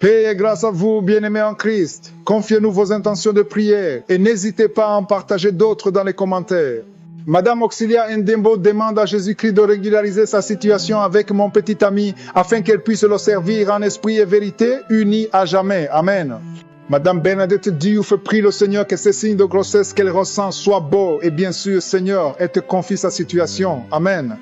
Paix et grâce à vous, bien-aimés en Christ. Confiez-nous vos intentions de prière et n'hésitez pas à en partager d'autres dans les commentaires. Madame Auxilia Ndembo demande à Jésus-Christ de régulariser sa situation avec mon petit ami afin qu'elle puisse le servir en esprit et vérité, unis à jamais. Amen. Madame Bernadette Diouf prie le Seigneur que ces signes de grossesse qu'elle ressent soient beaux et bien sûr, Seigneur, elle te confie sa situation. Amen.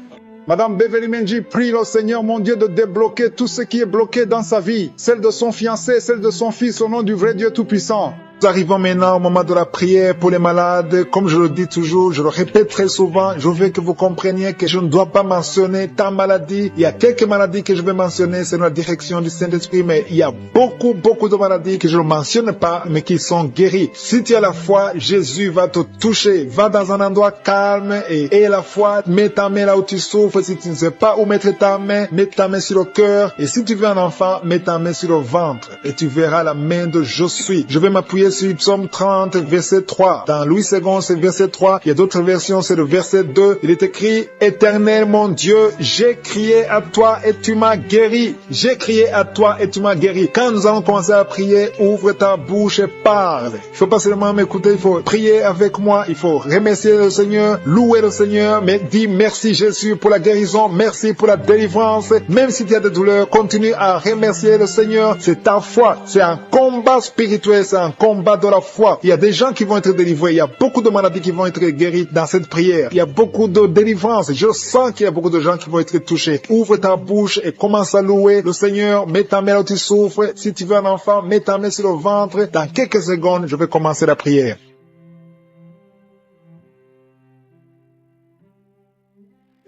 Madame Beverly Menji prie le Seigneur, mon Dieu, de débloquer tout ce qui est bloqué dans sa vie, celle de son fiancé, celle de son fils, au nom du vrai Dieu Tout-Puissant. Nous arrivons maintenant au moment de la prière pour les malades. Comme je le dis toujours, je le répète très souvent, je veux que vous compreniez que je ne dois pas mentionner ta maladie. Il y a quelques maladies que je vais mentionner, c'est dans la direction du Saint-Esprit, mais il y a beaucoup de maladies que je ne mentionne pas, mais qui sont guéries. Si tu as la foi, Jésus va te toucher. Va dans un endroit calme et aie la foi. Mets ta main là où tu souffres. Si tu ne sais pas où mettre ta main, mets ta main sur le cœur. Et si tu veux un enfant, mets ta main sur le ventre. Et tu verras la main de Je suis. Je vais m'appuyer sur Psaume 30, verset 3. Dans Louis II, c'est verset 3. Il y a d'autres versions, c'est le verset 2. Il est écrit, Éternel mon Dieu, j'ai crié à toi et tu m'as guéri. J'ai crié à toi et tu m'as guéri. Quand nous allons commencer à prier, ouvre ta bouche et parle. Il faut pas seulement m'écouter, il faut prier avec moi. Il faut remercier le Seigneur, louer le Seigneur, mais dis merci Jésus pour la guérison, merci pour la délivrance. Même si tu as des douleurs, continue à remercier le Seigneur. C'est ta foi. C'est un combat spirituel, c'est un combat de la foi. Il y a des gens qui vont être délivrés. Il y a beaucoup de maladies qui vont être guéries dans cette prière. Il y a beaucoup de délivrance. Je sens qu'il y a beaucoup de gens qui vont être touchés. Ouvre ta bouche et commence à louer le Seigneur. Mets ta main là où tu souffres. Si tu veux un enfant, mets ta main sur le ventre. Dans quelques secondes, je vais commencer la prière.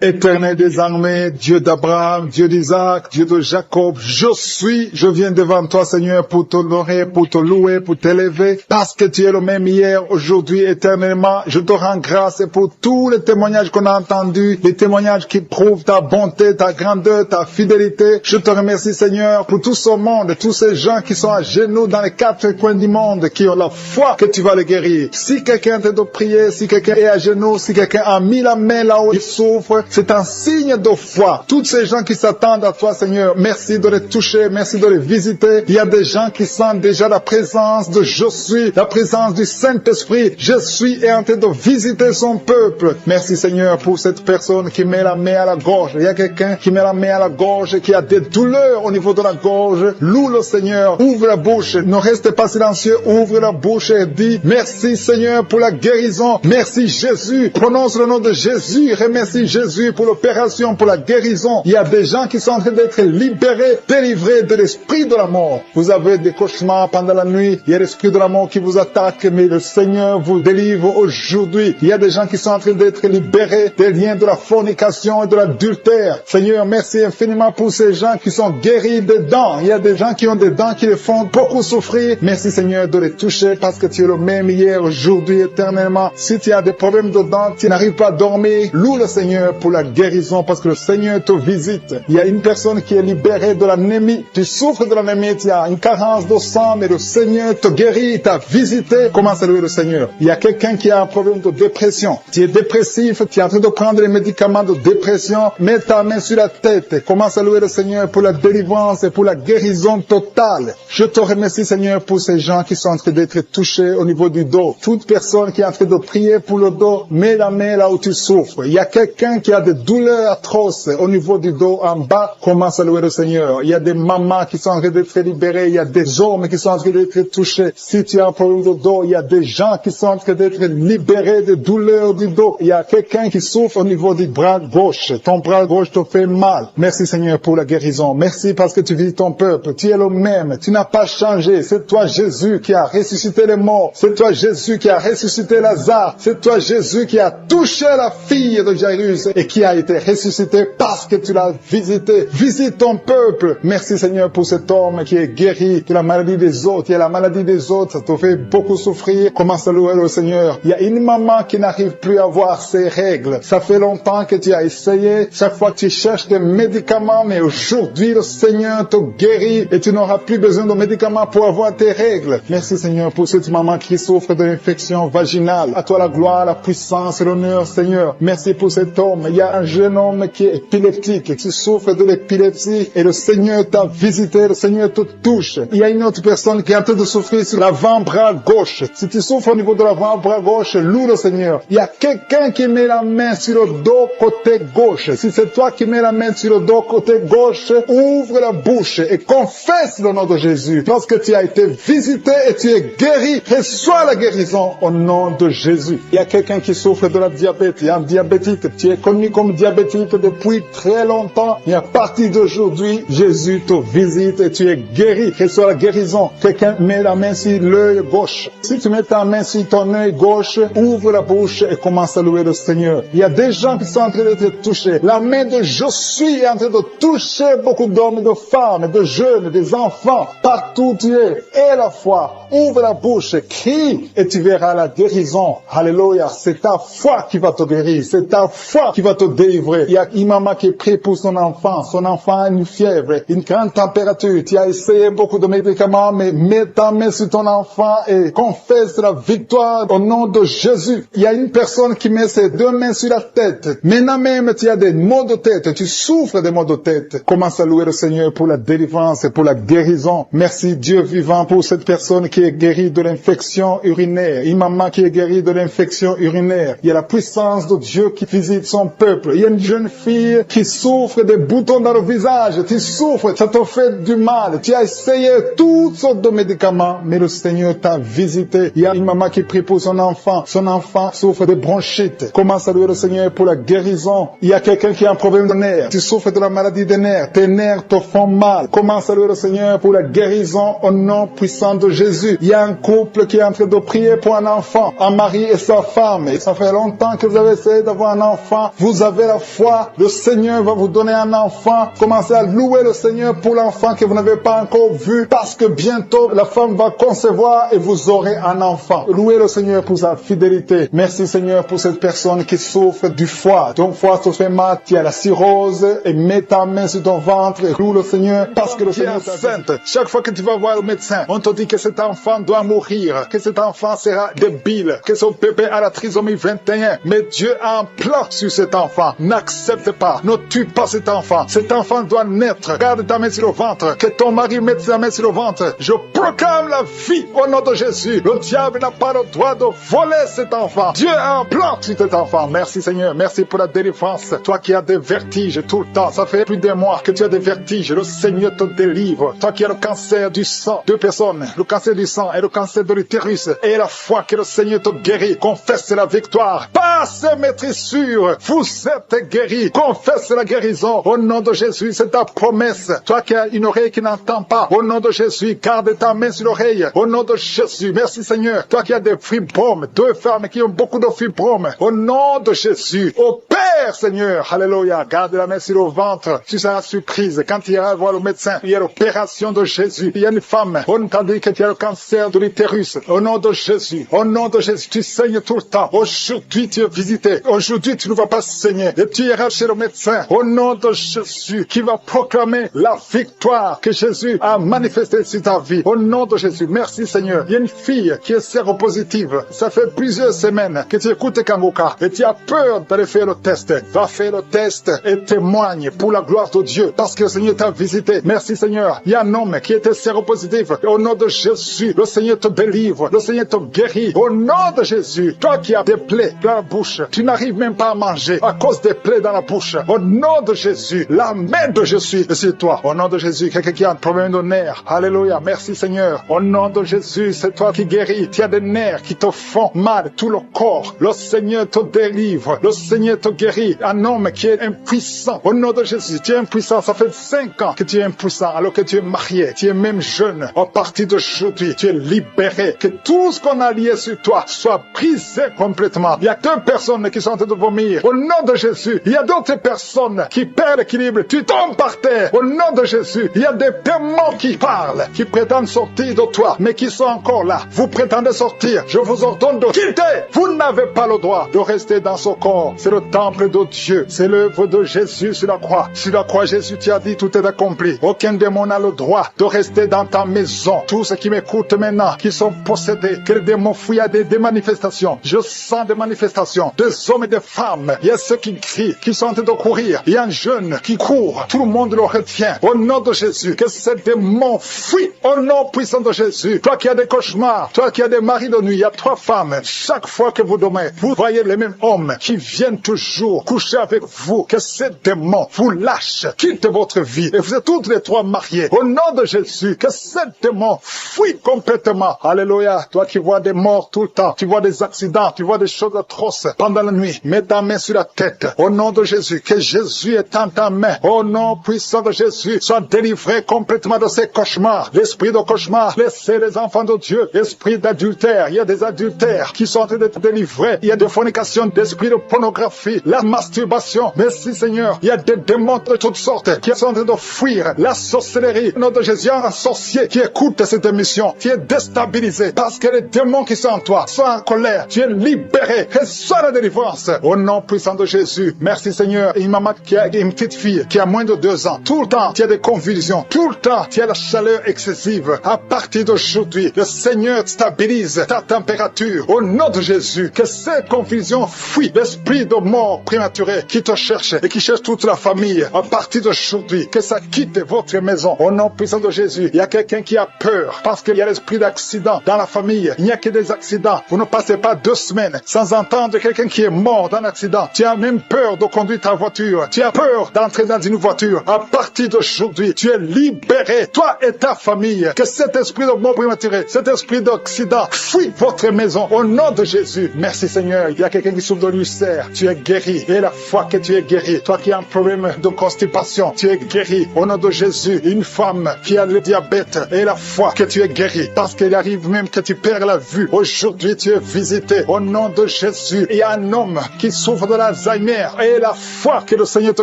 Éternel des armées, Dieu d'Abraham, Dieu d'Isaac, Dieu de Jacob, je viens devant toi Seigneur pour t'honorer, pour te louer, pour t'élever, parce que tu es le même hier, aujourd'hui, éternellement. Je te rends grâce pour tous les témoignages qu'on a entendus, les témoignages qui prouvent ta bonté, ta grandeur, ta fidélité. Je te remercie Seigneur pour tout ce monde, tous ces gens qui sont à genoux dans les quatre coins du monde, qui ont la foi que tu vas les guérir. Si quelqu'un est de prier, si quelqu'un est à genoux, si quelqu'un a mis la main là où il souffre, c'est un signe de foi. Tous ces gens qui s'attendent à toi, Seigneur, merci de les toucher, merci de les visiter. Il y a des gens qui sentent déjà la présence de Je suis, la présence du Saint-Esprit. Je suis est en train de visiter son peuple. Merci, Seigneur, pour cette personne qui met la main à la gorge. Il y a quelqu'un qui met la main à la gorge, qui a des douleurs au niveau de la gorge. Loue le Seigneur, ouvre la bouche. Ne reste pas silencieux, ouvre la bouche et dis merci, Seigneur, pour la guérison. Merci, Jésus. Prononce le nom de Jésus. Remercie Jésus pour l'opération, pour la guérison. Il y a des gens qui sont en train d'être libérés, délivrés de l'esprit de la mort. Vous avez des cauchemars pendant la nuit. Il y a l'esprit de la mort qui vous attaque, mais le Seigneur vous délivre aujourd'hui. Il y a des gens qui sont en train d'être libérés des liens de la fornication et de l'adultère. Seigneur, merci infiniment pour ces gens qui sont guéris des dents. Il y a des gens qui ont des dents qui les font beaucoup souffrir. Merci Seigneur de les toucher parce que tu es le même hier, aujourd'hui, éternellement. Si tu as des problèmes de dents, tu n'arrives pas à dormir, loue le Seigneur pour la guérison parce que le Seigneur te visite. Il y a une personne qui est libérée de l'anémie. Tu souffres de l'anémie, tu as une carence de sang, mais le Seigneur te guérit, t'a visité. Commence à louer le Seigneur. Il y a quelqu'un qui a un problème de dépression. Tu es dépressif, tu es en train de prendre les médicaments de dépression. Mets ta main sur la tête. Commence à louer le Seigneur pour la délivrance et pour la guérison totale. Je te remercie Seigneur pour ces gens qui sont en train d'être touchés au niveau du dos. Toute personne qui est en train de prier pour le dos, mets la main là où tu souffres. Il y a quelqu'un qui a des douleurs atroces au niveau du dos en bas, commence à louer le Seigneur. Il y a des mamans qui sont en train d'être libérées, il y a des hommes qui sont en train d'être touchés. Si tu as un problème de dos, il y a des gens qui sont en train d'être libérés de douleurs du dos. Il y a quelqu'un qui souffre au niveau du bras gauche. Ton bras gauche te fait mal. Merci Seigneur pour la guérison. Merci parce que tu visites ton peuple. Tu es le même. Tu n'as pas changé. C'est toi Jésus qui a ressuscité les morts. C'est toi Jésus qui a ressuscité Lazare. C'est toi Jésus qui a touché la fille de Jairus et qui a été ressuscité parce que tu l'as visité. Visite ton peuple. Merci Seigneur pour cet homme qui est guéri de la maladie des autres. Il y a la maladie des autres, ça te fait beaucoup souffrir. Commence à louer le Seigneur. Il y a une maman qui n'arrive plus à voir ses règles. Ça fait longtemps que tu as essayé. Chaque fois que tu cherches des médicaments, mais aujourd'hui le Seigneur te guérit et tu n'auras plus besoin de médicaments pour avoir tes règles. Merci Seigneur pour cette maman qui souffre de l'infection vaginale. À toi la gloire, la puissance et l'honneur Seigneur. Merci pour cet homme. il y a un jeune homme qui est épileptique, qui souffre de l'épilepsie et le Seigneur t'a visité, le Seigneur te touche. Il y a une autre personne qui est en train de souffrir sur l'avant-bras gauche. Si tu souffres au niveau de l'avant-bras gauche, loue le Seigneur. Il y a quelqu'un qui met la main sur le dos côté gauche. Si c'est toi qui mets la main sur le dos côté gauche, ouvre la bouche et confesse le nom de Jésus. Lorsque tu as été visité et tu es guéri, reçois la guérison au nom de Jésus. Il y a quelqu'un qui souffre de la diabète. Il y a un diabétique. Tu es connu comme diabétique depuis très longtemps. Et à partir d'aujourd'hui, Jésus te visite et tu es guéri. Reçois la guérison. Quelqu'un met la main sur l'œil gauche. Si tu mets ta main sur ton œil gauche, ouvre la bouche et commence à louer le Seigneur. Il y a des gens qui sont en train d'être touchés. La main de Josué est en train de toucher beaucoup d'hommes, de femmes, de jeunes, des enfants. Partout où tu es. Et la foi. Ouvre la bouche, crie et tu verras la guérison. Alléluia. C'est ta foi qui va te guérir. C'est ta foi qui va te délivrer. Il y a une maman qui prie pour son enfant. Son enfant a une fièvre, une grande température. Tu as essayé beaucoup de médicaments, mais mets ta main sur ton enfant et confesse la victoire au nom de Jésus. Il y a une personne qui met ses deux mains sur la tête. Maintenant même, tu as des maux de tête. Tu souffres des maux de tête. Commence à louer le Seigneur pour la délivrance et pour la guérison. Merci Dieu vivant pour cette personne qui est guérie de l'infection urinaire. Une maman qui est guérie de l'infection urinaire. Il y a la puissance de Dieu qui visite son peuple. Il y a une jeune fille qui souffre des boutons dans le visage. Tu souffres, ça te fait du mal. Tu as essayé toutes sortes de médicaments, mais le Seigneur t'a visité. Il y a une maman qui prie pour son enfant. Son enfant souffre de bronchite. Commence à louer le Seigneur pour la guérison. Il y a quelqu'un qui a un problème de nerfs. Tu souffres de la maladie des nerfs. Tes nerfs te font mal. Commence à louer le Seigneur pour la guérison au nom puissant de Jésus. Il y a un couple qui est en train de prier pour un enfant, un mari et sa femme. Et ça fait longtemps que vous avez essayé d'avoir un enfant. Vous avez la foi. Le Seigneur va vous donner un enfant. Commencez à louer le Seigneur pour l'enfant que vous n'avez pas encore vu, parce que bientôt la femme va concevoir et vous aurez un enfant. Louez le Seigneur pour sa fidélité. Merci Seigneur pour cette personne qui souffre du foie. Ton foie te fait mal, tu as la cirrhose, et mets ta main sur ton ventre et loue le Seigneur parce que le Seigneur est enceinte. Chaque fois que tu vas voir le médecin, on te dit que cet enfant doit mourir, que cet enfant sera débile, que son bébé a la trisomie 21. Mais Dieu a un plan sur cet enfant. N'accepte pas, ne tue pas cet enfant. Cet enfant doit naître. Garde ta main sur le ventre. Que ton mari mette sa main sur le ventre. Je proclame la vie au nom de Jésus. Le diable n'a pas le droit de voler cet enfant. Dieu a un plan sur cet enfant. Merci Seigneur. Merci pour la délivrance. Toi qui as des vertiges tout le temps. Ça fait plus d'un mois que tu as des vertiges. Le Seigneur te délivre. Toi qui as le cancer du sang. Deux personnes. Le cancer du sang et le cancer de l'utérus. Et la foi que le Seigneur te guérit. Confesse la victoire. Passe maîtrisure. Vous êtes guéris. Confesse la guérison. Au nom de Jésus, c'est ta promesse. Toi qui as une oreille qui n'entend pas. Au nom de Jésus, garde ta main sur l'oreille. Au nom de Jésus, merci Seigneur. Toi qui as des fibromes. Deux femmes qui ont beaucoup de fibromes. Au nom de Jésus. Au Père Seigneur. Alléluia. Garde la main sur le ventre. Tu seras surprise. Quand tu iras voir le médecin, il y a l'opération de Jésus. Il y a une femme. On t'a dit que tu as le cancer de l'utérus. Au nom de Jésus. Au nom de Jésus. Tu saignes tout le temps. Aujourd'hui, tu es visité. Aujourd'hui, tu ne vas pas saigner. Et tu iras chez le médecin. Au nom de Jésus, qui va proclamer la victoire que Jésus a manifestée sur ta vie. Au nom de Jésus. Merci Seigneur. Il y a une fille qui est séropositive. Ça fait plusieurs semaines que tu écoutes Kangoka et tu as peur d'aller faire le test. Va faire le test et témoigne pour la gloire de Dieu parce que le Seigneur t'a visité. Merci Seigneur. Il y a un homme qui était séropositif. Et au nom de Jésus, le Seigneur te délivre. Le Seigneur te guérit. Au nom de Jésus, toi qui as des plaies dans la bouche, tu n'arrives même pas à manger à cause des plaies dans la bouche. Au nom de Jésus, la main de Jésus est sur toi. Au nom de Jésus, quelqu'un qui a un problème de nerfs. Alléluia. Merci Seigneur. Au nom de Jésus, c'est toi qui guéris. Tu as des nerfs qui te font mal, tout le corps. Le Seigneur te délivre. Le Seigneur te guérit. Un homme qui est impuissant. Au nom de Jésus, tu es impuissant. Ça fait 5 ans que tu es impuissant alors que tu es marié. Tu es même jeune. À partir d'aujourd'hui, tu es libéré. Que tout ce qu'on a lié sur toi soit brisé complètement. Il y a 2 personnes qui sont en train de vomir. Au nom de Jésus, il y a d'autres personnes qui perdent l'équilibre. Tu tombes par terre. Au nom de Jésus, il y a des démons qui parlent, qui prétendent sortir de toi, mais qui sont encore là. Vous prétendez sortir. Je vous ordonne de quitter. Vous n'avez pas le droit de rester dans ce corps. C'est le temple de Dieu. C'est l'œuvre de Jésus sur la croix. Sur la croix, Jésus t'a dit tout est accompli. Aucun démon n'a le droit de rester dans ta maison. Tous ceux qui m'écoutent maintenant, qui sont possédés, que les démons fuient à des manifestations. Je sens des manifestations. manifestation, des hommes et des femmes. Il y a ceux qui crient, qui sont en train de courir. Il y a un jeune qui court. Tout le monde le retient. Au nom de Jésus, que ces démons fuient. Au nom puissant de Jésus. Toi qui as des cauchemars, toi qui as des maris de nuit, il y a 3 femmes. Chaque fois que vous dormez, vous voyez les mêmes hommes qui viennent toujours coucher avec vous. Que ces démons vous lâchent, quittent votre vie. Et vous êtes toutes les 3 mariés. Au nom de Jésus, que ces démons fuient complètement. Alléluia. Toi qui vois des morts tout le temps, tu vois des accidents, tu vois des choses atroces pendant la nuit. Mets ta main sur la tête. Au nom de Jésus, que Jésus est en ta main. Au nom puissant de Jésus, sois délivré complètement de ces cauchemars. L'esprit de cauchemar, laissez les enfants de Dieu. Esprit d'adultère, il y a des adultères qui sont en train d'être délivrés. Il y a des fornications, d'esprit de pornographie, la masturbation. Merci Seigneur. Il y a des démons de toutes sortes qui sont en train de fuir. La sorcellerie. Au nom de Jésus, il y a un sorcier qui écoute cette émission, qui est déstabilisé parce que les démons qui sont en toi sont en colère. Tu es libéré. Reçois la délivrance. Au nom puissant de Jésus. Merci Seigneur. Une maman qui a une petite fille qui a moins de 2 ans. Tout le temps, tu as des convulsions. Tout le temps, tu as la chaleur excessive. À partir d'aujourd'hui, le Seigneur stabilise ta température. Au nom de Jésus, que cette confusion fuit. L'esprit de mort prématurée qui te cherche et qui cherche toute la famille. À partir d'aujourd'hui, que ça quitte votre maison. Au nom puissant de Jésus, il y a quelqu'un qui a peur parce qu'il y a l'esprit d'accident dans la famille. Il n'y a que des accidents. Vous ne passez pas 2 semaines sans entendre quelqu'un qui est mort dans un accident. Tu as même peur de conduire ta voiture. Tu as peur d'entrer dans une voiture. À partir d'aujourd'hui, tu es libéré. Toi et ta famille. Que cet esprit de mort prématurée, cet esprit d'accident fuit votre maison. Au nom de Jésus. Merci Seigneur. Il y a quelqu'un qui souffre de l'ulcère. Tu es guéri. Et la foi que tu es guéri. Toi qui as un problème de constipation, tu es guéri. Au nom de Jésus. Une femme qui a le diabète et la foi que tu es guéri. Parce qu'il arrive même que tu perds la vue. Aujourd'hui, tu es visité. Au nom de Jésus. Il y a un homme qui souffre de l'Alzheimer et la foi que le Seigneur te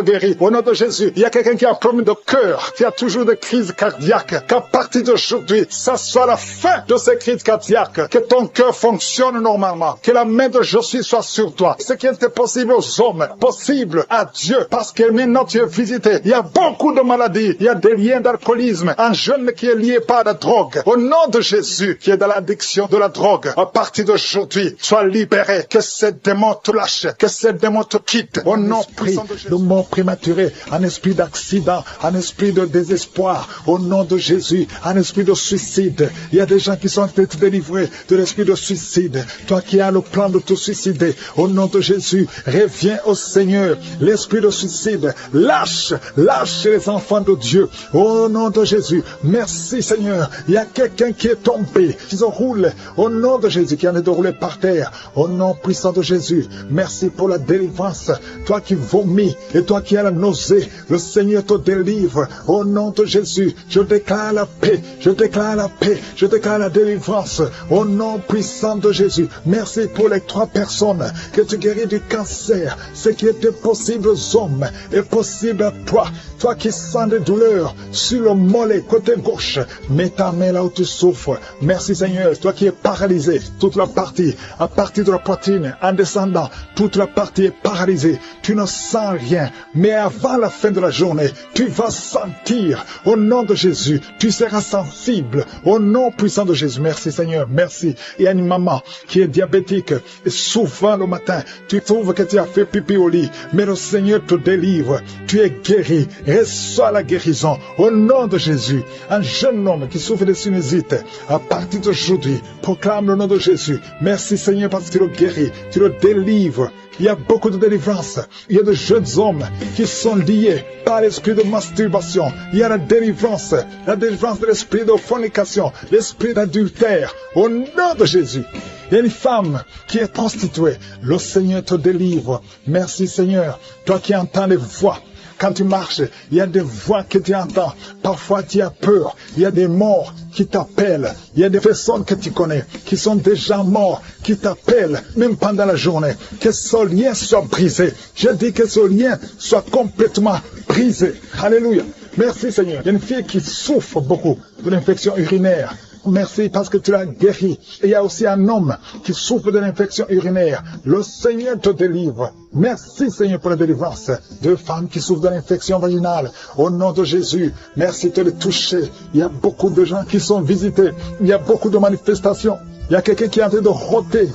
guérit. Au nom de Jésus. Il y a quelqu'un qui a un problème de cœur, qui a toujours des crises cardiaques. Qu'à partir d'aujourd'hui, ça soit la fin de ces crises cardiaques. Que ton cœur fonctionne normalement. Que la main de Jésus soit sur toi. Ce qui était possible aux hommes, possible à Dieu. Parce que maintenant tu es visité. Il y a beaucoup de maladies. Il y a des liens d'alcoolisme. Un jeune qui est lié par la drogue. Au nom de Jésus, qui est dans l'addiction de la drogue. À partir d'aujourd'hui, sois libéré. Que ces démons te lâchent. Que ces démons te quittent. Au nom puissant de Jésus. De mort prématurée. Un esprit d'accident. Un esprit de désespoir. Au nom de Jésus. Un esprit de suicide. Il y a des gens qui sont en train de te délivrer de l'esprit de suicide. Toi qui as le plan de te suicider. Au nom de Jésus. Reviens au Seigneur. L'esprit de suicide. Lâche les enfants de Dieu. Au nom de Jésus. Merci Seigneur. Il y a quelqu'un qui est tombé, qui se roule. Au nom de Jésus, qui en est de rouler par terre. Au nom puissant de Jésus. Merci pour la délivrance. Toi qui vomis et toi qui as la nausée. Le Seigneur te délivre. Au nom de Jésus. Je déclare la paix. Je déclare la paix. Je déclare la délivrance. Au nom puissant de Jésus. Merci pour les 3 personnes que tu guéris du cancer. Ce qui était possible aux hommes est possible à toi. Toi qui sens des douleurs sur le mollet côté gauche, mets ta main là où tu souffres. Merci Seigneur. Toi qui es paralysé, toute la partie, à partir de la poitrine, en descendant, toute la partie est paralysée. Tu ne sens rien. Mais avant la fin de la journée, tu vas sentir. Au nom de Jésus, tu seras sensible. Au nom puissant de Jésus. Merci Seigneur. Merci. Il y a une maman qui est diabétique. Et souvent le matin, tu trouves que tu as fait pipi au lit. Mais le Seigneur te délivre. Tu es guéri. Reçois la guérison. Au nom de Jésus. Un jeune homme qui souffre de sinusite. À partir d'aujourd'hui, proclame le nom de Jésus. Merci Seigneur parce que tu le guéris. Tu le délivres. Il y a beaucoup de délivrance. Il y a de jeunes hommes qui sont liés par l'esprit de masturbation. Il y a la délivrance de l'esprit de fornication, l'esprit d'adultère. Au nom de Jésus. Il y a une femme qui est prostituée. Le Seigneur te délivre. Merci Seigneur. Toi qui entends les voix. Quand tu marches, il y a des voix que tu entends. Parfois tu as peur. Il y a des morts qui t'appellent. Il y a des personnes que tu connais qui sont déjà morts, qui t'appellent, même pendant la journée. Que ce lien soit brisé. Je dis que ce lien soit complètement brisé. Alléluia. Merci Seigneur. Il y a une fille qui souffre beaucoup de l'infection urinaire. Merci parce que tu l'as guéri. Et il y a aussi un homme qui souffre de l'infection urinaire. Le Seigneur te délivre. Merci Seigneur pour la délivrance. 2 femmes qui souffrent de l'infection vaginale. Au nom de Jésus, merci de les toucher. Il y a beaucoup de gens qui sont visités. Il y a beaucoup de manifestations Il y a quelqu'un qui est en train de roter.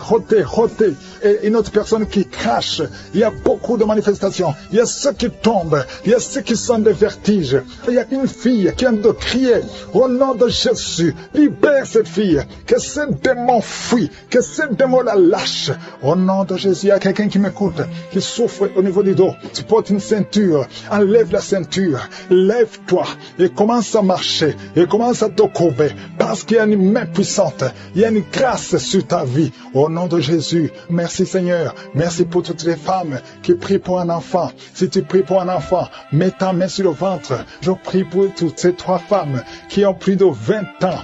Et une autre personne qui crache. Il y a beaucoup de manifestations. Il y a ceux qui tombent. Il y a ceux qui sentent des vertiges. Il y a une fille qui vient de crier au nom de Jésus. Libère cette fille. Que ce démon fuit. Que ce démon la lâche. Au nom de Jésus, il y a quelqu'un qui m'écoute, qui souffre au niveau du dos. Tu portes une ceinture. Enlève la ceinture. Lève-toi et commence à marcher. Et commence à te courber. Parce qu'il y a une main puissante. Il y a une grâce sur ta vie. Au nom de Jésus, merci Seigneur. Merci pour toutes les femmes qui prient pour un enfant. Si tu pries pour un enfant, mets ta main sur le ventre. Je prie pour toutes ces 3 femmes qui ont plus de 20 ans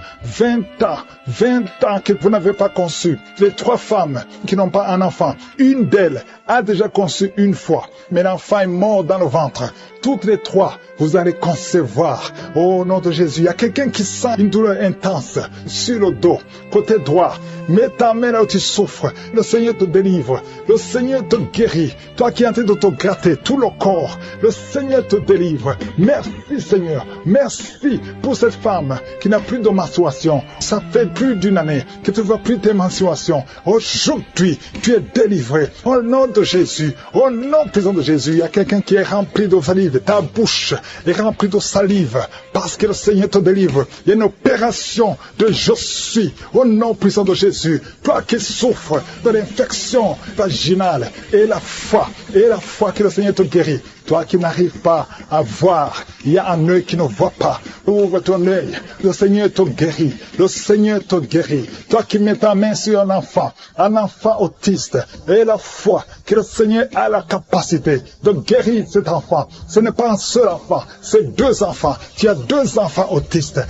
que vous n'avez pas conçu. Les 3 femmes qui n'ont pas un enfant. Une d'elles a déjà conçu une fois, mais l'enfant est mort dans le ventre. Toutes les 3, vous allez concevoir. Au nom de Jésus, il y a quelqu'un qui sent une douleur intense sur le dos, côté droit. Mets ta main là où tu souffres. Le Seigneur te délivre. Le Seigneur te guérit. Toi qui es en train de te gratter tout le corps, le Seigneur te délivre. Merci Seigneur. Merci pour cette femme qui n'a plus de menstruation. Ça fait plus d'une année que tu ne vois plus tes menstruations. Aujourd'hui, tu es délivré. Au nom de Jésus, au nom puissant de Jésus, il y a quelqu'un qui est rempli de salive. Ta bouche est remplie de salive parce que le Seigneur te délivre. Il y a une opération de je suis. Au nom puissant de Jésus. Toi qui souffres de l'infection vaginale et la foi que le Seigneur te guérit. Toi qui n'arrives pas à voir, il y a un œil qui ne voit pas. Ouvre ton œil, le Seigneur te guérit. Le Seigneur te guérit. Toi qui mets ta main sur un enfant autiste, et la foi que le Seigneur a la capacité de guérir cet enfant. Ce n'est pas un seul enfant, c'est 2 enfants. Tu as 2 enfants autistes.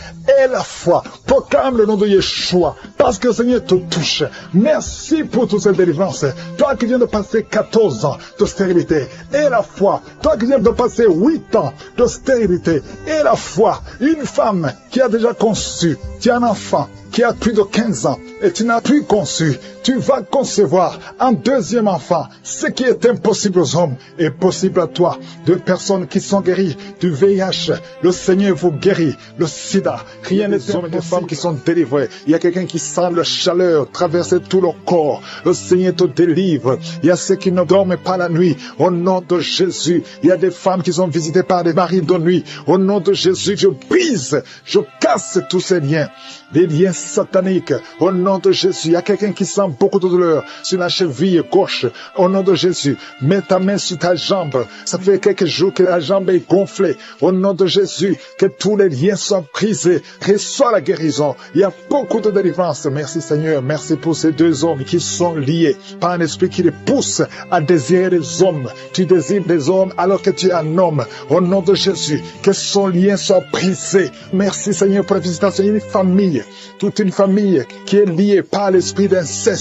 Et la foi, proclame le nom de Yeshua, parce que le Seigneur te touche. Merci pour toute cette délivrance. Toi qui viens de passer 14 ans de stérilité, et la foi, toi qui viens de passer 8 ans de stérilité, et la foi, une femme qui a déjà conçu, tu as un enfant qui a plus de 15 ans, et tu n'as plus conçu, tu vas concevoir un 2e enfant. Ce qui est impossible aux hommes est possible à toi. 2 personnes qui sont guéries du VIH, le Seigneur vous guérit. Le sida, rien n'est hommes et des femmes qui sont délivrés. Il y a quelqu'un qui sent la chaleur traverser tout le corps. Le Seigneur te délivre. Il y a ceux qui ne dorment pas la nuit. Au nom de Jésus, il y a des femmes qui sont visitées par des maris de nuit. Au nom de Jésus, je brise, je casse tous ces liens. Des liens sataniques. Au nom de Jésus, il y a quelqu'un qui sent beaucoup de douleur sur la cheville gauche. Au nom de Jésus, mets ta main sur ta jambe. Ça fait quelques jours que la jambe est gonflée. Au nom de Jésus, que tous les liens soient brisés. Reçois la guérison. Il y a beaucoup de délivrance. Merci Seigneur. Merci pour ces 2 hommes qui sont liés par un esprit qui les pousse à désirer des hommes. Tu désires des hommes alors que tu es un homme. Au nom de Jésus, que son lien soit brisé. Merci Seigneur pour la visitation. Il y a une famille, toute une famille qui est liée par l'esprit d'inceste.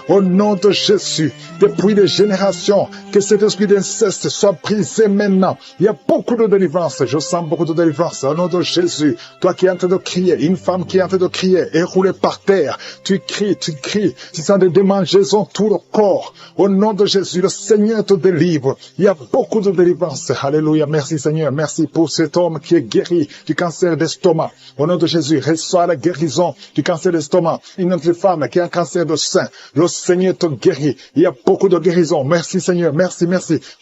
Au nom de Jésus, depuis des générations, que cet esprit d'inceste soit brisé maintenant. Il y a beaucoup de délivrance. Je sens beaucoup de délivrance. Au nom de Jésus, toi qui es en train de crier, une femme qui est en train de crier et rouler par terre, tu cries, tu sens des démangeaisons tout le corps. Au nom de Jésus, le Seigneur te délivre. Il y a beaucoup de délivrance. Alléluia. Merci Seigneur. Merci pour cet homme qui est guéri du cancer d'estomac. Au nom de Jésus, reçois la guérison du cancer d'estomac. Une autre femme qui a un cancer de sein, le Seigneur te guérit. Il y a beaucoup de guérison. Merci Seigneur. Merci.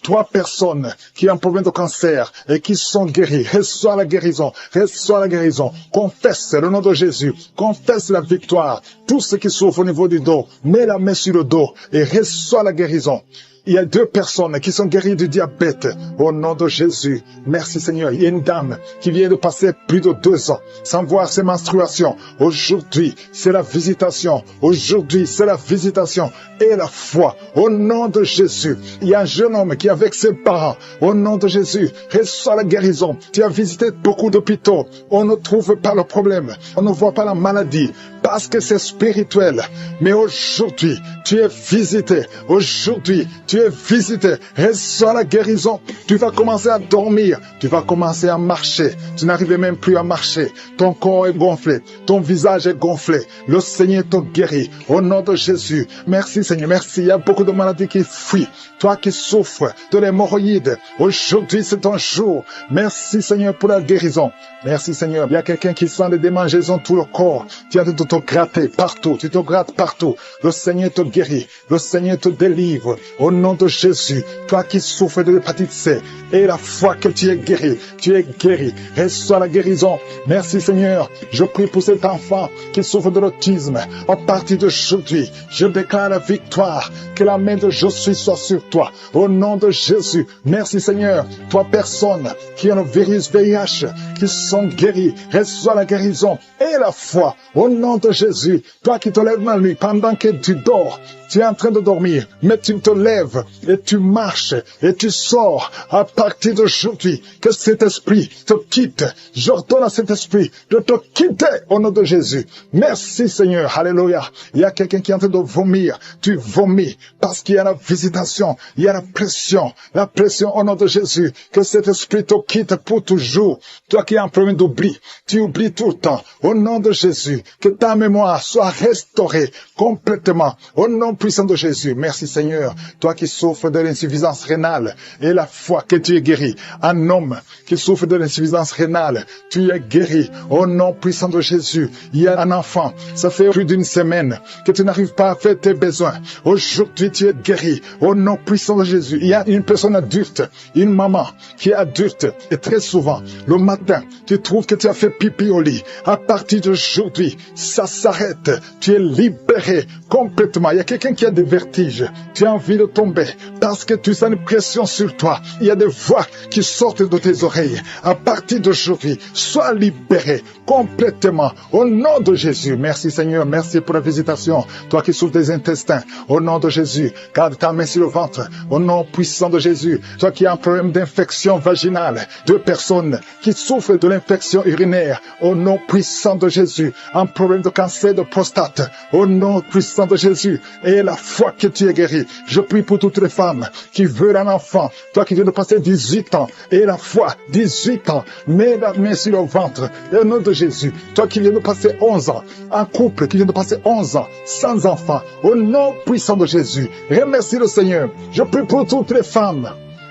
3 personnes qui ont un problème de cancer et qui sont guéries. Reçois la guérison. Reçois la guérison. Confesse le nom de Jésus. Confesse la victoire. Tous ceux qui souffrent au niveau du dos, mets la main sur le dos et reçois la guérison. Il y a 2 personnes qui sont guéries du diabète. Au nom de Jésus. Merci Seigneur. Il y a une dame qui vient de passer plus de 2 ans sans voir ses menstruations. Aujourd'hui, c'est la visitation. Aujourd'hui, c'est la visitation et la foi. Au nom de Jésus. Il y a un jeune homme qui est avec ses parents. Au nom de Jésus, reçois la guérison. Tu as visité beaucoup d'hôpitaux. On ne trouve pas le problème. On ne voit pas la maladie parce que c'est spirituel. Mais aujourd'hui, tu es visité. Aujourd'hui, tu es visité. Reçois la guérison. Tu vas commencer à dormir. Tu vas commencer à marcher. Tu n'arrives même plus à marcher. Ton corps est gonflé. Ton visage est gonflé. Le Seigneur te guérit. Au nom de Jésus. Merci Seigneur. Merci. Il y a beaucoup de maladies qui fuient. Toi qui souffres de l'hémorroïde. Aujourd'hui, c'est ton jour. Merci Seigneur pour la guérison. Merci Seigneur. Il y a quelqu'un qui sent des démangeaisons tout le corps. Tu as de te te gratter partout, tu te grattes partout. Le Seigneur te guérit, le Seigneur te délivre. Au nom de Jésus, toi qui souffres de l'hépatite C, et la foi que tu es guéri, reçois la guérison. Merci Seigneur, je prie pour cet enfant qui souffre de l'autisme. À partir d'aujourd'hui, je déclare la victoire, que la main de Josué soit sur toi. Au nom de Jésus, merci Seigneur, toi personne qui a le virus VIH, qui sont guéris, reçois la guérison et la foi. Au nom de Jésus, toi qui te lèves la nuit pendant que tu dors, tu es en train de dormir, mais tu te lèves et tu marches et tu sors à partir d'aujourd'hui. Que cet esprit te quitte. J'ordonne à cet esprit de te quitter au nom de Jésus. Merci Seigneur. Alléluia. Il y a quelqu'un qui est en train de vomir. Tu vomis parce qu'il y a la visitation. Il y a la pression. La pression au nom de Jésus. Que cet esprit te quitte pour toujours. Toi qui as un problème d'oubli, tu oublies tout le temps. Au nom de Jésus, que ta mémoire soit restaurée complètement. Au nom puissant de Jésus. Merci Seigneur. Toi qui souffres de l'insuffisance rénale et la foi que tu es guéri. Un homme qui souffre de l'insuffisance rénale, tu es guéri. Au nom puissant de Jésus. Il y a un enfant, ça fait plus d'une semaine que tu n'arrives pas à faire tes besoins. Aujourd'hui tu es guéri. Au nom puissant de Jésus. Il y a une personne adulte, une maman qui est adulte et très souvent, le matin, tu trouves que tu as fait pipi au lit. À partir d'aujourd'hui, ça s'arrête. Tu es libéré complètement. Il y a quelqu'un qui a des vertiges. Tu as envie de tomber parce que tu sens une pression sur toi. Il y a des voix qui sortent de tes oreilles. À partir d'aujourd'hui, sois libéré complètement au nom de Jésus. Merci Seigneur, merci pour la visitation. Toi qui souffres des intestins, au nom de Jésus, garde ta main sur le ventre. Au nom puissant de Jésus, toi qui as un problème d'infection vaginale, 2 personnes qui souffrent de l'infection urinaire, au nom puissant de Jésus, un problème de cancer de prostate, au nom puissant de Jésus, et la foi que tu es guéri. Je prie pour toutes les femmes qui veulent un enfant, toi qui viens de passer 18 ans, et la foi, 18 ans, mets la main sur le ventre, et au nom de Jésus, toi qui viens de passer 11 ans, un couple qui vient de passer 11 ans, sans enfant, au nom puissant de Jésus, remercie le Seigneur. Je prie pour toutes les femmes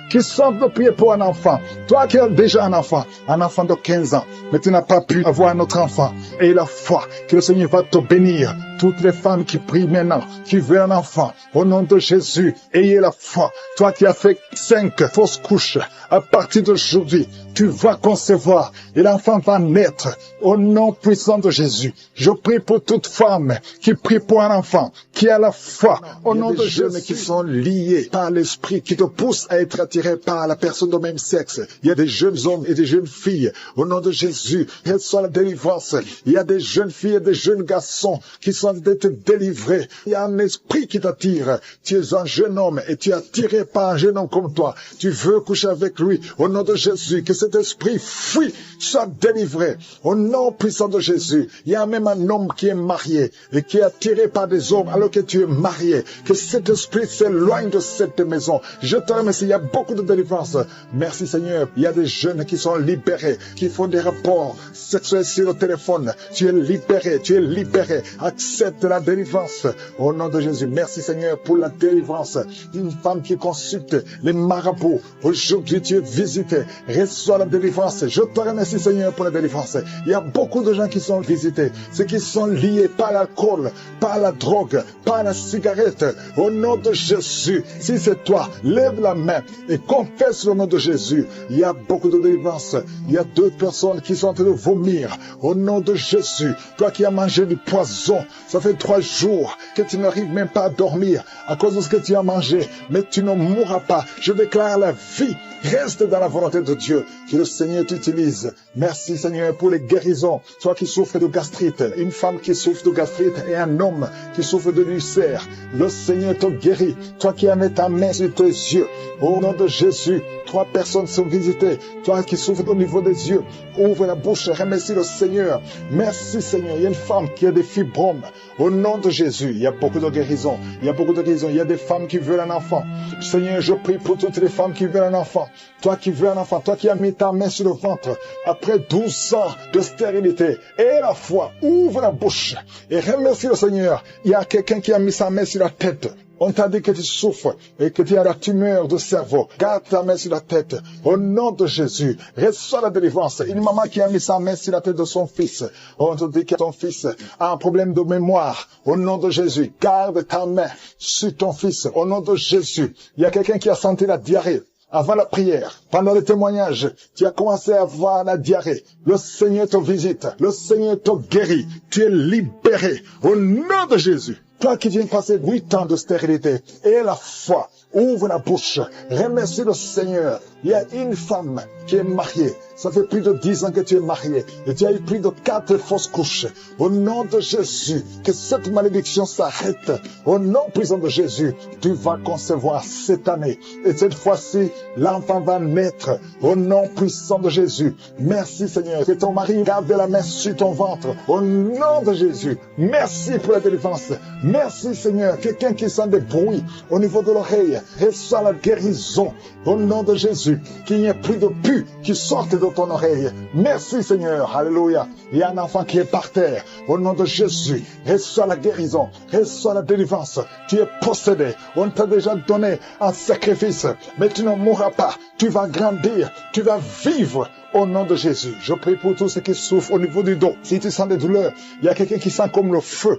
qui sont de prier pour un enfant. Toi qui as déjà un enfant de 15 ans, mais tu n'as pas pu avoir un autre enfant. Et la foi que le Seigneur va te bénir. Toutes les femmes qui prient maintenant, qui veulent un enfant, au nom de Jésus, ayez la foi. Toi qui as fait 5 fausses couches, à partir d'aujourd'hui, tu vas concevoir et l'enfant va naître au nom puissant de Jésus. Je prie pour toute femme qui prie pour un enfant, qui a la foi au nom de Jésus. Qui sont liés par l'esprit qui te pousse à être attiré par la personne du même sexe. Il y a des jeunes hommes et des jeunes filles au nom de Jésus. Reçois la délivrance. Il y a des jeunes filles et des jeunes garçons qui sont d'être délivrés. Il y a un esprit qui t'attire. Tu es un jeune homme et tu es attiré par un jeune homme comme toi. Tu veux coucher avec lui au nom de Jésus. Que cet esprit fuit, soit délivré au nom puissant de Jésus. Il y a même un homme qui est marié et qui est attiré par des hommes alors que tu es marié. Que cet esprit s'éloigne de cette maison. Je te remercie. Il y a beaucoup de délivrance. Merci Seigneur. Il y a des jeunes qui sont libérés, qui font des rapports sexuels sur le téléphone. Tu es libéré, tu es libéré. Accepte la délivrance au nom de Jésus. Merci Seigneur pour la délivrance. Une femme qui consulte les marabouts. Aujourd'hui tu es visité. Reçois la délivrance. Je te remercie Seigneur pour la délivrance. Il y a beaucoup de gens qui sont visités. Ceux qui sont liés par l'alcool, par la drogue, par la cigarette. Au nom de Jésus. Si c'est toi, lève la main et confesse le nom de Jésus. Il y a beaucoup de délivrance. Il y a 2 personnes qui sont en train de vomir. Au nom de Jésus. Toi qui as mangé du poison, ça fait 3 jours que tu n'arrives même pas à dormir à cause de ce que tu as mangé. Mais tu ne mourras pas. Je déclare la vie. Reste dans la volonté de Dieu, que le Seigneur t'utilise. Merci Seigneur pour les guérisons. Toi qui souffres de gastrite, une femme qui souffre de gastrite et un homme qui souffre de l'ulcère. Le Seigneur te guérit. Toi qui as mis ta main sur tes yeux, au nom de Jésus, 3 personnes sont visitées. Toi qui souffres au niveau des yeux, ouvre la bouche, remercie le Seigneur. Merci Seigneur. Il y a une femme qui a des fibromes. Au nom de Jésus, il y a beaucoup de guérisons. Il y a beaucoup de guérisons. Il y a des femmes qui veulent un enfant. Seigneur, je prie pour toutes les femmes qui veulent un enfant. Toi qui veux un enfant, toi qui as mis ta main sur le ventre, après 12 ans de stérilité, et la foi, ouvre la bouche et remercie le Seigneur. Il y a quelqu'un qui a mis sa main sur la tête. On t'a dit que tu souffres et que tu as la tumeur du cerveau. Garde ta main sur la tête. Au nom de Jésus, reçois la délivrance. Une maman qui a mis sa main sur la tête de son fils. On te dit que ton fils a un problème de mémoire. Au nom de Jésus, garde ta main sur ton fils. Au nom de Jésus, il y a quelqu'un qui a senti la diarrhée. Avant la prière, pendant le témoignage, tu as commencé à avoir la diarrhée. Le Seigneur te visite. Le Seigneur te guérit. Tu es libéré. Au nom de Jésus. Toi qui viens de passer 8 ans de stérilité, et la foi, ouvre la bouche. Remercie le Seigneur. Il y a une femme qui est mariée. Ça fait plus de 10 ans que tu es marié. Et tu as eu plus de 4 fausses couches. Au nom de Jésus, que cette malédiction s'arrête. Au nom puissant de Jésus, tu vas concevoir cette année. Et cette fois-ci, l'enfant va naître. Au nom puissant de Jésus. Merci Seigneur. Que ton mari garde la main sur ton ventre. Au nom de Jésus. Merci pour la délivrance. Merci Seigneur. Quelqu'un qui sent des bruits au niveau de l'oreille. Reçois la guérison. Au nom de Jésus. Qu'il n'y ait plus de pus qui sortent de ton oreille. Merci Seigneur. Alléluia. Il y a un enfant qui est par terre. Au nom de Jésus. Reçois la guérison. Reçois la délivrance. Tu es possédé. On t'a déjà donné un sacrifice. Mais tu ne mourras pas. Tu vas grandir. Tu vas vivre. Au nom de Jésus, je prie pour tous ceux qui souffrent au niveau du dos. Si tu sens des douleurs, il y a quelqu'un qui sent comme le feu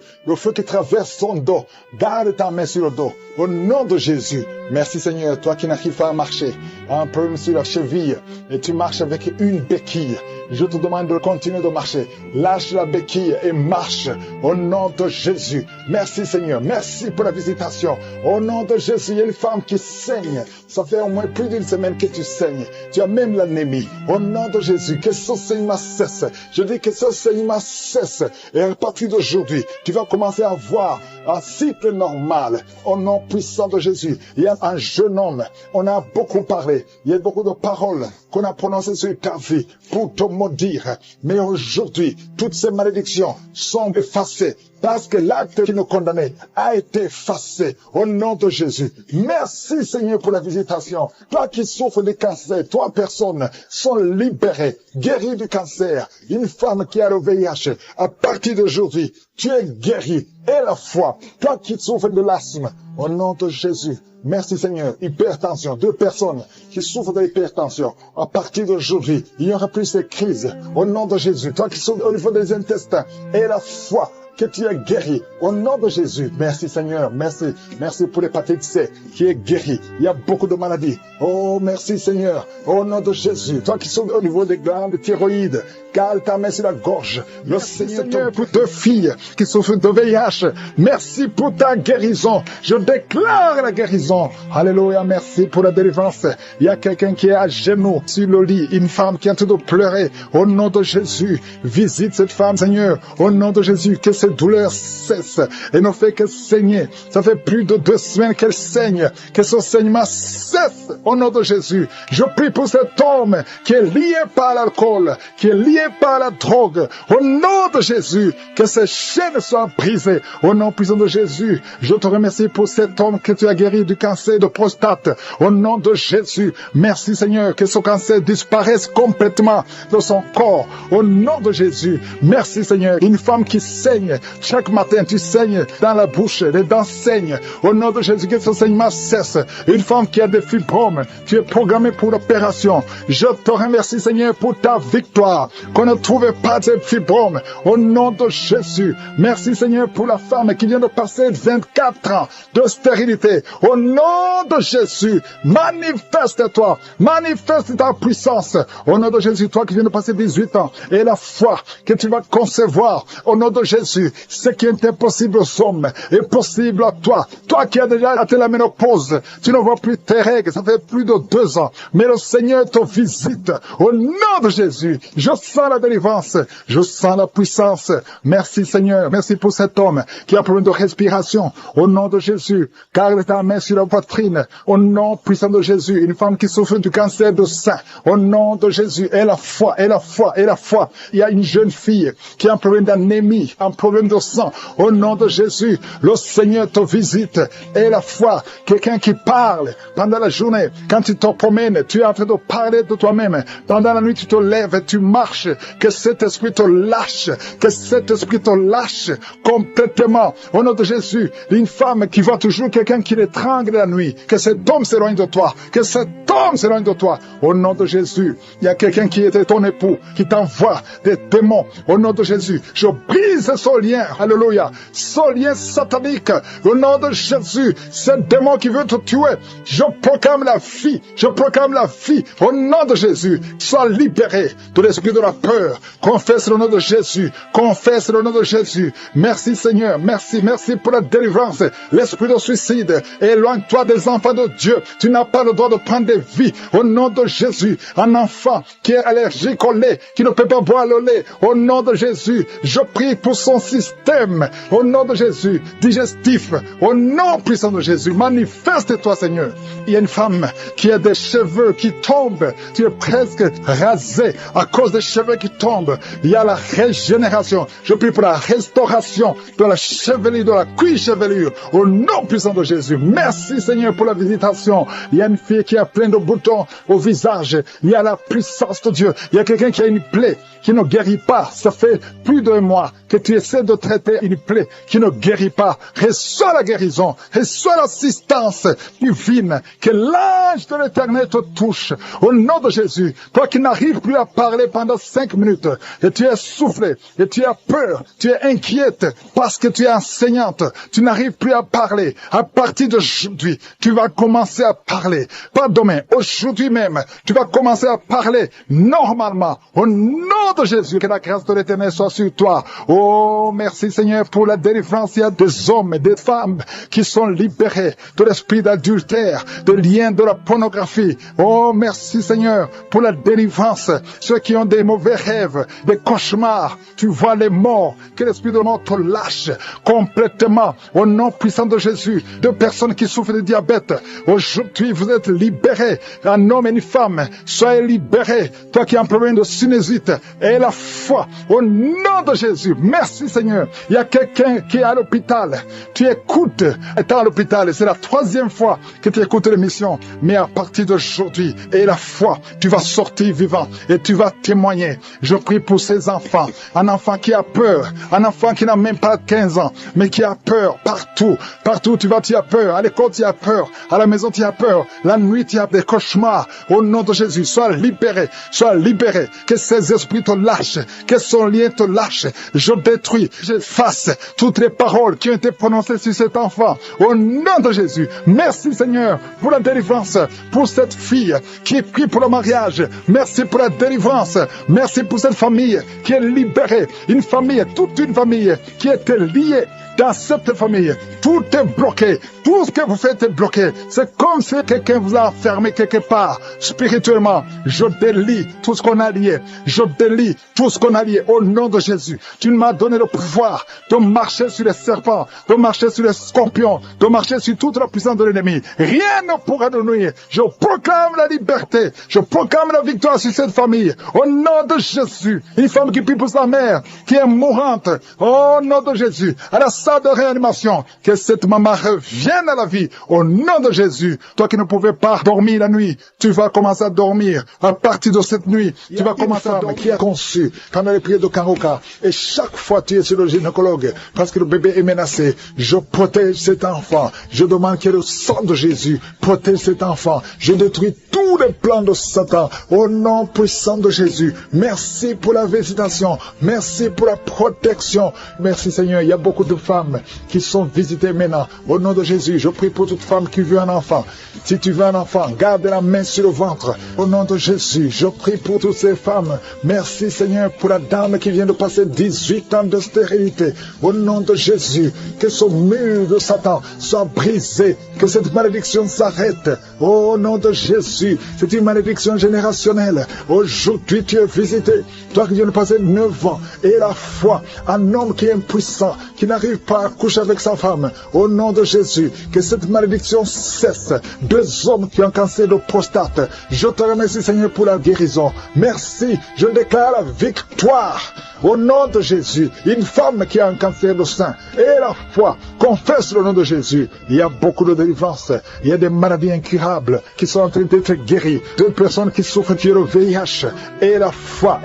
qui traverse son dos. Garde ta main sur le dos. Au nom de Jésus, merci Seigneur, toi qui n'arrives pas à marcher, un peu sur la cheville, et tu marches avec une béquille. Je te demande de continuer de marcher. Lâche la béquille et marche. Au nom de Jésus. Merci Seigneur. Merci pour la visitation. Au nom de Jésus, il y a une femme qui saigne. Ça fait au moins plus d'une semaine que tu saignes. Tu as même l'anémie. Au nom de Jésus, que ce saignement cesse. Je dis que ce saignement cesse. Et à partir d'aujourd'hui, tu vas commencer à avoir un cycle normal. Au nom puissant de Jésus. Il y a un jeune homme. On a beaucoup parlé. Il y a beaucoup de paroles qu'on a prononcées sur ta vie pour te maudire. Mais aujourd'hui, toutes ces malédictions sont effacées. Parce que l'acte qui nous condamnait a été effacé au nom de Jésus. Merci Seigneur pour la visitation. Toi qui souffres de cancer, 3 personnes sont libérées, guéries du cancer. Une femme qui a le VIH, à partir d'aujourd'hui, tu es guéri. Et la foi, toi qui souffres de l'asthme, au nom de Jésus. Merci Seigneur. Hypertension, 2 personnes qui souffrent de l'hypertension. À partir d'aujourd'hui, il n'y aura plus ces crises. Au nom de Jésus, toi qui souffres au niveau des intestins, et la foi, que tu es guéri. Au nom de Jésus. Merci Seigneur. Merci. Merci pour l'hépatite C qui est guéri. Il y a beaucoup de maladies. Oh, merci Seigneur. Au nom de Jésus. Toi qui souffres au niveau des glandes thyroïdes, garde ta main sur la gorge. Le Seigneur pour 2 filles qui souffrent de VIH. Merci pour ta guérison. Je déclare la guérison. Alléluia. Merci pour la délivrance. Il y a quelqu'un qui est à genoux sur le lit. Une femme qui est en train de pleurer. Au nom de Jésus. Visite cette femme, Seigneur. Au nom de Jésus. Que cette douleur cesse et ne fait que saigner. Ça fait plus de 2 semaines qu'elle saigne. Que ce saignement cesse au nom de Jésus. Je prie pour cet homme qui est lié par l'alcool, qui est lié par la drogue. Au nom de Jésus, que ces chaînes soient brisées. Au nom puissant de Jésus, je te remercie pour cet homme que tu as guéri du cancer de prostate. Au nom de Jésus, merci Seigneur, que ce cancer disparaisse complètement de son corps. Au nom de Jésus, merci Seigneur. Une femme qui saigne chaque matin, tu saignes dans la bouche, les dents saignent. Au nom de Jésus, que ce saignement cesse. Une femme qui a des fibromes, tu es programmée pour l'opération. Je te remercie Seigneur pour ta victoire. Qu'on ne trouve pas de fibromes. Au nom de Jésus. Merci Seigneur pour la femme qui vient de passer 24 ans de stérilité. Au nom de Jésus, manifeste-toi. Manifeste ta puissance. Au nom de Jésus, toi qui viens de passer 18 ans. Et la foi que tu vas concevoir. Au nom de Jésus, ce qui est impossible aux hommes est possible à toi. Toi qui as déjà atteint la ménopause, tu ne vois plus tes règles, ça fait plus de 2 ans. Mais le Seigneur te visite. Au nom de Jésus, je sens la délivrance, je sens la puissance. Merci Seigneur, merci pour cet homme qui a un problème de respiration. Au nom de Jésus, garde ta main sur la poitrine. Au nom puissant de Jésus, une femme qui souffre du cancer de sein. Au nom de Jésus, et la foi, et la foi, et la foi. Il y a une jeune fille qui a un problème d'anémie, un problème problème de sang. Au nom de Jésus, le Seigneur te visite. Et la foi, quelqu'un qui parle pendant la journée, quand tu te promènes, tu es en train de parler de toi-même. Pendant la nuit, tu te lèves et tu marches. Que cet esprit te lâche. Que cet esprit te lâche complètement. Au nom de Jésus, une femme qui voit toujours quelqu'un qui l'étrangle la nuit. Que cet homme s'éloigne de toi. Que cet homme s'éloigne de toi. Au nom de Jésus, il y a quelqu'un qui était ton époux, qui t'envoie des démons. Au nom de Jésus, je brise ce lien. Alléluia. Ce lien satanique. Au nom de Jésus, ce démon qui veut te tuer, je proclame la vie. Je proclame la vie. Au nom de Jésus, sois libéré de l'esprit de la peur. Confesse le nom de Jésus. Confesse le nom de Jésus. Merci Seigneur. Merci. Merci pour la délivrance. L'esprit de suicide. Éloigne-toi des enfants de Dieu. Tu n'as pas le droit de prendre des vies. Au nom de Jésus, un enfant qui est allergique au lait, qui ne peut pas boire le lait. Au nom de Jésus, je prie pour son système. Au nom de Jésus, digestif. Au nom puissant de Jésus, manifeste-toi Seigneur. Il y a une femme qui a des cheveux qui tombent. Tu es presque rasé à cause des cheveux qui tombent. Il y a la régénération. Je prie pour la restauration de la chevelure, de la cuir-chevelure. Au nom puissant de Jésus. Merci Seigneur pour la visitation. Il y a une fille qui a plein de boutons au visage. Il y a la puissance de Dieu. Il y a quelqu'un qui a une plaie qui ne guérit pas. Ça fait plus d'un mois que tu essaies de traiter une plaie qui ne guérit pas. Reçois la guérison. Reçois l'assistance divine. Que l'ange de l'Éternel te touche. Au nom de Jésus. Toi qui n'arrives plus à parler pendant 5 minutes. Et tu es soufflé. Et tu as peur. Tu es inquiète. Parce que tu es enseignante. Tu n'arrives plus à parler. À partir d'aujourd'hui, tu vas commencer à parler. Pas demain. Aujourd'hui même. Tu vas commencer à parler normalement. Au nom de Jésus, que la grâce de l'Éternel soit sur toi. Oh, merci Seigneur pour la délivrance. Il y a des hommes et des femmes qui sont libérés de l'esprit d'adultère, de liens de la pornographie. Oh, merci Seigneur pour la délivrance. Ceux qui ont des mauvais rêves, des cauchemars, tu vois les morts, que l'esprit de mort te lâche complètement. Au nom puissant de Jésus, de personnes qui souffrent de diabète, aujourd'hui vous êtes libérés. Un homme et une femme, soyez libérés. Toi qui as un problème de sinusite, et la foi, au nom de Jésus. Merci Seigneur. Il y a quelqu'un qui est à l'hôpital. Tu écoutes, étant à l'hôpital, et c'est la 3e fois que tu écoutes l'émission. Mais à partir d'aujourd'hui, et la foi, tu vas sortir vivant et tu vas témoigner. Je prie pour ces enfants. Un enfant qui a peur, un enfant qui n'a même pas 15 ans, mais qui a peur partout. Partout tu vas, tu as peur. À l'école, tu as peur. À la maison, tu as peur. La nuit, tu as des cauchemars. Au nom de Jésus, sois libéré. Sois libéré. Que ces esprits te lâchent. Que son lien te lâche. Je détruis, j'efface toutes les paroles qui ont été prononcées sur cet enfant. Au nom de Jésus. Merci Seigneur pour la délivrance. Pour cette fille qui est prise pour le mariage. Merci pour la délivrance. Merci pour cette famille qui est libérée. Une famille, toute une famille qui était liée. Dans cette famille, tout est bloqué. Tout ce que vous faites est bloqué. C'est comme si quelqu'un vous a enfermé quelque part. Spirituellement, je délie tout ce qu'on a lié. Je délie tout ce qu'on a lié au nom de Jésus. Tu m'as donné le pouvoir de marcher sur les serpents, de marcher sur les scorpions, de marcher sur toute la puissance de l'ennemi. Rien ne pourra nous nuire. Je proclame la liberté. Je proclame la victoire sur cette famille. Au nom de Jésus. Une femme qui prie pour sa mère, qui est mourante. Au nom de Jésus. À la salle de réanimation. Que cette maman revienne à la vie. Au nom de Jésus. Toi qui ne pouvais pas dormir la nuit, tu vas commencer à dormir. À partir de cette nuit, tu vas commencer à dormir. Qui a conçu pendant les prières de Karoka. Et chaque fois tu es sur le gynécologue parce que le bébé est menacé. Je protège cet enfant. Je demande que le sang de Jésus protège cet enfant. Je détruis tous les plans de Satan. Au nom puissant de Jésus. Merci pour la visitation. Merci pour la protection. Merci Seigneur. Il y a beaucoup de femmes qui sont visitées maintenant. Au nom de Jésus, je prie pour toute femme qui veut un enfant. Si tu veux un enfant, garde la main sur le ventre. Au nom de Jésus, je prie pour toutes ces femmes. Merci Seigneur pour la dame qui vient de passer 18 ans de stérilité. Au nom de Jésus, que ce mur de Satan soit brisé. Que cette malédiction s'arrête. Au nom de Jésus, c'est une malédiction générationnelle. Aujourd'hui, tu es visité. Toi qui viens de passer 9 ans. Et la foi, un homme qui est impuissant, qui n'arrive pas à coucher avec sa femme. Au nom de Jésus, que cette malédiction cesse. 2 hommes qui ont un cancer de prostate. Je te remercie Seigneur pour la guérison. Merci, je déclare la victoire. Au nom de Jésus, une une femme qui a un cancer de sein, et la foi, confesse le nom de Jésus. Il y a beaucoup de délivrances, il y a des maladies incurables qui sont en train d'être guéries, de personnes qui souffrent du VIH, et la foi,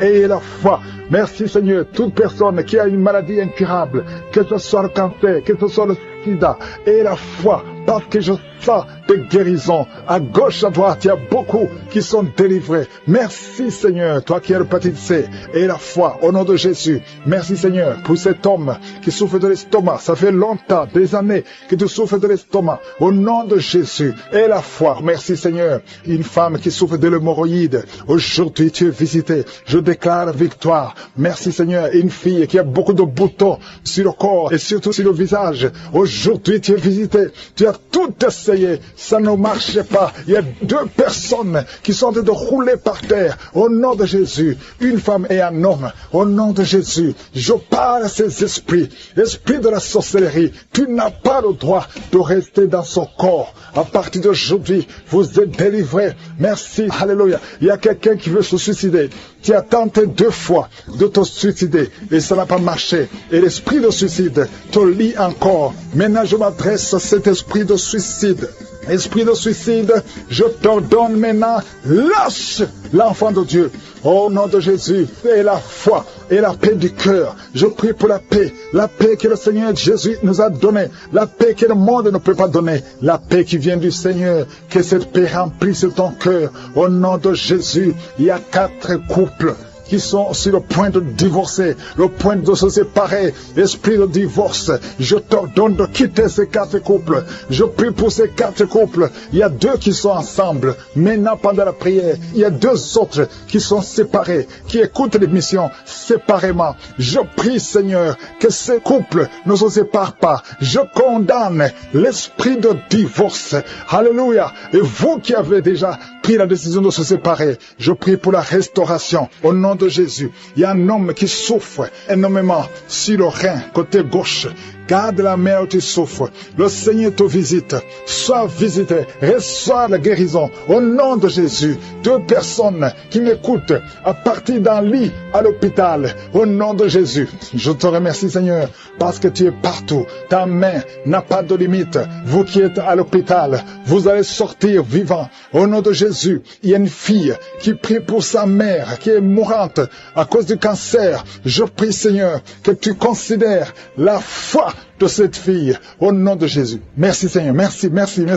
Merci Seigneur, toute personne qui a une maladie incurable, que ce soit le cancer, que ce soit le sida, et la foi, parce que je sens des guérisons. À gauche, à droite, il y a beaucoup qui sont délivrés. Merci Seigneur, toi qui as l'hépatite C, et la foi, au nom de Jésus. Merci Seigneur pour cet homme qui souffre de l'estomac. Ça fait longtemps, des années que tu souffres de l'estomac. Au nom de Jésus, et la foi. Merci Seigneur. Une femme qui souffre de l'hémorroïde. Aujourd'hui, tu es visité. Je déclare victoire. Merci Seigneur. Une fille qui a beaucoup de boutons sur le corps et surtout sur le visage. Aujourd'hui, tu es visité. Tu as tout essayé. Ça ne marchait pas. Il y a 2 personnes qui sont en train de rouler par terre. Au nom de Jésus. Une femme et un homme. Au nom de Jésus. Je parle à ces esprits. Esprit de la sorcellerie. Tu n'as pas le droit de rester dans son corps. À partir d'aujourd'hui, vous êtes délivrés. Merci. Alléluia. Il y a quelqu'un qui veut se suicider. Tu as tenté 2 fois de te suicider et ça n'a pas marché. Et l'esprit de suicide te lie encore. Maintenant, je m'adresse à cet esprit de suicide. Esprit de suicide, je t'ordonne maintenant, lâche l'enfant de Dieu. Au nom de Jésus, et la foi et la paix du cœur. Je prie pour la paix que le Seigneur Jésus nous a donnée, la paix que le monde ne peut pas donner, la paix qui vient du Seigneur, que cette paix remplisse ton cœur. Au nom de Jésus, il y a 4 couples qui sont sur le point de divorcer, le point de se séparer, esprit de divorce, je t'ordonne de quitter ces 4 couples. Je prie pour ces 4 couples. Il y a 2 qui sont ensemble. Maintenant, pendant la prière, il y a 2 autres qui sont séparés, qui écoutent l'émission séparément. Je prie, Seigneur, que ces couples ne se séparent pas. Je condamne l'esprit de divorce. Alléluia. Et vous qui avez déjà pris la décision de se séparer, je prie pour la restauration. Au nom de Jésus, il y a un homme qui souffre énormément sur le rein, côté gauche. Garde la main où tu souffres. Le Seigneur te visite. Sois visité. Reçois la guérison. Au nom de Jésus. 2 personnes qui m'écoutent à partir d'un lit à l'hôpital. Au nom de Jésus. Je te remercie Seigneur parce que tu es partout. Ta main n'a pas de limite. Vous qui êtes à l'hôpital, vous allez sortir vivant. Au nom de Jésus. Il y a une fille qui prie pour sa mère qui est mourante à cause du cancer. Je prie Seigneur que tu considères la foi de cette fille, au nom de Jésus. Merci Seigneur, merci.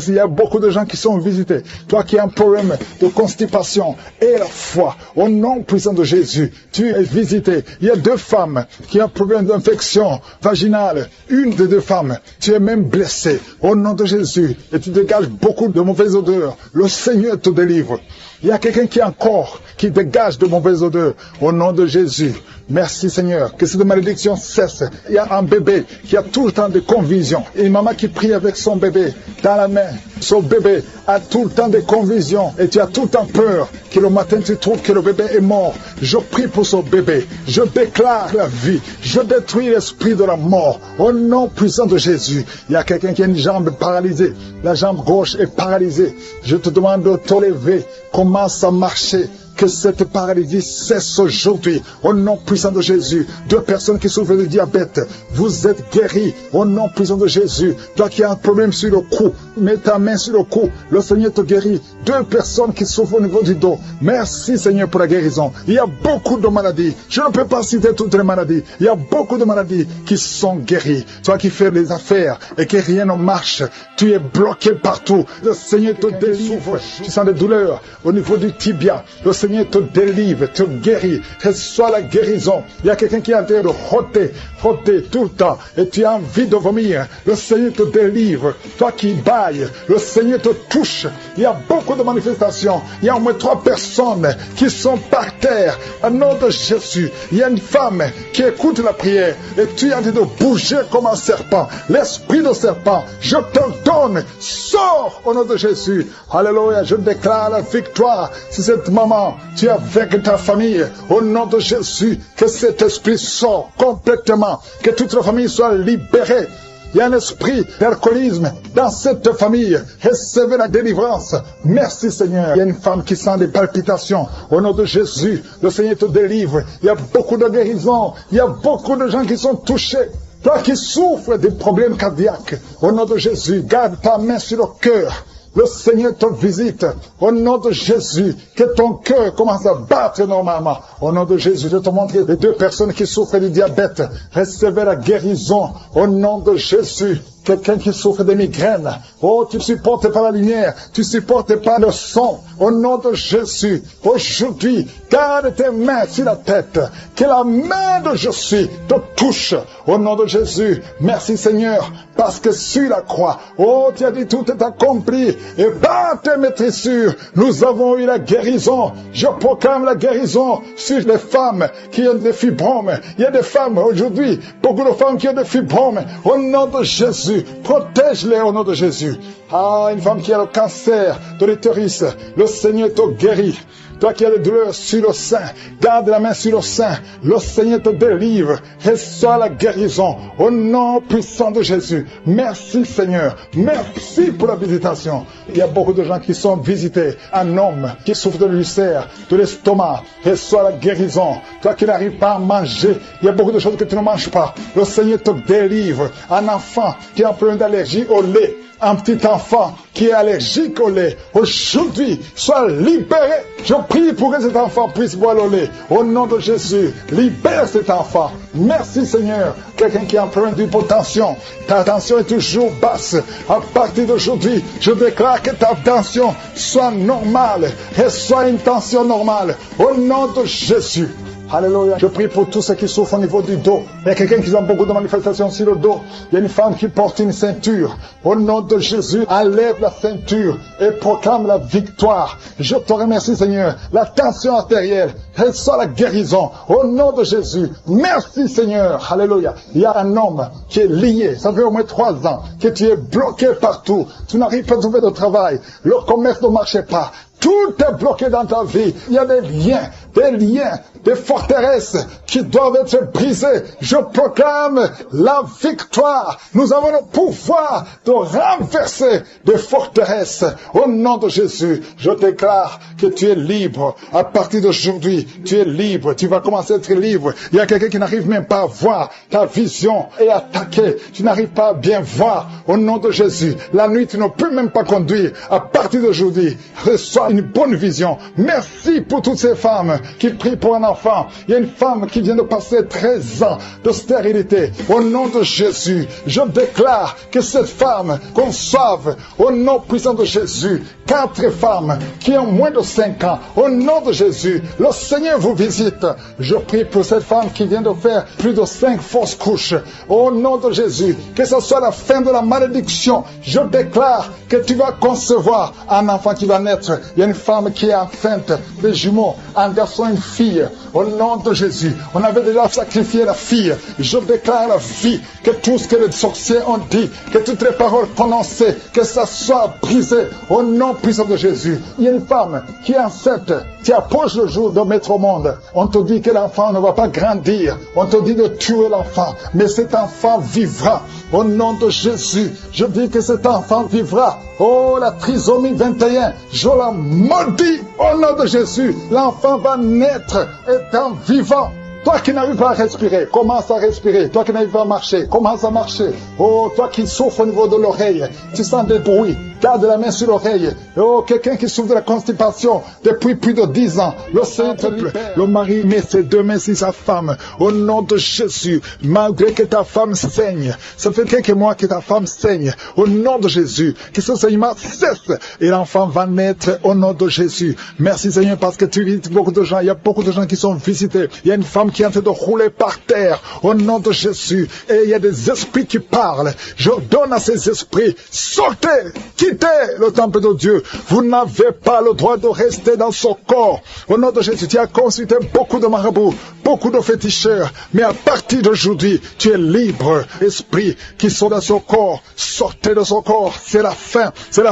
Il y a beaucoup de gens qui sont visités. Toi qui as un problème de constipation et la foi, au nom puissant de Jésus, tu es visité. Il y a 2 femmes qui ont un problème d'infection vaginale. Une des 2 femmes, tu es même blessée. Au nom de Jésus, et tu dégages beaucoup de mauvaises odeurs. Le Seigneur te délivre. Il y a quelqu'un qui a un corps qui dégage de mauvaises odeurs. Au nom de Jésus. Merci Seigneur, que cette malédiction cesse. Il y a un bébé qui a tout le temps des convulsions. Une maman qui prie avec son bébé dans la main. Son bébé a tout le temps des convulsions. Et tu as tout le temps peur que le matin tu trouves que le bébé est mort. Je prie pour son bébé. Je déclare la vie. Je détruis l'esprit de la mort. Au nom puissant de Jésus. Il y a quelqu'un qui a une jambe paralysée. La jambe gauche est paralysée. Je te demande de te lever. Commence à marcher. Que cette paralysie cesse aujourd'hui. Au nom puissant de Jésus. 2 personnes qui souffrent de diabète. Vous êtes guéris. Au nom puissant de Jésus. Toi qui as un problème sur le cou. Mets ta main sur le cou. Le Seigneur te guérit. 2 personnes qui souffrent au niveau du dos. Merci Seigneur pour la guérison. Il y a beaucoup de maladies. Je ne peux pas citer toutes les maladies. Il y a beaucoup de maladies qui sont guéries. Toi qui fais les affaires et que rien ne marche. Tu es bloqué partout. Le Seigneur te délivre. Tu sens des douleurs au niveau du tibia. Le Seigneur te délivre, te guérit. Reçois la guérison. Il y a quelqu'un qui est en train de roter tout le temps. Et tu as envie de vomir. Le Seigneur te délivre. Toi qui bailles, le Seigneur te touche. Il y a beaucoup de manifestations. Il y a au moins 3 personnes qui sont par terre. Au nom de Jésus, il y a une femme qui écoute la prière. Et tu es en train de bouger comme un serpent. L'esprit de serpent, je te donne. Sors au nom de Jésus. Alléluia, je déclare la victoire sur cette maman. Tu es avec ta famille. Au nom de Jésus, que cet esprit sort complètement. Que toute la famille soit libérée. Il y a un esprit d'alcoolisme dans cette famille. Recevez la délivrance. Merci Seigneur. Il y a une femme qui sent des palpitations. Au nom de Jésus, le Seigneur te délivre. Il y a beaucoup de guérisons. Il y a beaucoup de gens qui sont touchés. Toi qui souffres des problèmes cardiaques, au nom de Jésus, garde ta main sur le cœur. Le Seigneur te visite. Au nom de Jésus, que ton cœur commence à battre normalement. Au nom de Jésus, je te montre les 2 personnes qui souffrent du diabète. Recevez la guérison. Au nom de Jésus. Quelqu'un qui souffre de migraines. Oh, tu ne supportes pas la lumière. Tu ne supportes pas le son. Au nom de Jésus, aujourd'hui, garde tes mains sur la tête. Que la main de Jésus te touche. Au nom de Jésus, merci Seigneur. Parce que sur la croix, oh, tu as dit tout est accompli. Et par tes maîtrissures, nous avons eu la guérison. Je proclame la guérison sur les femmes qui ont des fibromes. Il y a des femmes aujourd'hui, beaucoup de femmes qui ont des fibromes. Au nom de Jésus, protège-les au nom de Jésus. Ah, une femme qui a le cancer de l'utérus, le Seigneur te guérit. Toi qui as des douleurs sur le sein, garde la main sur le sein. Le Seigneur te délivre. Reçois la guérison au nom puissant de Jésus. Merci Seigneur. Merci pour la visitation. Il y a beaucoup de gens qui sont visités. Un homme qui souffre de l'ulcère, de l'estomac. Reçois la guérison. Toi qui n'arrives pas à manger, il y a beaucoup de choses que tu ne manges pas. Le Seigneur te délivre. Un enfant qui a un problème d'allergie au lait. Un petit enfant qui est allergique au lait, aujourd'hui, soit libéré. Je prie pour que cet enfant puisse boire le lait. Au nom de Jésus, libère cet enfant. Merci Seigneur. Quelqu'un qui a un problème d'hypotension, ta tension est toujours basse. À partir d'aujourd'hui, je déclare que ta tension soit normale. Et soit une tension normale. Au nom de Jésus. Alléluia. Je prie pour tous ceux qui souffrent au niveau du dos. Il y a quelqu'un qui a beaucoup de manifestations sur le dos. Il y a une femme qui porte une ceinture. Au nom de Jésus, enlève la ceinture et proclame la victoire. Je te remercie Seigneur. La tension artérielle, reçoit la guérison. Au nom de Jésus. Merci Seigneur. Alléluia. Il y a un homme qui est lié. Ça fait au moins 3 ans que tu es bloqué partout. Tu n'arrives pas à trouver de travail. Le commerce ne marchait pas. Tout est bloqué dans ta vie. Il y a des liens, des forteresses qui doivent être brisées. Je proclame la victoire. Nous avons le pouvoir de renverser des forteresses. Au nom de Jésus, je déclare que tu es libre. À partir d'aujourd'hui, tu es libre. Tu vas commencer à être libre. Il y a quelqu'un qui n'arrive même pas à voir. Ta vision est attaquée. Tu n'arrives pas à bien voir. Au nom de Jésus, la nuit, tu ne peux même pas conduire. À partir d'aujourd'hui, reçois une bonne vision. Merci pour toutes ces femmes qui prient pour un enfant. Il y a une femme qui vient de passer 13 ans de stérilité. Au nom de Jésus, je déclare que cette femme conçoive au nom puissant de Jésus 4 femmes qui ont moins de 5 ans. Au nom de Jésus, le Seigneur vous visite. Je prie pour cette femme qui vient de faire plus de 5 fausses couches. Au nom de Jésus, que ce soit la fin de la malédiction. Je déclare que tu vas concevoir un enfant qui va naître. Il y a une femme qui est enceinte de jumeaux, un garçon et une fille. Au nom de Jésus, on avait déjà sacrifié la fille. Je déclare la vie, que tout ce que les sorciers ont dit, que toutes les paroles prononcées, que ça soit brisé au nom puissant de Jésus. Il y a une femme qui est enceinte, qui approche le jour de mettre au monde. On te dit que l'enfant ne va pas grandir. On te dit de tuer l'enfant. Mais cet enfant vivra. Au nom de Jésus, je dis que cet enfant vivra. Oh, la trisomie 21, je la maudis au nom de Jésus. L'enfant va naître étant vivant. Toi qui n'arrives pas à respirer, commence à respirer. Toi qui n'arrives pas à marcher, commence à marcher. Oh, toi qui souffres au niveau de l'oreille, tu sens des bruits. Garde la main sur l'oreille. Oh, quelqu'un qui souffre de la constipation depuis plus de 10 ans. Le Seigneur te plaît. Le mari met ses 2 mains sur sa femme. Au nom de Jésus, malgré que ta femme saigne, ça fait quelques mois que ta femme saigne. Au nom de Jésus, que ce saignement cesse et l'enfant va naître au nom de Jésus. Merci Seigneur parce que tu visites beaucoup de gens. Il y a beaucoup de gens qui sont visités. Il y a une femme qui est en train de rouler par terre au nom de Jésus. Et il y a des esprits qui parlent. Je donne à ces esprits, sortez, quittez quittez le temple de Dieu. Vous n'avez pas le droit de rester dans son corps. Au nom de Jésus, tu as consulté beaucoup de marabouts, beaucoup de féticheurs, mais à partir d'aujourd'hui, tu es libre. Esprit qui sont dans son corps, sortez de son corps. C'est la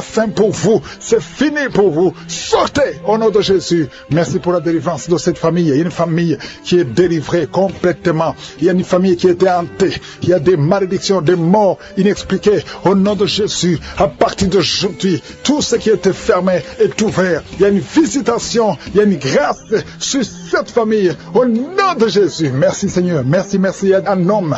fin pour vous. C'est fini pour vous. Sortez au nom de Jésus. Merci pour la délivrance de cette famille. Il y a une famille qui est délivrée complètement. Il y a une famille qui était hantée. Il y a des malédictions, des morts inexpliquées. Au nom de Jésus, à partir d'aujourd'hui, tout ce qui était fermé est ouvert. Il y a une visitation, il y a une grâce sur cette famille. Au nom de Jésus, merci Seigneur. Merci. Il y a un homme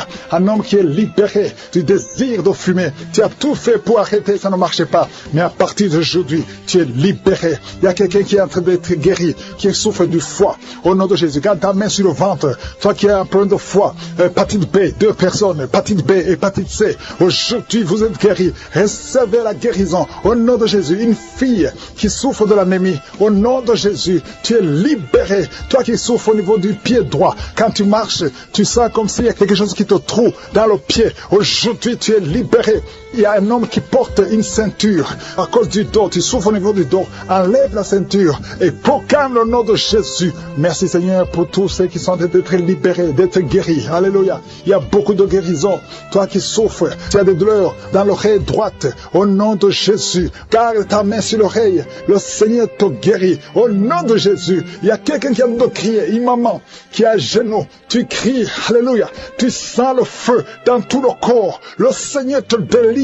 qui est libéré du désir de fumer. Tu as tout fait pour arrêter, ça ne marchait pas. Mais à partir d'aujourd'hui, tu es libéré. Il y a quelqu'un qui est en train d'être guéri, qui souffre du foie. Au nom de Jésus, garde ta main sur le ventre. Toi qui as un problème de foie, hépatite B, 2 personnes, hépatite B, hépatite C. Aujourd'hui, vous êtes guéris. Recevez la guérison. Au nom de Jésus, une fille qui souffre de l'anémie. Au nom de Jésus, tu es libéré. Toi qui souffres au niveau du pied droit. Quand tu marches, tu sens comme s'il y a quelque chose qui te trouve dans le pied. Aujourd'hui, tu es libéré. Il y a un homme qui porte une ceinture à cause du dos. Tu souffres au niveau du dos. Enlève la ceinture et proclame le nom de Jésus. Merci Seigneur pour tous ceux qui sont d'être libérés, d'être guéris. Alléluia. Il y a beaucoup de guérisons. Toi qui souffres, tu as des douleurs dans l'oreille droite. Au nom de Jésus, garde ta main sur l'oreille. Le Seigneur te guérit. Au nom de Jésus, il y a quelqu'un qui a de crier. Une maman qui est à genoux. Tu cries. Alléluia. Tu sens le feu dans tout le corps. Le Seigneur te délivre.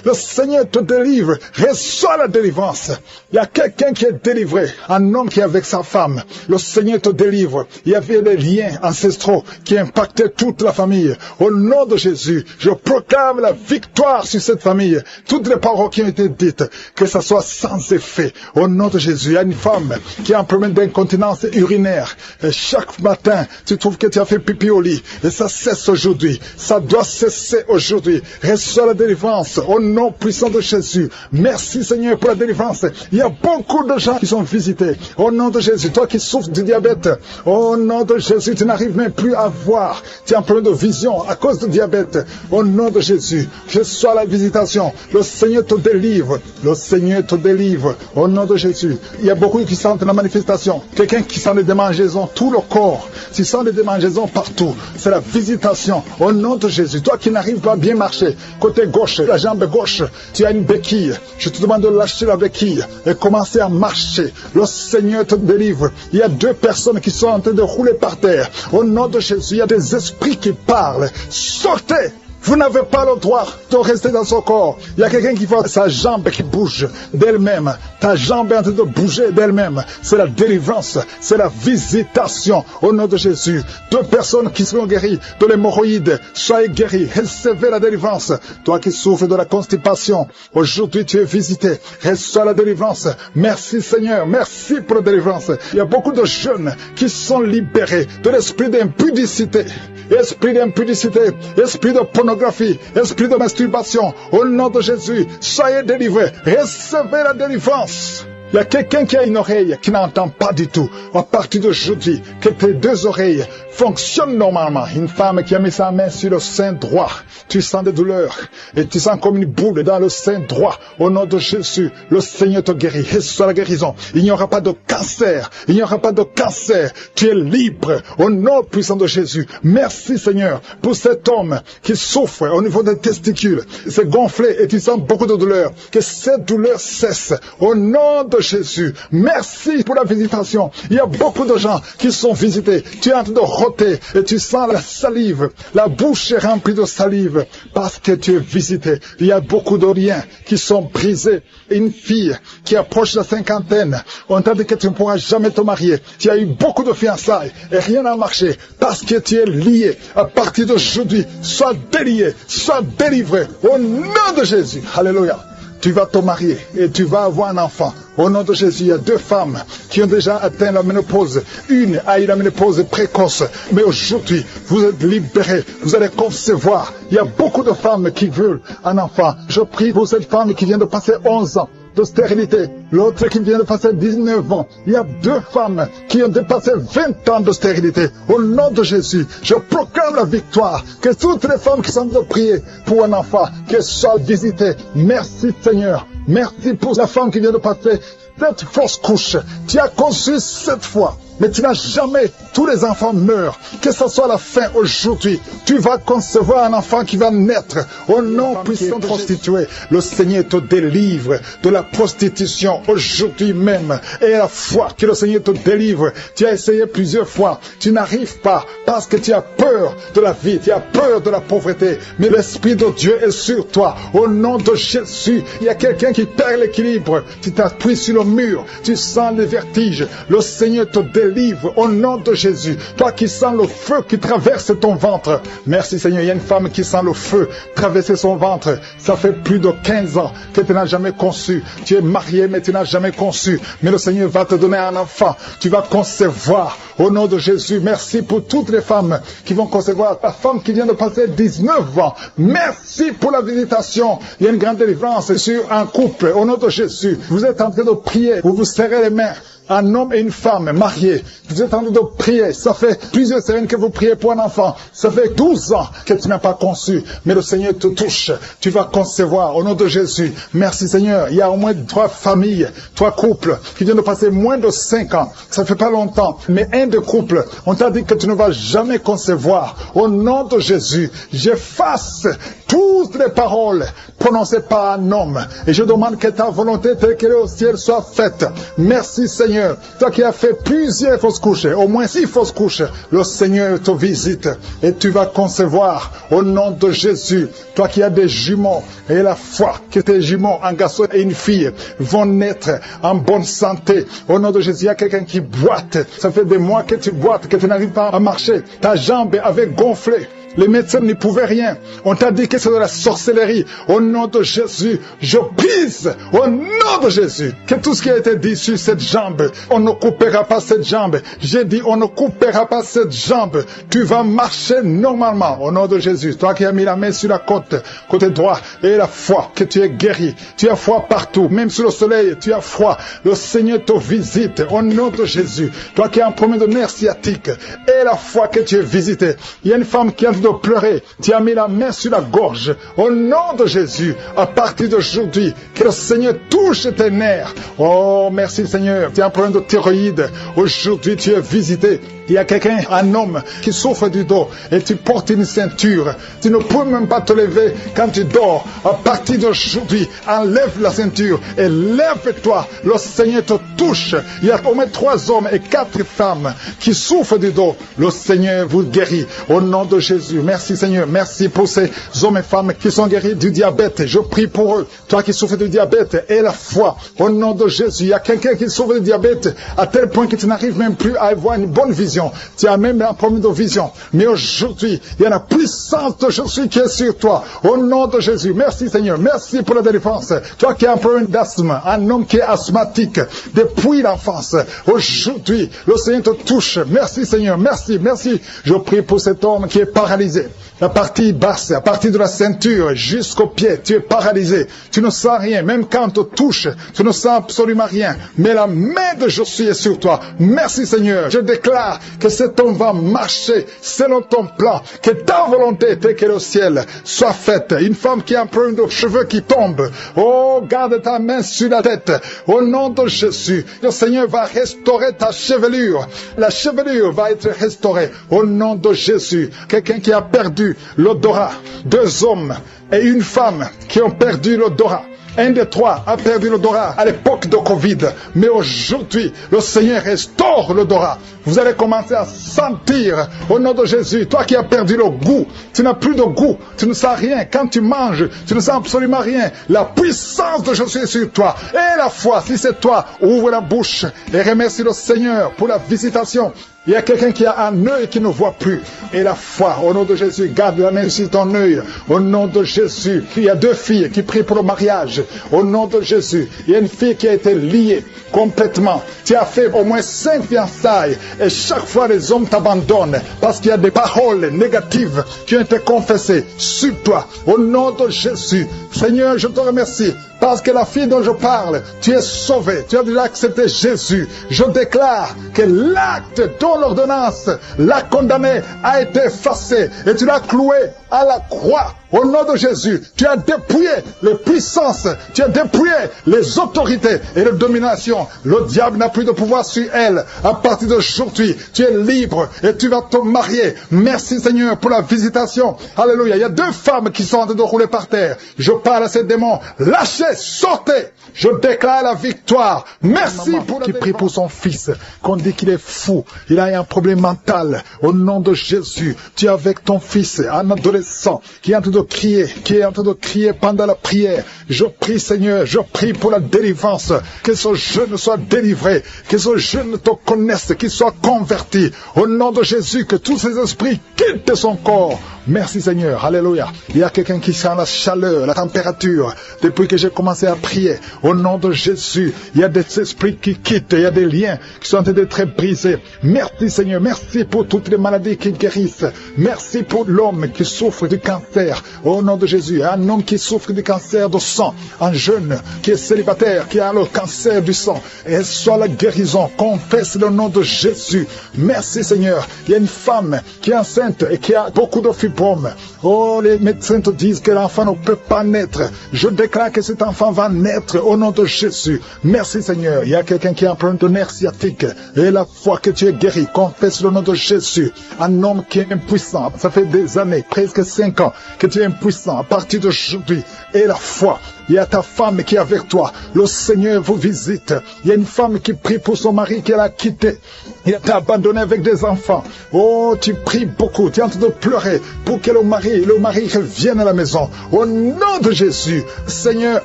Le Seigneur te délivre. Reçois la délivrance. Il y a quelqu'un qui est délivré. Un homme qui est avec sa femme. Le Seigneur te délivre. Il y avait des liens ancestraux qui impactaient toute la famille. Au nom de Jésus, je proclame la victoire sur cette famille. Toutes les paroles qui ont été dites, que ça soit sans effet. Au nom de Jésus, il y a une femme qui a un problème d'incontinence urinaire. Et chaque matin, tu trouves que tu as fait pipi au lit. Et ça cesse aujourd'hui. Ça doit cesser aujourd'hui. Reçois la délivrance. Au nom puissant de Jésus. Merci Seigneur pour la délivrance. Il y a beaucoup de gens qui sont visités. Au nom de Jésus, toi qui souffres du diabète, au nom de Jésus, tu n'arrives même plus à voir. Tu as un problème de vision à cause du diabète. Au nom de Jésus, je sois la visitation. Le Seigneur te délivre. Le Seigneur te délivre. Au nom de Jésus. Il y a beaucoup qui sentent la manifestation. Quelqu'un qui sent des démangeaisons, tout le corps. Tu sens des démangeaisons partout. C'est la visitation. Au nom de Jésus. Toi qui n'arrives pas à bien marcher, côté gauche, la jambe gauche, tu as une béquille. Je te demande de lâcher la béquille et commencer à marcher. Le Seigneur te délivre. Il y a 2 personnes qui sont en train de rouler par terre. Au nom de Jésus, il y a des esprits qui parlent. Sortez! Vous n'avez pas le droit de rester dans son corps. Il y a quelqu'un qui voit sa jambe qui bouge d'elle-même. Ta jambe est en train de bouger d'elle-même. C'est la délivrance. C'est la visitation. Au nom de Jésus. 2 personnes qui seront guéries de l'hémorroïde. Soyez guéris. Recevez la délivrance. Toi qui souffres de la constipation. Aujourd'hui tu es visité. Reçois la délivrance. Merci Seigneur. Merci pour la délivrance. Il y a beaucoup de jeunes qui sont libérés de l'esprit d'impudicité. Esprit d'impudicité. Esprit de pornographie, esprit de masturbation, au nom de Jésus, soyez délivrés, recevez la délivrance. Il y a quelqu'un qui a une oreille qui n'entend pas du tout. À partir d'aujourd'hui, que tes 2 oreilles fonctionnent normalement. Une femme qui a mis sa main sur le sein droit. Tu sens des douleurs et tu sens comme une boule dans le sein droit. Au nom de Jésus, le Seigneur te guérit. Reçois la guérison. Il n'y aura pas de cancer. Il n'y aura pas de cancer. Tu es libre. Au nom puissant de Jésus. Merci Seigneur pour cet homme qui souffre au niveau des testicules. C'est gonflé et tu sens beaucoup de douleur. Que cette douleur cesse. Au nom de Jésus. Merci pour la visitation. Il y a beaucoup de gens qui sont visités. Tu es en train de roter et tu sens la salive. La bouche est remplie de salive parce que tu es visité. Il y a beaucoup de liens qui sont brisés. Une fille qui approche la cinquantaine, on t'a dit que tu ne pourras jamais te marier. Tu as eu beaucoup de fiançailles et rien n'a marché parce que tu es lié. À partir d'aujourd'hui, sois délié, sois délivré au nom de Jésus. Alléluia. Tu vas te marier et tu vas avoir un enfant. Au nom de Jésus, il y a 2 femmes qui ont déjà atteint la ménopause. Une a eu la ménopause précoce. Mais aujourd'hui, vous êtes libérés. Vous allez concevoir. Il y a beaucoup de femmes qui veulent un enfant. Je prie pour cette femme qui vient de passer 11 ans de stérilité. L'autre qui vient de passer 19 ans. Il y a 2 femmes qui ont dépassé 20 ans de stérilité. Au nom de Jésus, je proclame la victoire. Que toutes les femmes qui sont de prier pour un enfant, qu'elles soient visitées. Merci Seigneur. Merci pour la femme qui vient de passer cette fausse couche. Tu as conçu 7 fois. Mais tu n'as jamais, tous les enfants meurent. Que ce soit la fin aujourd'hui, tu vas concevoir un enfant qui va naître au nom puissant de prostituée. Le Seigneur te délivre de la prostitution aujourd'hui même. Et la foi que le Seigneur te délivre. Tu as essayé plusieurs fois. Tu n'arrives pas parce que tu as peur de la vie. Tu as peur de la pauvreté. Mais l'Esprit de Dieu est sur toi. Au nom de Jésus, il y a quelqu'un qui perd l'équilibre. Tu t'appuies sur le mur. Tu sens le vertige. Le Seigneur te délivre. Au nom de Jésus, toi qui sens le feu qui traverse ton ventre. Merci Seigneur, il y a une femme qui sent le feu traverser son ventre. Ça fait plus de 15 ans que tu n'as jamais conçu. Tu es marié mais tu n'as jamais conçu. Mais le Seigneur va te donner un enfant. Tu vas concevoir au nom de Jésus. Merci pour toutes les femmes qui vont concevoir. La femme qui vient de passer 19 ans. Merci pour la visitation. Il y a une grande délivrance sur un couple. Au nom de Jésus, vous êtes en train de prier. Vous vous serrez les mains. Un homme et une femme mariés, vous êtes en train de prier, ça fait plusieurs semaines que vous priez pour un enfant, ça fait 12 ans que tu n'as pas conçu, mais le Seigneur te touche, tu vas concevoir au nom de Jésus. Merci Seigneur, il y a au moins 3 familles, 3 couples qui viennent de passer moins de 5 ans, ça fait pas longtemps, mais un des couples, on t'a dit que tu ne vas jamais concevoir. Au nom de Jésus, j'efface toutes les paroles prononcées par un homme et je demande que ta volonté telle qu'elle est au ciel soit faite. Merci Seigneur. Toi qui as fait plusieurs fausses couches, au moins 6 fausses couches, le Seigneur te visite et tu vas concevoir au nom de Jésus. Toi qui as des jumeaux et la foi que tes jumeaux, un garçon et une fille, vont naître en bonne santé. Au nom de Jésus, il y a quelqu'un qui boite. Ça fait des mois que tu boites, que tu n'arrives pas à marcher. Ta jambe avait gonflé. Les médecins n'y pouvaient rien. On t'a dit que c'est de la sorcellerie. Au nom de Jésus, je prise au nom de Jésus que tout ce qui a été dit sur cette jambe, on ne coupera pas cette jambe. J'ai dit, on ne coupera pas cette jambe. Tu vas marcher normalement au nom de Jésus. Toi qui as mis la main sur la côté droit, et la foi que tu es guéri. Tu as foi partout, même sous le soleil, tu as foi. Le Seigneur te visite au nom de Jésus. Toi qui as un problème de nerf sciatique, et la foi que tu es visité. Il y a une femme qui a de pleurer, tu as mis la main sur la gorge. Au nom de Jésus, à partir d'aujourd'hui, que le Seigneur touche tes nerfs. Oh, merci Seigneur. Tu as un problème de thyroïde. Aujourd'hui, tu es visité. Il y a quelqu'un, un homme, qui souffre du dos et tu portes une ceinture. Tu ne peux même pas te lever quand tu dors. À partir d'aujourd'hui, enlève la ceinture et lève-toi. Le Seigneur te touche. Il y a au moins 3 hommes et 4 femmes qui souffrent du dos. Le Seigneur vous guérit. Au nom de Jésus. Merci Seigneur. Merci pour ces hommes et femmes qui sont guéris du diabète. Je prie pour eux. Toi qui souffres du diabète, aie la foi. Au nom de Jésus. Il y a quelqu'un qui souffre du diabète à tel point que tu n'arrives même plus à avoir une bonne vision. Tu as même un problème de vision. Mais aujourd'hui, il y a la puissance de Jésus qui est sur toi. Au nom de Jésus. Merci Seigneur. Merci pour la délivrance. Toi qui as un problème d'asthme, un homme qui est asthmatique depuis l'enfance. Aujourd'hui, le Seigneur te touche. Merci Seigneur. Merci, merci. Je prie pour cet homme qui est paralysé. La partie basse, à partir de la ceinture jusqu'au pied, tu es paralysé. Tu ne sens rien. Même quand on te touche, tu ne sens absolument rien. Mais la main de Jésus est sur toi. Merci Seigneur. Je déclare que cet homme va marcher selon ton plan. Que ta volonté, telle qu'elle est au ciel, soit faite. Une femme qui a un problème de cheveux qui tombent. Oh, garde ta main sur la tête. Au nom de Jésus, le Seigneur va restaurer ta chevelure. La chevelure va être restaurée. Au nom de Jésus. Quelqu'un qui a perdu l'odorat. 2 hommes et une femme qui ont perdu l'odorat. Un des 3 a perdu l'odorat à l'époque de Covid. Mais aujourd'hui, le Seigneur restaure l'odorat. Vous allez commencer à sentir au nom de Jésus. Toi qui as perdu le goût, tu n'as plus de goût, tu ne sens rien. Quand tu manges, tu ne sens absolument rien. La puissance de Jésus est sur toi. Et la foi, si c'est toi, ouvre la bouche et remercie le Seigneur pour la visitation. Il y a quelqu'un qui a un œil qui ne voit plus. Et la foi, au nom de Jésus, garde la main sur ton œil. Au nom de Jésus, il y a 2 filles qui prient pour le mariage. Au nom de Jésus, il y a une fille qui a été liée complètement. Tu as fait au moins 5 fiançailles. Et chaque fois, les hommes t'abandonnent. Parce qu'il y a des paroles négatives qui ont été confessées sur toi. Au nom de Jésus, Seigneur, je te remercie. Parce que la fille dont je parle, tu es sauvée. Tu as déjà accepté Jésus. Je déclare que l'acte dont l'ordonnance l'a condamné a été effacé. Et tu l'as cloué à la croix. Au nom de Jésus, tu as dépouillé les puissances, tu as dépouillé les autorités et les dominations. Le diable n'a plus de pouvoir sur elle. À partir d'aujourd'hui, tu es libre et tu vas te marier. Merci Seigneur pour la visitation. Alléluia. Il y a 2 femmes qui sont en train de rouler par terre. Je parle à ces démons. Lâchez, sortez. Je déclare la victoire. Merci pour qui prie pour son fils, qu'on dit qu'il est fou. Il a un problème mental. Au nom de Jésus, tu es avec ton fils, un adolescent, qui est en train de crier pendant la prière. Je prie Seigneur, je prie pour la délivrance. Que ce jeune soit délivré, que ce jeune te connaisse, qu'il soit converti. Au nom de Jésus, que tous ces esprits quittent son corps. Merci Seigneur, alléluia. Il y a quelqu'un qui sent la chaleur, la température, depuis que j'ai commencé à prier. Au nom de Jésus, il y a des esprits qui quittent, il y a des liens qui sont en train d'être brisés. Merci Seigneur, merci pour toutes les maladies qui guérissent. Merci pour l'homme qui souffre du cancer. Au nom de Jésus, un homme qui souffre du cancer du sang, un jeune qui est célibataire, qui a le cancer du sang. Et soit la guérison, confesse le nom de Jésus. Merci Seigneur. Il y a une femme qui est enceinte et qui a beaucoup de fibrome. Oh, les médecins te disent que l'enfant ne peut pas naître. Je déclare que cet enfant va naître au nom de Jésus. Merci Seigneur. Il y a quelqu'un qui a un problème de nerf sciatique. Et la foi que tu es guéri, confesse le nom de Jésus. Un homme qui est impuissant. Ça fait des années, presque 5 ans, que tu es impuissant. À partir d'aujourd'hui, et la foi. Il y a ta femme qui est avec toi. Le Seigneur vous visite. Il y a une femme qui prie pour son mari qu'elle a quitté. Il t'a abandonné avec des enfants. Oh, tu pries beaucoup. Tu es en train de pleurer pour que le mari revienne à la maison. Au nom de Jésus, Seigneur,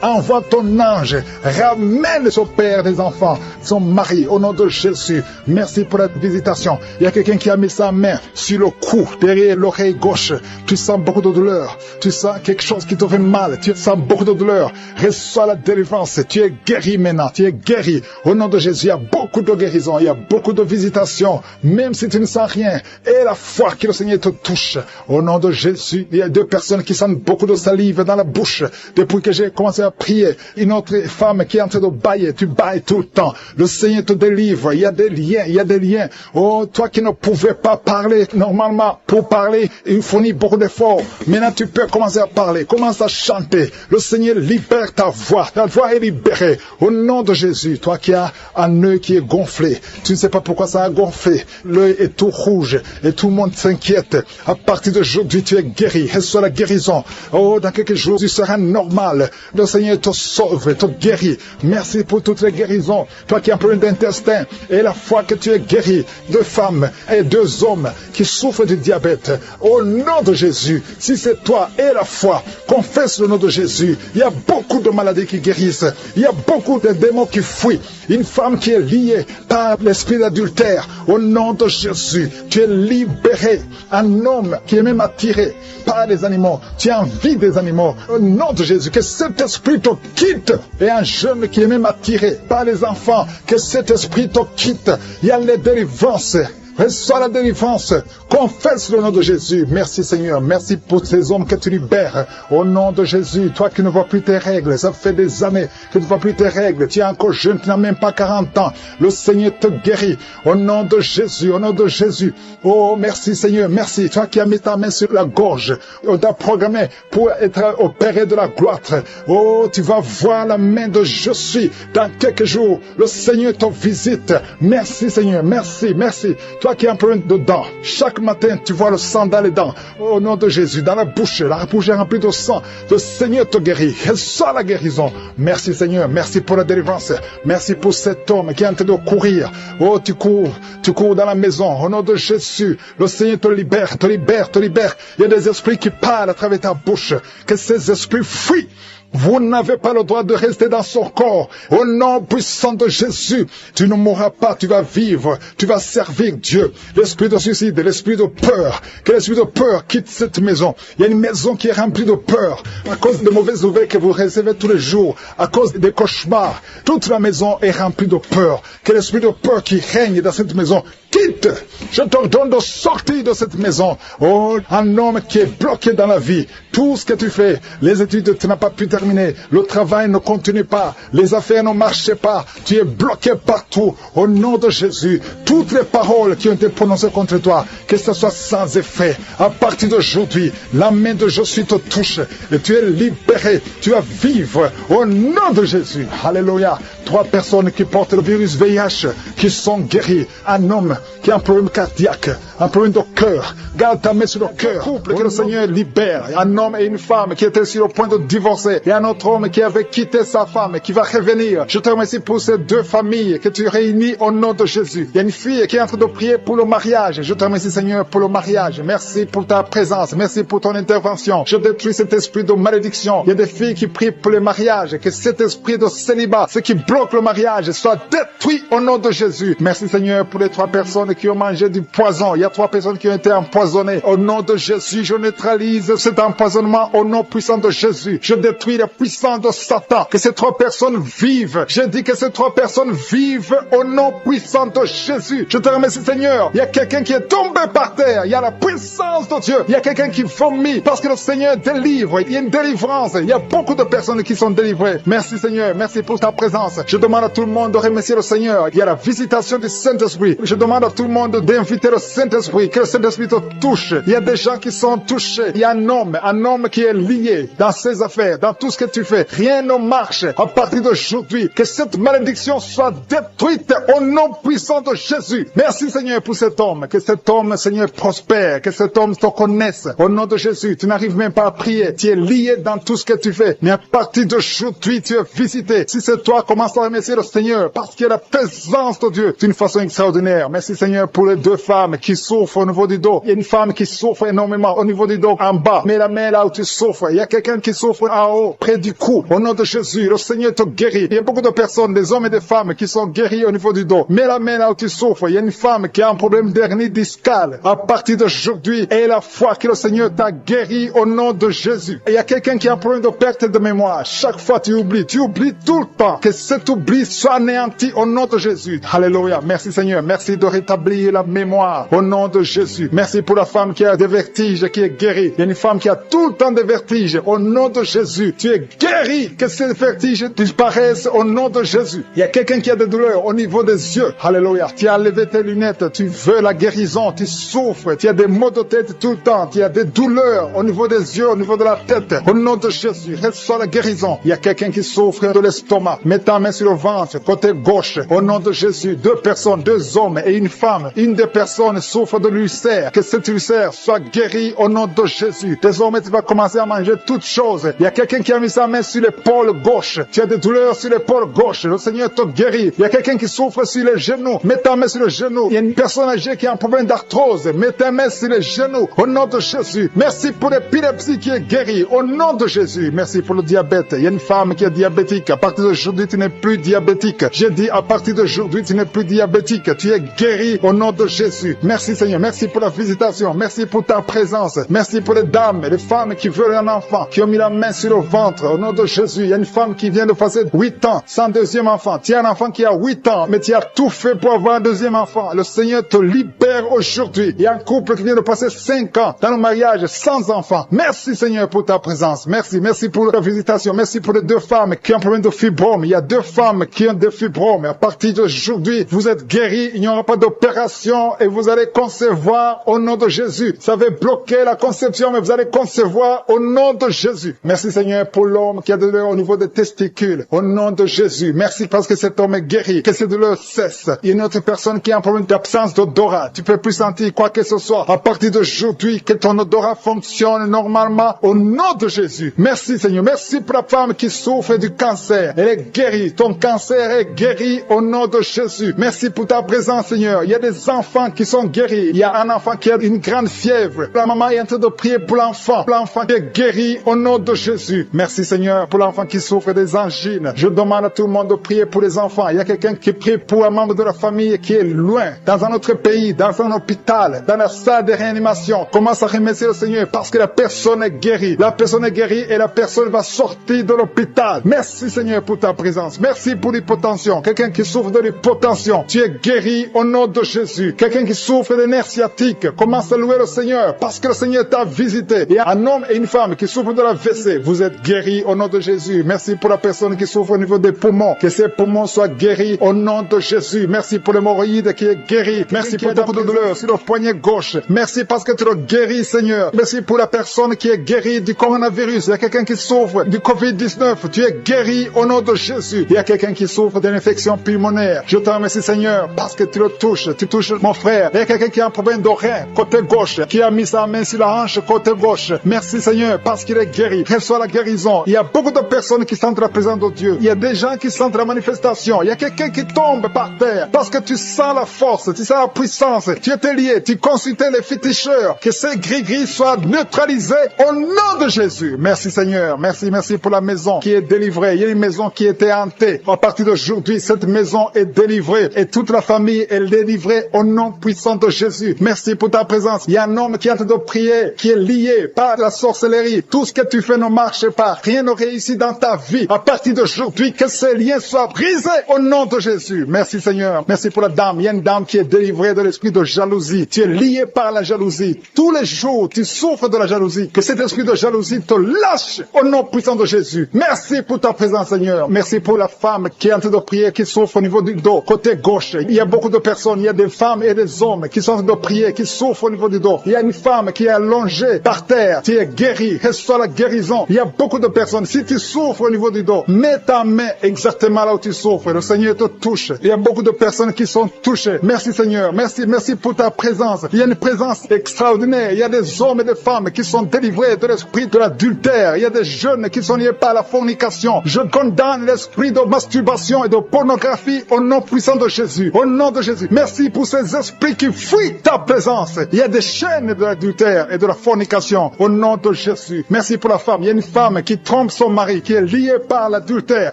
envoie ton ange. Ramène son père des enfants, son mari, au nom de Jésus. Merci pour la visitation. Il y a quelqu'un qui a mis sa main sur le cou, derrière l'oreille gauche. Tu sens beaucoup de douleur. Tu sens quelque chose qui te fait mal. Tu sens beaucoup de douleur. Reçois la délivrance. Tu es guéri maintenant. Tu es guéri. Au nom de Jésus, il y a beaucoup de guérison. Il y a beaucoup de visitation. Même si tu ne sens rien. Et la foi que le Seigneur te touche. Au nom de Jésus, il y a 2 personnes qui sentent beaucoup de salive dans la bouche. Depuis que j'ai commencé à prier. Une autre femme qui est en train de bailler. Tu bailles tout le temps. Le Seigneur te délivre. Il y a des liens. Il y a des liens. Oh, toi qui ne pouvais pas parler normalement. Pour parler, il fournit beaucoup d'efforts. Maintenant, tu peux commencer à parler. Commence à chanter. Le Seigneur libère ta voix. Ta voix est libérée. Au nom de Jésus, toi qui as un œil qui est gonflé, tu ne sais pas pourquoi ça a gonflé. L'œil est tout rouge et tout le monde s'inquiète. À partir d'aujourd'hui, tu es guéri. Reçois la guérison. Oh, dans quelques jours, tu seras normal. Le Seigneur te sauve, te guérit. Merci pour toutes les guérisons. Toi qui as un problème d'intestin et la foi que tu es guéri. 2 femmes et 2 hommes qui souffrent du diabète. Au nom de Jésus, si c'est toi et la foi, confesse le nom de Jésus. Il y a beaucoup de maladies qui guérissent. Il y a beaucoup de démons qui fuient. Une femme qui est liée par l'esprit d'adultère. Au nom de Jésus, tu es libéré. Un homme qui est même attiré par les animaux. Tu as envie des animaux. Au nom de Jésus, que cet esprit te quitte. Et un jeune qui est même attiré par les enfants, que cet esprit te quitte. Il y a les délivrances. Reçois la délivrance. Confesse le nom de Jésus. Merci Seigneur. Merci pour ces hommes que tu libères. Au nom de Jésus, toi qui ne vois plus tes règles, ça fait des années que tu ne vois plus tes règles. Tu es encore jeune, tu n'as même pas 40 ans. Le Seigneur te guérit. Au nom de Jésus, au nom de Jésus. Oh, merci Seigneur, merci. Toi qui as mis ta main sur la gorge, on t'a programmé pour être opéré de la gloire. Oh, tu vas voir la main de je suis. Dans quelques jours, le Seigneur te visite. Merci Seigneur, merci, merci. Toi qui as un problème de dents, chaque matin tu vois le sang dans les dents. Au nom de Jésus, dans la bouche est remplie de sang. Le Seigneur te guérit. Reçois la guérison. Merci Seigneur, merci pour la délivrance. Merci pour cet homme qui est en train de courir. Oh, tu cours dans la maison. Au nom de Jésus, le Seigneur te libère, te libère, te libère. Il y a des esprits qui parlent à travers ta bouche. Que ces esprits fuient. Vous n'avez pas le droit de rester dans son corps. Au nom puissant de Jésus, tu ne mourras pas, tu vas vivre, tu vas servir Dieu. L'esprit de suicide, l'esprit de peur, que l'esprit de peur quitte cette maison. Il y a une maison qui est remplie de peur, à cause des mauvaises nouvelles que vous recevez tous les jours, à cause des cauchemars. Toute la maison est remplie de peur. Que l'esprit de peur qui règne dans cette maison quitte. Je t'ordonne de sortir de cette maison. Oh, un homme qui est bloqué dans la vie. Tout ce que tu fais, les études, tu n'as pas pu terminer. Le travail ne continue pas. Les affaires ne marchent pas. Tu es bloqué partout. Au nom de Jésus, toutes les paroles qui ont été prononcées contre toi, que ce soit sans effet. À partir d'aujourd'hui, la main de Jésus te touche et tu es libéré. Tu vas vivre au nom de Jésus. Alléluia. 3 personnes qui portent le virus VIH, qui sont guéries. Un homme qui a un problème cardiaque, un problème de cœur. Garde ta main sur le cœur. Couple que le Seigneur libère. Un homme et une femme qui étaient sur le point de divorcer. Et un autre homme qui avait quitté sa femme et qui va revenir. Je te remercie pour ces 2 familles que tu réunis au nom de Jésus. Il y a une fille qui est en train de prier pour le mariage. Je te remercie, Seigneur, pour le mariage. Merci pour ta présence. Merci pour ton intervention. Je détruis cet esprit de malédiction. Il y a des filles qui prient pour le mariage. Que cet esprit de célibat, ce qui bloque le mariage, soit détruit au nom de Jésus. Merci, Seigneur, pour les 3 personnes qui ont mangé du poison. Il y a 3 personnes qui ont été empoisonnées. Au nom de Jésus, je neutralise cet empoisonnement au nom puissant de Jésus. Je détruis la puissance de Satan. Que ces 3 personnes vivent. Je dis que ces 3 personnes vivent au nom puissant de Jésus. Je te remercie, Seigneur. Il y a quelqu'un qui est tombé par terre. Il y a la puissance de Dieu. Il y a quelqu'un qui vomit parce que le Seigneur délivre. Il y a une délivrance. Il y a beaucoup de personnes qui sont délivrées. Merci, Seigneur. Merci pour ta présence. Je demande à tout le monde de remercier le Seigneur. Il y a la visitation du Saint-Esprit. Je demande à tout le monde d'inviter le Saint-Esprit. Que le Saint-Esprit te touche. Il y a des gens qui sont touchés. Il y a un homme qui est lié dans ses affaires, dans tout ce que tu fais. Rien ne marche à partir d'aujourd'hui. Que cette malédiction soit détruite au nom puissant de Jésus. Merci, Seigneur, pour cet homme. Que cet homme, Seigneur, prospère. Que cet homme te connaisse. Au nom de Jésus, tu n'arrives même pas à prier. Tu es lié dans tout ce que tu fais. Mais à partir d'aujourd'hui, tu es visité. Si c'est toi, commence à remercier le Seigneur parce qu'il y a la présence de Dieu d'une façon extraordinaire. Merci, Seigneur, pour les 2 femmes qui souffrent au niveau du dos. Il y a une femme qui souffre énormément au niveau du dos en bas. Mets la main là où tu souffres. Il y a quelqu'un qui souffre en haut, près du cou. Au nom de Jésus, le Seigneur te guérit. Il y a beaucoup de personnes, des hommes et des femmes qui sont guéris au niveau du dos. Mets la main là où tu souffres. Il y a une femme qui a un problème d'hernie discale. À partir d'aujourd'hui, aie la foi que le Seigneur t'a guéri au nom de Jésus. Et il y a quelqu'un qui a un problème de perte de mémoire. Chaque fois tu oublies tout le temps. Que cet oubli soit anéanti au nom de Jésus. Alléluia. Merci, Seigneur. Merci de rétablir la mémoire au nom de Jésus. Merci pour la femme qui a des vertiges, qui est guérie. Il y a une femme qui a tout le temps des vertiges. Au nom de Jésus, tu es guéri. Que ces vertiges disparaissent au nom de Jésus. Il y a quelqu'un qui a des douleurs au niveau des yeux. Alléluia. Tu as levé tes lunettes. Tu veux la guérison. Tu souffres. Tu as des maux de tête tout le temps. Tu as des douleurs au niveau des yeux, au niveau de la tête. Au nom de Jésus, reçois la guérison. Il y a quelqu'un qui souffre de l'estomac. Mets ta main sur le ventre, côté gauche. Au nom de Jésus, 2 personnes, 2 hommes et une femme. Une des personnes souffre de l'ulcère. Que cet ulcère soit guéri au nom de Jésus. Désormais, tu vas commencer à manger toutes choses. Il y a quelqu'un qui a mis sa main sur l'épaule gauche. Tu as des douleurs sur l'épaule gauche. Le Seigneur te guérit. Il y a quelqu'un qui souffre sur les genoux. Mets ta main sur le genou. Il y a une personne âgée qui a un problème d'arthrose. Mets ta main sur les genoux. Au nom de Jésus. Merci pour l'épilepsie qui est guérie. Au nom de Jésus. Merci pour le diabète. Il y a une femme qui est diabétique. À partir d'aujourd'hui, tu n'es plus diabétique. J'ai dit, à partir d'aujourd'hui, tu n'es plus diabétique. Tu es guéri au nom de Jésus. Merci, Seigneur. Merci pour la visitation. Merci pour ta présence. Merci pour les dames et les femmes qui veulent un enfant, qui ont mis la main sur le ventre. Au nom de Jésus, il y a une femme qui vient de passer 8 ans sans 2e enfant. Tu as un enfant qui a 8 ans, mais tu as tout fait pour avoir un 2e enfant. Le Seigneur te libère aujourd'hui. Il y a un couple qui vient de passer 5 ans dans le mariage sans enfant. Merci, Seigneur, pour ta présence. Merci. Merci pour la visitation. Merci pour les 2 femmes qui ont un problème de fibrome. Il y a 2 femmes qui ont des fibromes. À partir d'aujourd'hui, vous êtes guéris. Il n'y aura pas d'opération et vous allez concevoir au nom de Jésus. Ça va bloquer la conception, mais vous allez concevoir au nom de Jésus. Merci, Seigneur, pour l'homme qui a des douleurs au niveau des testicules. Au nom de Jésus. Merci parce que cet homme est guéri. Que ces douleurs cessent. Il y a une autre personne qui a un problème d'absence d'odorat. Tu peux plus sentir quoi que ce soit. À partir d'aujourd'hui, que ton odorat fonctionne normalement au nom de Jésus. Merci, Seigneur. Merci pour la femme qui souffre du cancer. Elle est guérie. Ton cancer est guéri au nom de Jésus. Merci pour ta présence, Seigneur. Il y a des enfants qui sont guéris. Il y a un enfant qui a une grande fièvre. La maman est en train de prier pour l'enfant. L'enfant est guéri au nom de Jésus. Merci, Seigneur, pour l'enfant qui souffre des angines. Je demande à tout le monde de prier pour les enfants. Il y a quelqu'un qui prie pour un membre de la famille qui est loin, dans un autre pays, dans un hôpital, dans la salle de réanimation. Commence à remercier le Seigneur parce que la personne est guérie. La personne est guérie et la personne va sortir de l'hôpital. Merci, Seigneur, pour ta présence. Merci pour l'hypotension. Quelqu'un qui souffre de l'hypotension. Tu es guéri au nom nom de Jésus. Quelqu'un qui souffre de nerfs sciatiques, commence à louer le Seigneur parce que le Seigneur t'a visité. Il y a un homme et une femme qui souffrent de la WC. Vous êtes guéris au nom de Jésus. Merci pour la personne qui souffre au niveau des poumons. Que ses poumons soient guéris au nom de Jésus. Merci pour l'hémorroïde qui est guéri. Merci pour beaucoup de douleurs sur le poignet gauche. Merci parce que tu le guéris, Seigneur. Merci pour la personne qui est guérie du coronavirus. Il y a quelqu'un qui souffre du COVID-19. Tu es guéri au nom de Jésus. Il y a quelqu'un qui souffre d'une infection pulmonaire. Je te remercie, Seigneur, parce que tu le touches. Tu touches mon frère. Il y a quelqu'un qui a un problème de rein, côté gauche, qui a mis sa main sur la hanche, côté gauche. Merci, Seigneur, parce qu'il est guéri. Reçois la guérison. Il y a beaucoup de personnes qui sentent la présence de Dieu. Il y a des gens qui sentent la manifestation. Il y a quelqu'un qui tombe par terre parce que tu sens la force, tu sens la puissance. Tu étais lié, tu consultais les féticheurs. Que ces gris-gris soient neutralisés au nom de Jésus. Merci, Seigneur. Merci pour la maison qui est délivrée. Il y a une maison qui était hantée. À partir d'aujourd'hui, cette maison est délivrée et toute la famille est délivrée au nom puissant de Jésus. Merci pour ta présence. Il y a un homme qui est en train de prier, qui est lié par la sorcellerie. Tout ce que tu fais ne marche pas. Rien ne réussit dans ta vie. À partir d'aujourd'hui, que ces liens soient brisés au nom de Jésus. Merci, Seigneur. Merci pour la dame. Il y a une dame qui est délivrée de l'esprit de jalousie. Tu es lié par la jalousie. Tous les jours, tu souffres de la jalousie. Que cet esprit de jalousie te lâche au nom puissant de Jésus. Merci pour ta présence, Seigneur. Merci pour la femme qui est en train de prier, qui souffre au niveau du dos, côté gauche. Il y a beaucoup de personnes, il y a des femmes et des hommes qui sont en train de prier, qui souffrent au niveau du dos. Il y a une femme qui est allongée par terre. Tu es guéri. Reçois la guérison. Il y a beaucoup de personnes. Si tu souffres au niveau du dos, mets ta main exactement là où tu souffres. Le Seigneur te touche. Il y a beaucoup de personnes qui sont touchées. Merci, Seigneur. Merci pour ta présence. Il y a une présence extraordinaire. Il y a des hommes et des femmes qui sont délivrés de l'esprit de l'adultère. Il y a des jeunes qui sont liés par la fornication. Je condamne l'esprit de masturbation et de pornographie au nom puissant de Jésus. Au nom de Jésus. Merci pour ces esprits qui fuient ta présence. Il y a des chaînes de l'adultère et de la fornication au nom de Jésus. Merci pour la femme. Il y a une femme qui trompe son mari, qui est liée par l'adultère.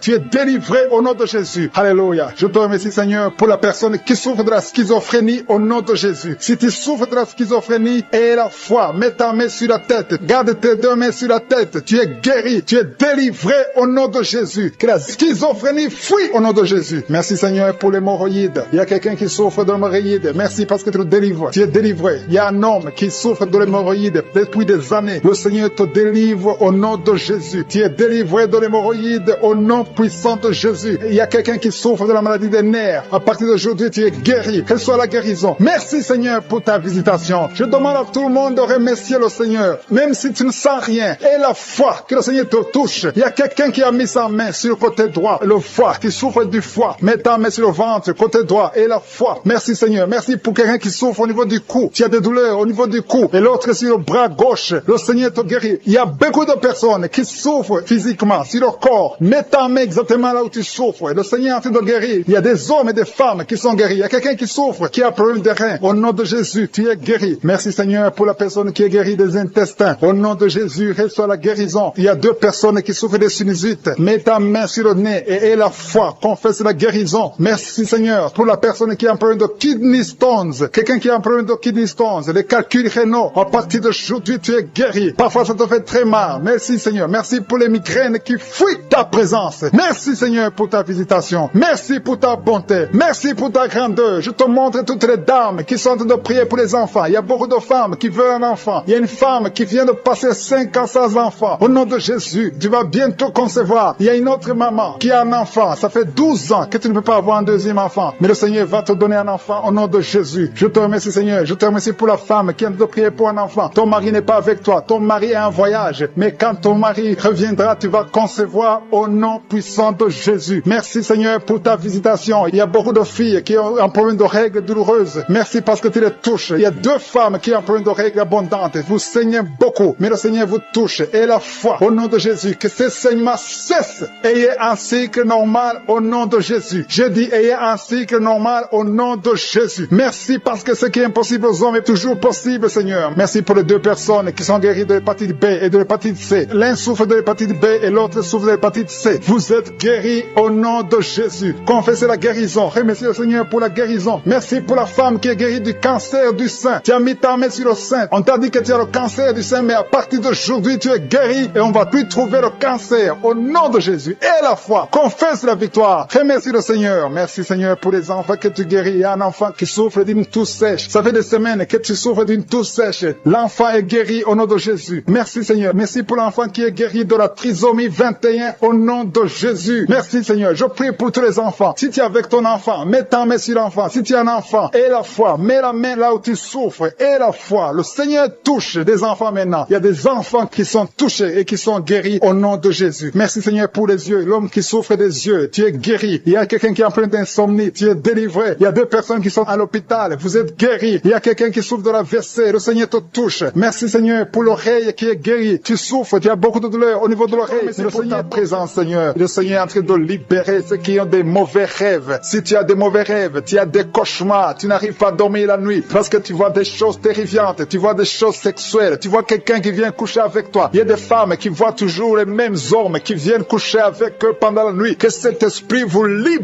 Tu es délivré au nom de Jésus. Alléluia. Je te remercie, Seigneur, pour la personne qui souffre de la schizophrénie au nom de Jésus. Si tu souffres de la schizophrénie, aie la foi. Mets ta main sur la tête. Garde tes deux mains sur la tête. Tu es guéri. Tu es délivré au nom de Jésus. Que la schizophrénie fuit au nom de Jésus. Merci, Seigneur, pour l'hémorroïde. Il y a quelqu'un qui souffre de l'hémorroïde. Merci parce que tu le délivres. Tu es délivré. Il y a un homme qui souffre de l'hémorroïde depuis des années. Le Seigneur te délivre au nom de Jésus. Tu es délivré de l'hémorroïde au nom puissant de Jésus. Il y a quelqu'un qui souffre de la maladie des nerfs. À partir d'aujourd'hui, tu es guéri. Reçois la guérison. Merci, Seigneur, pour ta visitation. Je demande à tout le monde de remercier le Seigneur. Même si tu ne sens rien, aie la foi que le Seigneur te touche. Il y a quelqu'un qui a mis sa main sur le côté droit, le foie, qui souffre du foie. Mets ta main sur le ventre, côté droit, et la foi. Merci, Seigneur. Merci pour quelqu'un qui souffre au niveau du cou. Tu as des douleurs au niveau du cou. Et l'autre sur le bras gauche. Le Seigneur te guérit. Il y a beaucoup de personnes qui souffrent physiquement sur leur corps. Mets ta main exactement là où tu souffres. Et le Seigneur est en train de guérir. Il y a des hommes et des femmes qui sont guéris. Il y a quelqu'un qui souffre, qui a un problème de rein. Au nom de Jésus, tu es guéri. Merci, Seigneur, pour la personne qui est guérie des intestins. Au nom de Jésus, reçois la guérison. Il y a deux personnes qui souffrent des sinusites. Mets ta main sur le nez et aie la foi. Confesse la guérison. Merci, Seigneur, pour la personne qui a un problème de kidney stones. Quelqu'un qui a un problème de kidney stones. Les calculs rénaux. À partir d'aujourd'hui, tu es guéri. Parfois, ça te fait très mal. Merci, Seigneur. Merci pour les migraines qui fuient ta présence. Merci, Seigneur, pour ta visitation. Merci pour ta bonté. Merci pour ta grandeur. Je te montre toutes les dames qui sont en train de prier pour les enfants. Il y a beaucoup de femmes qui veulent un enfant. Il y a une femme qui vient de passer 5 ans sans enfant. Au nom de Jésus, tu vas bientôt concevoir. Il y a une autre maman qui a un enfant. Ça fait 12 ans que tu ne peux pas avoir un deuxième enfant. Mais le Seigneur va te donner un enfant au nom de Jésus. Je te remercie, Seigneur. Je te remercie pour la femme qui vient de prier pour un enfant. Ton mari n'est pas avec toi. Ton mari est en voyage. Mais quand ton mari reviendra, tu vas concevoir au nom puissant de Jésus. Merci, Seigneur, pour ta visitation. Il y a beaucoup de filles qui ont un problème de règles douloureuses. Merci parce que tu les touches. Il y a 2 femmes qui ont un problème de règles abondantes. Vous saignez beaucoup, mais le Seigneur vous touche. Et la foi, au nom de Jésus, que ces saignements cessent. Ayez un cycle normal au nom de Jésus. Je dis, ayez un cycle normal au nom de Jésus. Merci parce que ce qui est impossible aux hommes est toujours possible, Seigneur. Merci pour les 2 personnes qui sont guéries de l'hépatite B et de l'hépatite C. L'un souffre de l'hépatite B et l'autre souffre de l'hépatite C. Vous êtes guéris au nom de Jésus. Confessez la guérison. Remerciez le Seigneur pour la guérison. Merci pour la femme qui est guérie du cancer du sein. Tu as mis ta main sur le sein. On t'a dit que tu as le cancer du sein, mais à partir d'aujourd'hui, tu es guéri et on va plus trouver le cancer. Au nom de Jésus. Et la foi. Confesse la victoire. Remercie le Seigneur. Merci, Seigneur, pour les enfants que tu guéris. guéri. Il y a un enfant qui souffre d'une toux sèche. Ça fait des semaines que tu souffres d'une toux sèche. L'enfant est guéri au nom de Jésus. Merci Seigneur. Merci pour l'enfant qui est guéri de la trisomie 21 au nom de Jésus. Merci Seigneur. Je prie pour tous les enfants. Si tu es avec ton enfant, mets ta main sur l'enfant. Si tu es un enfant, aie la foi. Mets la main là où tu souffres. Aie la foi. Le Seigneur touche des enfants maintenant. Il y a des enfants qui sont touchés et qui sont guéris au nom de Jésus. Merci Seigneur pour les yeux. L'homme qui souffre des yeux, tu es guéri. Il y a quelqu'un qui est en plein d'insomnie, tu es délivré. Il y a 2 personnes qui sont à l'hôpital, vous êtes guéris. Il y a quelqu'un qui souffre de la l'AVC, le Seigneur te touche. Merci Seigneur pour l'oreille qui est guérie. Tu souffres, tu as beaucoup de douleur au niveau de l'oreille. Mais le Seigneur est présent, Seigneur. Le Seigneur est en train de libérer ceux qui ont des mauvais rêves. Si tu as des mauvais rêves, tu as des cauchemars, tu n'arrives pas à dormir la nuit parce que tu vois des choses terrifiantes, tu vois des choses sexuelles, tu vois quelqu'un qui vient coucher avec toi. Il y a des femmes qui voient toujours les mêmes hommes qui viennent coucher avec eux pendant la nuit. Que cet esprit vous libère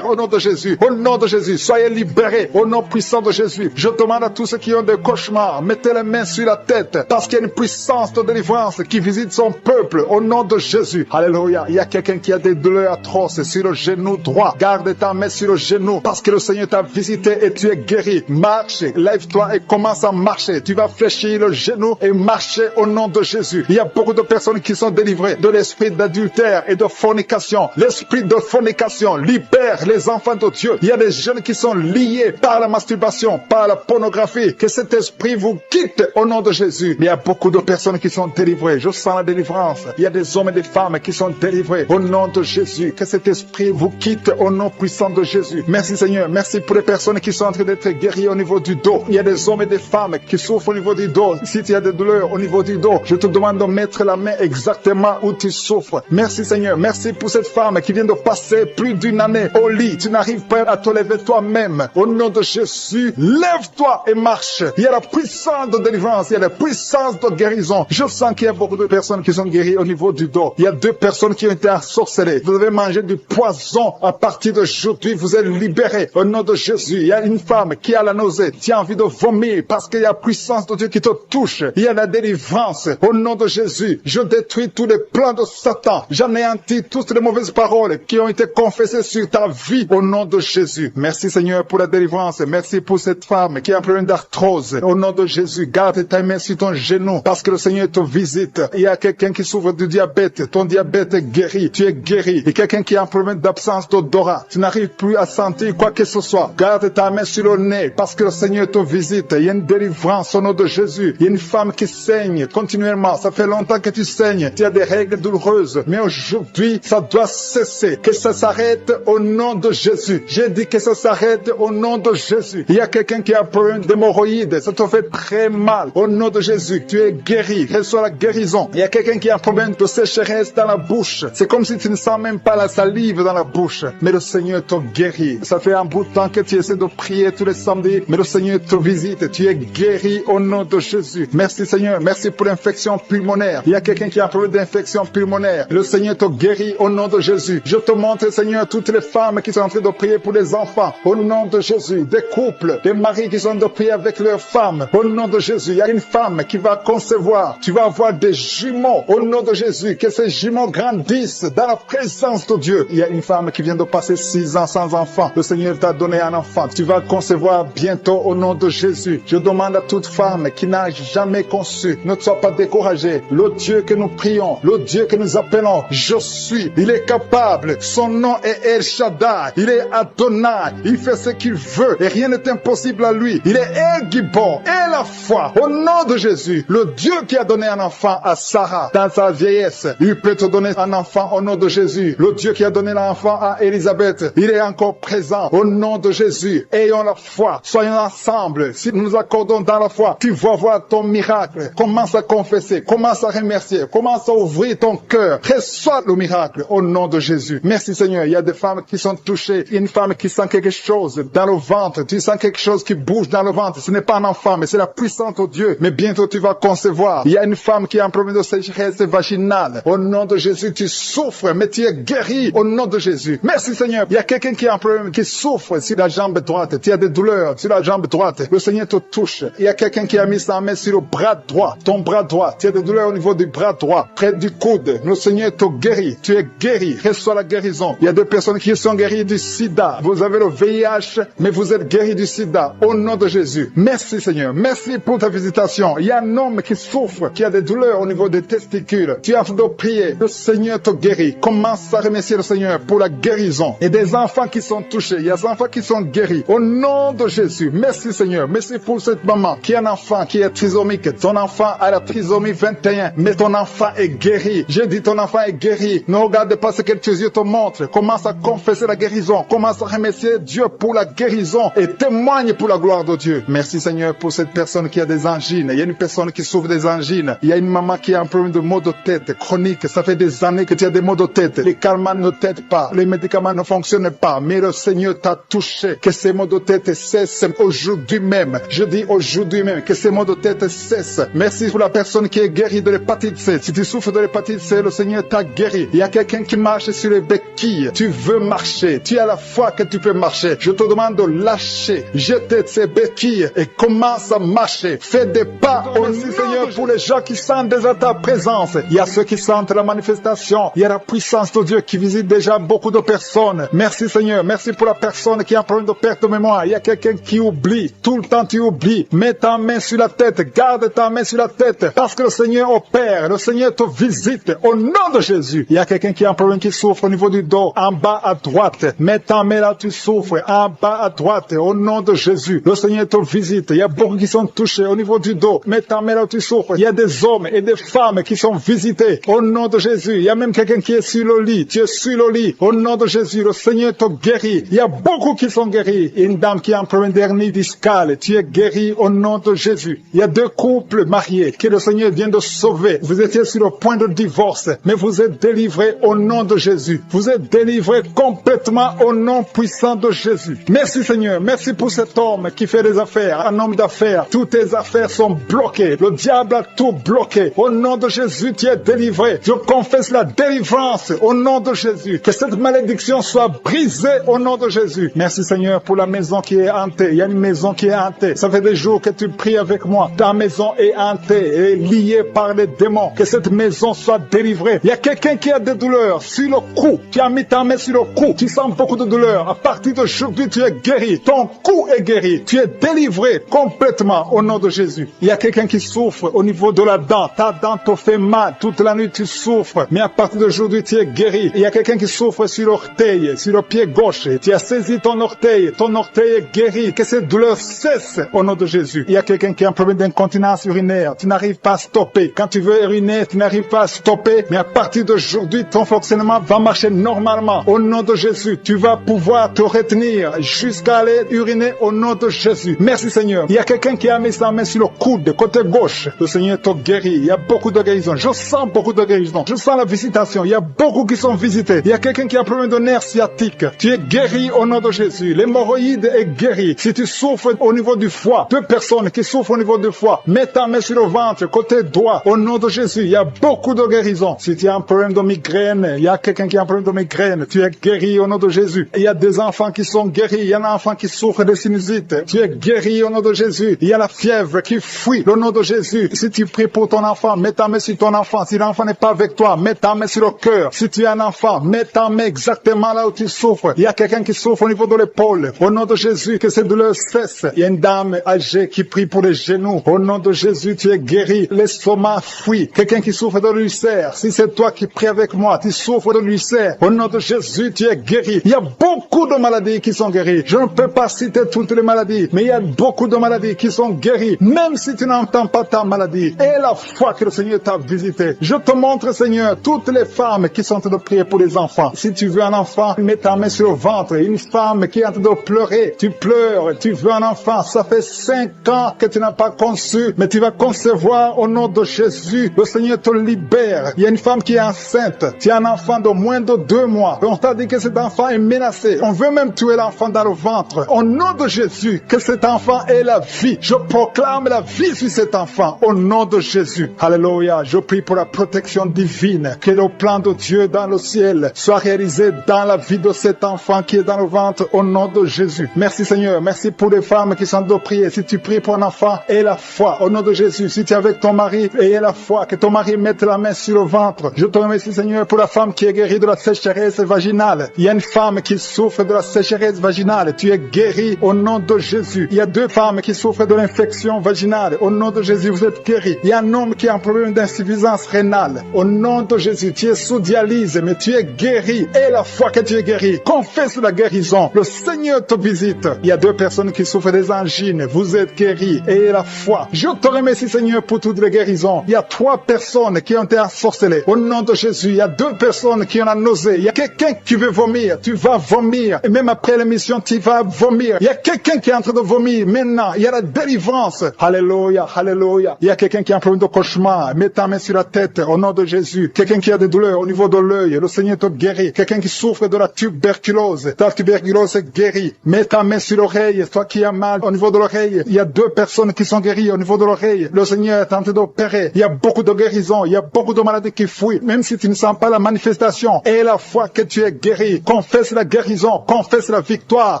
au nom de Jésus. Au nom de Jésus, soyez libérés au nom puissant de Jésus. Je demande à tous ceux qui ont des cauchemars, mettez les mains sur la tête parce qu'il y a une puissance de délivrance qui visite son peuple au nom de Jésus. Alléluia. Il y a quelqu'un qui a des douleurs atroces sur le genou droit. Garde ta main sur le genou parce que le Seigneur t'a visité et tu es guéri. Marche, lève-toi et commence à marcher. Tu vas fléchir le genou et marcher au nom de Jésus. Il y a beaucoup de personnes qui sont délivrées de l'esprit d'adultère et de fornication. L'esprit de fornication libère les enfants de Dieu. Il y a des jeunes qui sont liés par la masturbation, par la pornographie. Que cet esprit vous quitte au nom de Jésus. Il y a beaucoup de personnes qui sont délivrées. Je sens la délivrance. Il y a des hommes et des femmes qui sont délivrés au nom de Jésus. Que cet esprit vous quitte au nom puissant de Jésus. Merci Seigneur. Merci pour les personnes qui sont en train d'être guéries au niveau du dos. Il y a des hommes et des femmes qui souffrent au niveau du dos. Si tu as des douleurs au niveau du dos, je te demande de mettre la main exactement où tu souffres. Merci Seigneur. Merci pour cette femme qui vient de passer plus d'une année au lit. Tu n'arrives pas à te lever toi-même. Au nom de Jésus, lève-toi et marche. Il y a la puissance de délivrance. Il y a la puissance de guérison. Je sens qu'il y a beaucoup de personnes qui sont guéries au niveau du dos. Il y a 2 personnes qui ont été ensorcelées. Vous devez manger du poison. À partir d'aujourd'hui, vous êtes libérés. Au nom de Jésus, il y a une femme qui a la nausée. Tu as envie de vomir parce qu'il y a la puissance de Dieu qui te touche. Il y a la délivrance. Au nom de Jésus, je détruis tous les plans de Satan. J'anéantis toutes les mauvaises paroles qui ont été confessées sur ta vie. Au nom de Jésus. Merci Seigneur pour la délivrance. Merci pour cette femme qui a un problème d'arthrose. Au nom de Jésus, garde ta main sur ton genou parce que le Seigneur te visite. Il y a quelqu'un qui souffre du diabète. Ton diabète est guéri. Tu es guéri. Et quelqu'un qui a un problème d'absence d'odorat. Tu n'arrives plus à sentir quoi que ce soit. Garde ta main sur le nez parce que le Seigneur te visite. Il y a une délivrance au nom de Jésus. Il y a une femme qui saigne continuellement. Ça fait longtemps que tu saignes. Tu as des règles douloureuses. Mais aujourd'hui, ça doit cesser. Que ça s'arrête au nom de Jésus. J'ai dit que ça s'arrête au nom de Jésus. Il y a quelqu'un qui a un problème d'hémorroïdes. Ça te fait très mal. Au nom de Jésus, tu es guéri. Reçois la guérison. Il y a quelqu'un qui a un problème de sécheresse dans la bouche. C'est comme si tu ne sens même pas la salive dans la bouche. Mais le Seigneur te guérit. Ça fait un bout de temps que tu essaies de prier tous les samedis. Mais le Seigneur te visite. Tu es guéri au nom de Jésus. Merci Seigneur. Merci pour l'infection pulmonaire. Il y a quelqu'un qui a un problème d'infection pulmonaire. Le Seigneur te guérit au nom de Jésus. Je te montre Seigneur toutes les femmes qui sont en train de prier pour les enfants. Au nom de Jésus. Des couples, des maris qui sont en train de prier avec leurs femmes. Au nom de Jésus. Il y a une femme qui va concevoir. Tu vas avoir des jumeaux. Au nom de Jésus. Que ces jumeaux grandissent dans la présence de Dieu. Il y a une femme qui vient de passer 6 ans sans enfant. Le Seigneur t'a donné un enfant. Tu vas concevoir bientôt au nom de Jésus. Je demande à toute femme qui n'a jamais conçu, ne sois pas découragée. Le Dieu que nous prions, le Dieu que nous appelons, je suis. Il est capable. Son nom est El Shaddai. Il est Adonai. Il fait ce qu'il veut et rien n'est impossible à lui. Il est El Gibor et la foi. Au nom de Jésus, le Dieu qui a donné un enfant à Sarah dans sa vieillesse, il peut te donner un enfant au nom de Jésus. Le Dieu qui a donné l'enfant à Élisabeth, il est encore présent au nom de Jésus. Ayons la foi. Soyons ensemble. Si nous nous accordons dans la foi, tu vas voir ton miracle. Commence à confesser. Commence à remercier. Commence à ouvrir ton cœur. Reçois le miracle au nom de Jésus. Merci Seigneur. Il y a des femmes qui sont touchées. Il y a une femme qui sent quelque chose dans le ventre. Tu sens quelque chose qui bouge dans le ventre. Ce n'est pas un enfant, mais c'est la puissance de Dieu. Mais bientôt tu vas concevoir. Il y a une femme qui a un problème de sécheresse vaginale. Au nom de Jésus, tu souffres, mais tu es guéri au nom de Jésus. Merci Seigneur. Il y a quelqu'un qui a un problème, qui souffre sur la jambe droite. Tu as des douleurs sur la jambe droite. Le Seigneur te touche. Il y a quelqu'un qui a mis sa main sur le bras droit. Ton bras droit. Tu as des douleurs au niveau du bras droit, près du coude. Le Seigneur te guérit. Tu es guéri. Reçois la guérison. Il y a des personnes qui sont guéries du sida. Vous avez le VIH. VIH, mais vous êtes guéri du sida. Au nom de Jésus. Merci Seigneur. Merci pour ta visitation. Il y a un homme qui souffre, qui a des douleurs au niveau des testicules. Tu as de prier. Le Seigneur te guérit. Commence à remercier le Seigneur pour la guérison. Et des enfants qui sont touchés. Il y a des enfants qui sont guéris. Au nom de Jésus. Merci Seigneur. Merci pour cette maman qui a un enfant qui est trisomique. Ton enfant a la trisomie 21. Mais ton enfant est guéri. Je dis ton enfant est guéri. Ne regarde pas ce que tes yeux te montrent. Commence à confesser la guérison. Commence à remercier Dieu pour la guérison. Et témoigne pour la gloire de Dieu. Merci Seigneur pour cette personne qui a des angines. Il y a une personne qui souffre des angines. Il y a une maman qui a un problème de maux de tête chronique. Ça fait des années que tu as des maux de tête. Les calmants ne t'aident pas. Les médicaments ne fonctionnent pas. Mais le Seigneur t'a touché. Que ces maux de tête cessent aujourd'hui même. Je dis aujourd'hui même que ces maux de tête cessent. Merci pour la personne qui est guérie de l'hépatite C. Si tu souffres de l'hépatite C, le Seigneur t'a guéri. Il y a quelqu'un qui marche sur les béquilles. Tu veux marcher. Tu as la foi que tu peux marcher. Je te demande de lâcher. Jeter ces béquilles et commence à marcher. Fais des pas aussi, Seigneur, pour les gens qui sentent déjà ta présence. Il y a ceux qui sentent la manifestation. Il y a la puissance de Dieu qui visite déjà beaucoup de personnes. Merci, Seigneur. Merci pour la personne qui a un problème de perte de mémoire. Il y a quelqu'un qui oublie. Tout le temps, tu oublies. Mets ta main sur la tête. Garde ta main sur la tête. Parce que le Seigneur opère. Le Seigneur te visite. Au nom de Jésus. Il y a quelqu'un qui a un problème qui souffre au niveau du dos. En bas à droite. Mets ta main là, tu souffres. En bas à droite. Au nom de Jésus. Le Seigneur te visite. Il y a beaucoup qui sont touchés au niveau du dos. Mets ta main là où tu souffres. Il y a des hommes et des femmes qui sont visités. Au nom de Jésus. Il y a même quelqu'un qui est sur le lit. Tu es sur le lit. Au nom de Jésus. Le Seigneur te guérit. Il y a beaucoup qui sont guéris. Une dame qui a un problème d'hernie discale. Tu es guéri au nom de Jésus. Il y a deux couples mariés que le Seigneur vient de sauver. Vous étiez sur le point de divorce. Mais vous êtes délivrés au nom de Jésus. Vous êtes délivrés complètement au nom puissant de Jésus. Merci Seigneur. Merci pour cet homme qui fait des affaires. Un homme d'affaires. Toutes tes affaires sont bloquées. Le diable a tout bloqué. Au nom de Jésus, tu es délivré. Je confesse la délivrance au nom de Jésus. Que cette malédiction soit brisée au nom de Jésus. Merci Seigneur pour la maison qui est hantée. Il y a une maison qui est hantée. Ça fait des jours que tu pries avec moi. Ta maison est hantée et liée par les démons. Que cette maison soit délivrée. Il y a quelqu'un qui a des douleurs sur le cou. Tu as mis ta main sur le cou. Tu sens beaucoup de douleurs. À partir d'aujourd'hui, tu es guéri. Ton cou est guéri. Tu es délivré complètement au nom de Jésus. Il y a quelqu'un qui souffre au niveau de la dent. Ta dent te fait mal. Toute la nuit, tu souffres. Mais à partir d'aujourd'hui, tu es guéri. Il y a quelqu'un qui souffre sur l'orteil, sur le pied gauche. Tu as saisi ton orteil. Ton orteil est guéri. Que cette douleur cesse au nom de Jésus. Il y a quelqu'un qui a un problème d'incontinence urinaire. Tu n'arrives pas à stopper. Quand tu veux uriner, tu n'arrives pas à stopper. Mais à partir d'aujourd'hui, ton fonctionnement va marcher normalement. Au nom de Jésus, tu vas pouvoir te retenir jusqu'à aller uriner au nom de Jésus. Merci Seigneur. Il y a quelqu'un qui a mis sa main sur le coude, côté gauche. Le Seigneur te guérit. Il y a beaucoup de guérison. Je sens beaucoup de guérison. Je sens la visitation. Il y a beaucoup qui sont visités. Il y a quelqu'un qui a un problème de nerf sciatique. Tu es guéri au nom de Jésus. L'hémorroïde est guéri. Si tu souffres au niveau du foie, deux personnes qui souffrent au niveau du foie, mets ta main sur le ventre, côté droit, au nom de Jésus. Il y a beaucoup de guérison. Si tu as un problème de migraine, il y a quelqu'un qui a un problème de migraine, tu es guéri au nom de Jésus. Il y a des enfants qui sont guéris. Il y a un enfant qui souffre de sinusite. Tu es guéri au nom de Jésus. Il y a la fièvre qui fuit au nom de Jésus. Si tu pries pour ton enfant, mets ta main sur ton enfant. Si l'enfant n'est pas avec toi, mets ta main sur le cœur. Si tu es un enfant, mets ta main exactement là où tu souffres. Il y a quelqu'un qui souffre au niveau de l'épaule. Au nom de Jésus, que cette douleur cesse. Il y a une dame âgée qui prie pour les genoux. Au nom de Jésus, tu es guéri. L'estomac fuit. Quelqu'un qui souffre de l'ulcère. Si c'est toi qui pries avec moi, tu souffres de l'ulcère. Au nom de Jésus, tu es guéri. Il y a beaucoup de maladies qui sont guéries. Je ne peux pas citer toutes les maladies, mais il y a beaucoup de maladies qui sont guéries. Même si tu n'entends pas ta maladie. Et la foi que le Seigneur t'a visité. Je te montre, Seigneur, toutes les femmes qui sont en train de prier pour les enfants. Si tu veux un enfant, mets ta main sur le ventre. Une femme qui est en train de pleurer. Tu pleures, tu veux un enfant. Ça fait 5 ans que tu n'as pas conçu, mais tu vas concevoir au nom de Jésus. Le Seigneur te libère. Il y a une femme qui est enceinte. Tu as un enfant de moins de 2 mois. On t'a dit que cet enfant est menacé. On veut même tuer l'enfant dans le ventre. Au nom de Jésus, que cet enfant ait la vie. Je proclame la vie sur cet enfant. Au nom de Jésus. Alléluia. Je prie pour la protection divine. Que le plan de Dieu dans le ciel soit réalisé dans la vie de cet enfant qui est dans le ventre. Au nom de Jésus. Merci Seigneur. Merci pour les femmes qui sont de prier. Si tu pries pour un enfant, aie la foi. Au nom de Jésus. Si tu es avec ton mari, aie la foi. Que ton mari mette la main sur le ventre. Je te remercie Seigneur pour la femme qui est guérie de la sécheresse vaginale. Il y a une femme qui souffre de la sécheresse vaginale, tu es guéri au nom de Jésus. Il y a 2 femmes qui souffrent de l'infection vaginale. Au nom de Jésus, vous êtes guéris. Il y a un homme qui a un problème d'insuffisance rénale. Au nom de Jésus, tu es sous dialyse, mais tu es guéri. Et la foi que tu es guéri, confesse la guérison. Le Seigneur te visite. Il y a 2 personnes qui souffrent des angines. Vous êtes guéris. Et la foi. Je te remercie, Seigneur, pour toutes les guérisons. Il y a 3 personnes qui ont été ensorcelées. Au nom de Jésus, il y a 2 personnes qui ont la nausée. Il y a quelqu'un qui veut vomir. Tu vas vomir. Et même après l'émission, tu vas vomir. Il y a quelqu'un qui est en train de vomir. Maintenant, il y a la délivrance. Alléluia, alléluia. Il y a quelqu'un qui a un problème de cauchemar. Mets ta main sur la tête au nom de Jésus. Quelqu'un qui a des douleurs au niveau de l'œil. Le Seigneur te guérit. Quelqu'un qui souffre de la tuberculose. Ta tuberculose est guérie. Mets ta main sur l'oreille. Toi qui as mal au niveau de l'oreille. Il y a 2 personnes qui sont guéries au niveau de l'oreille. Le Seigneur est en train d'opérer. Il y a beaucoup de guérisons. Il y a beaucoup de maladies qui fuient. Même si tu ne sens pas la manifestation. Et la foi que tu es guéri. Confesse la guérison. Confesse la victoire.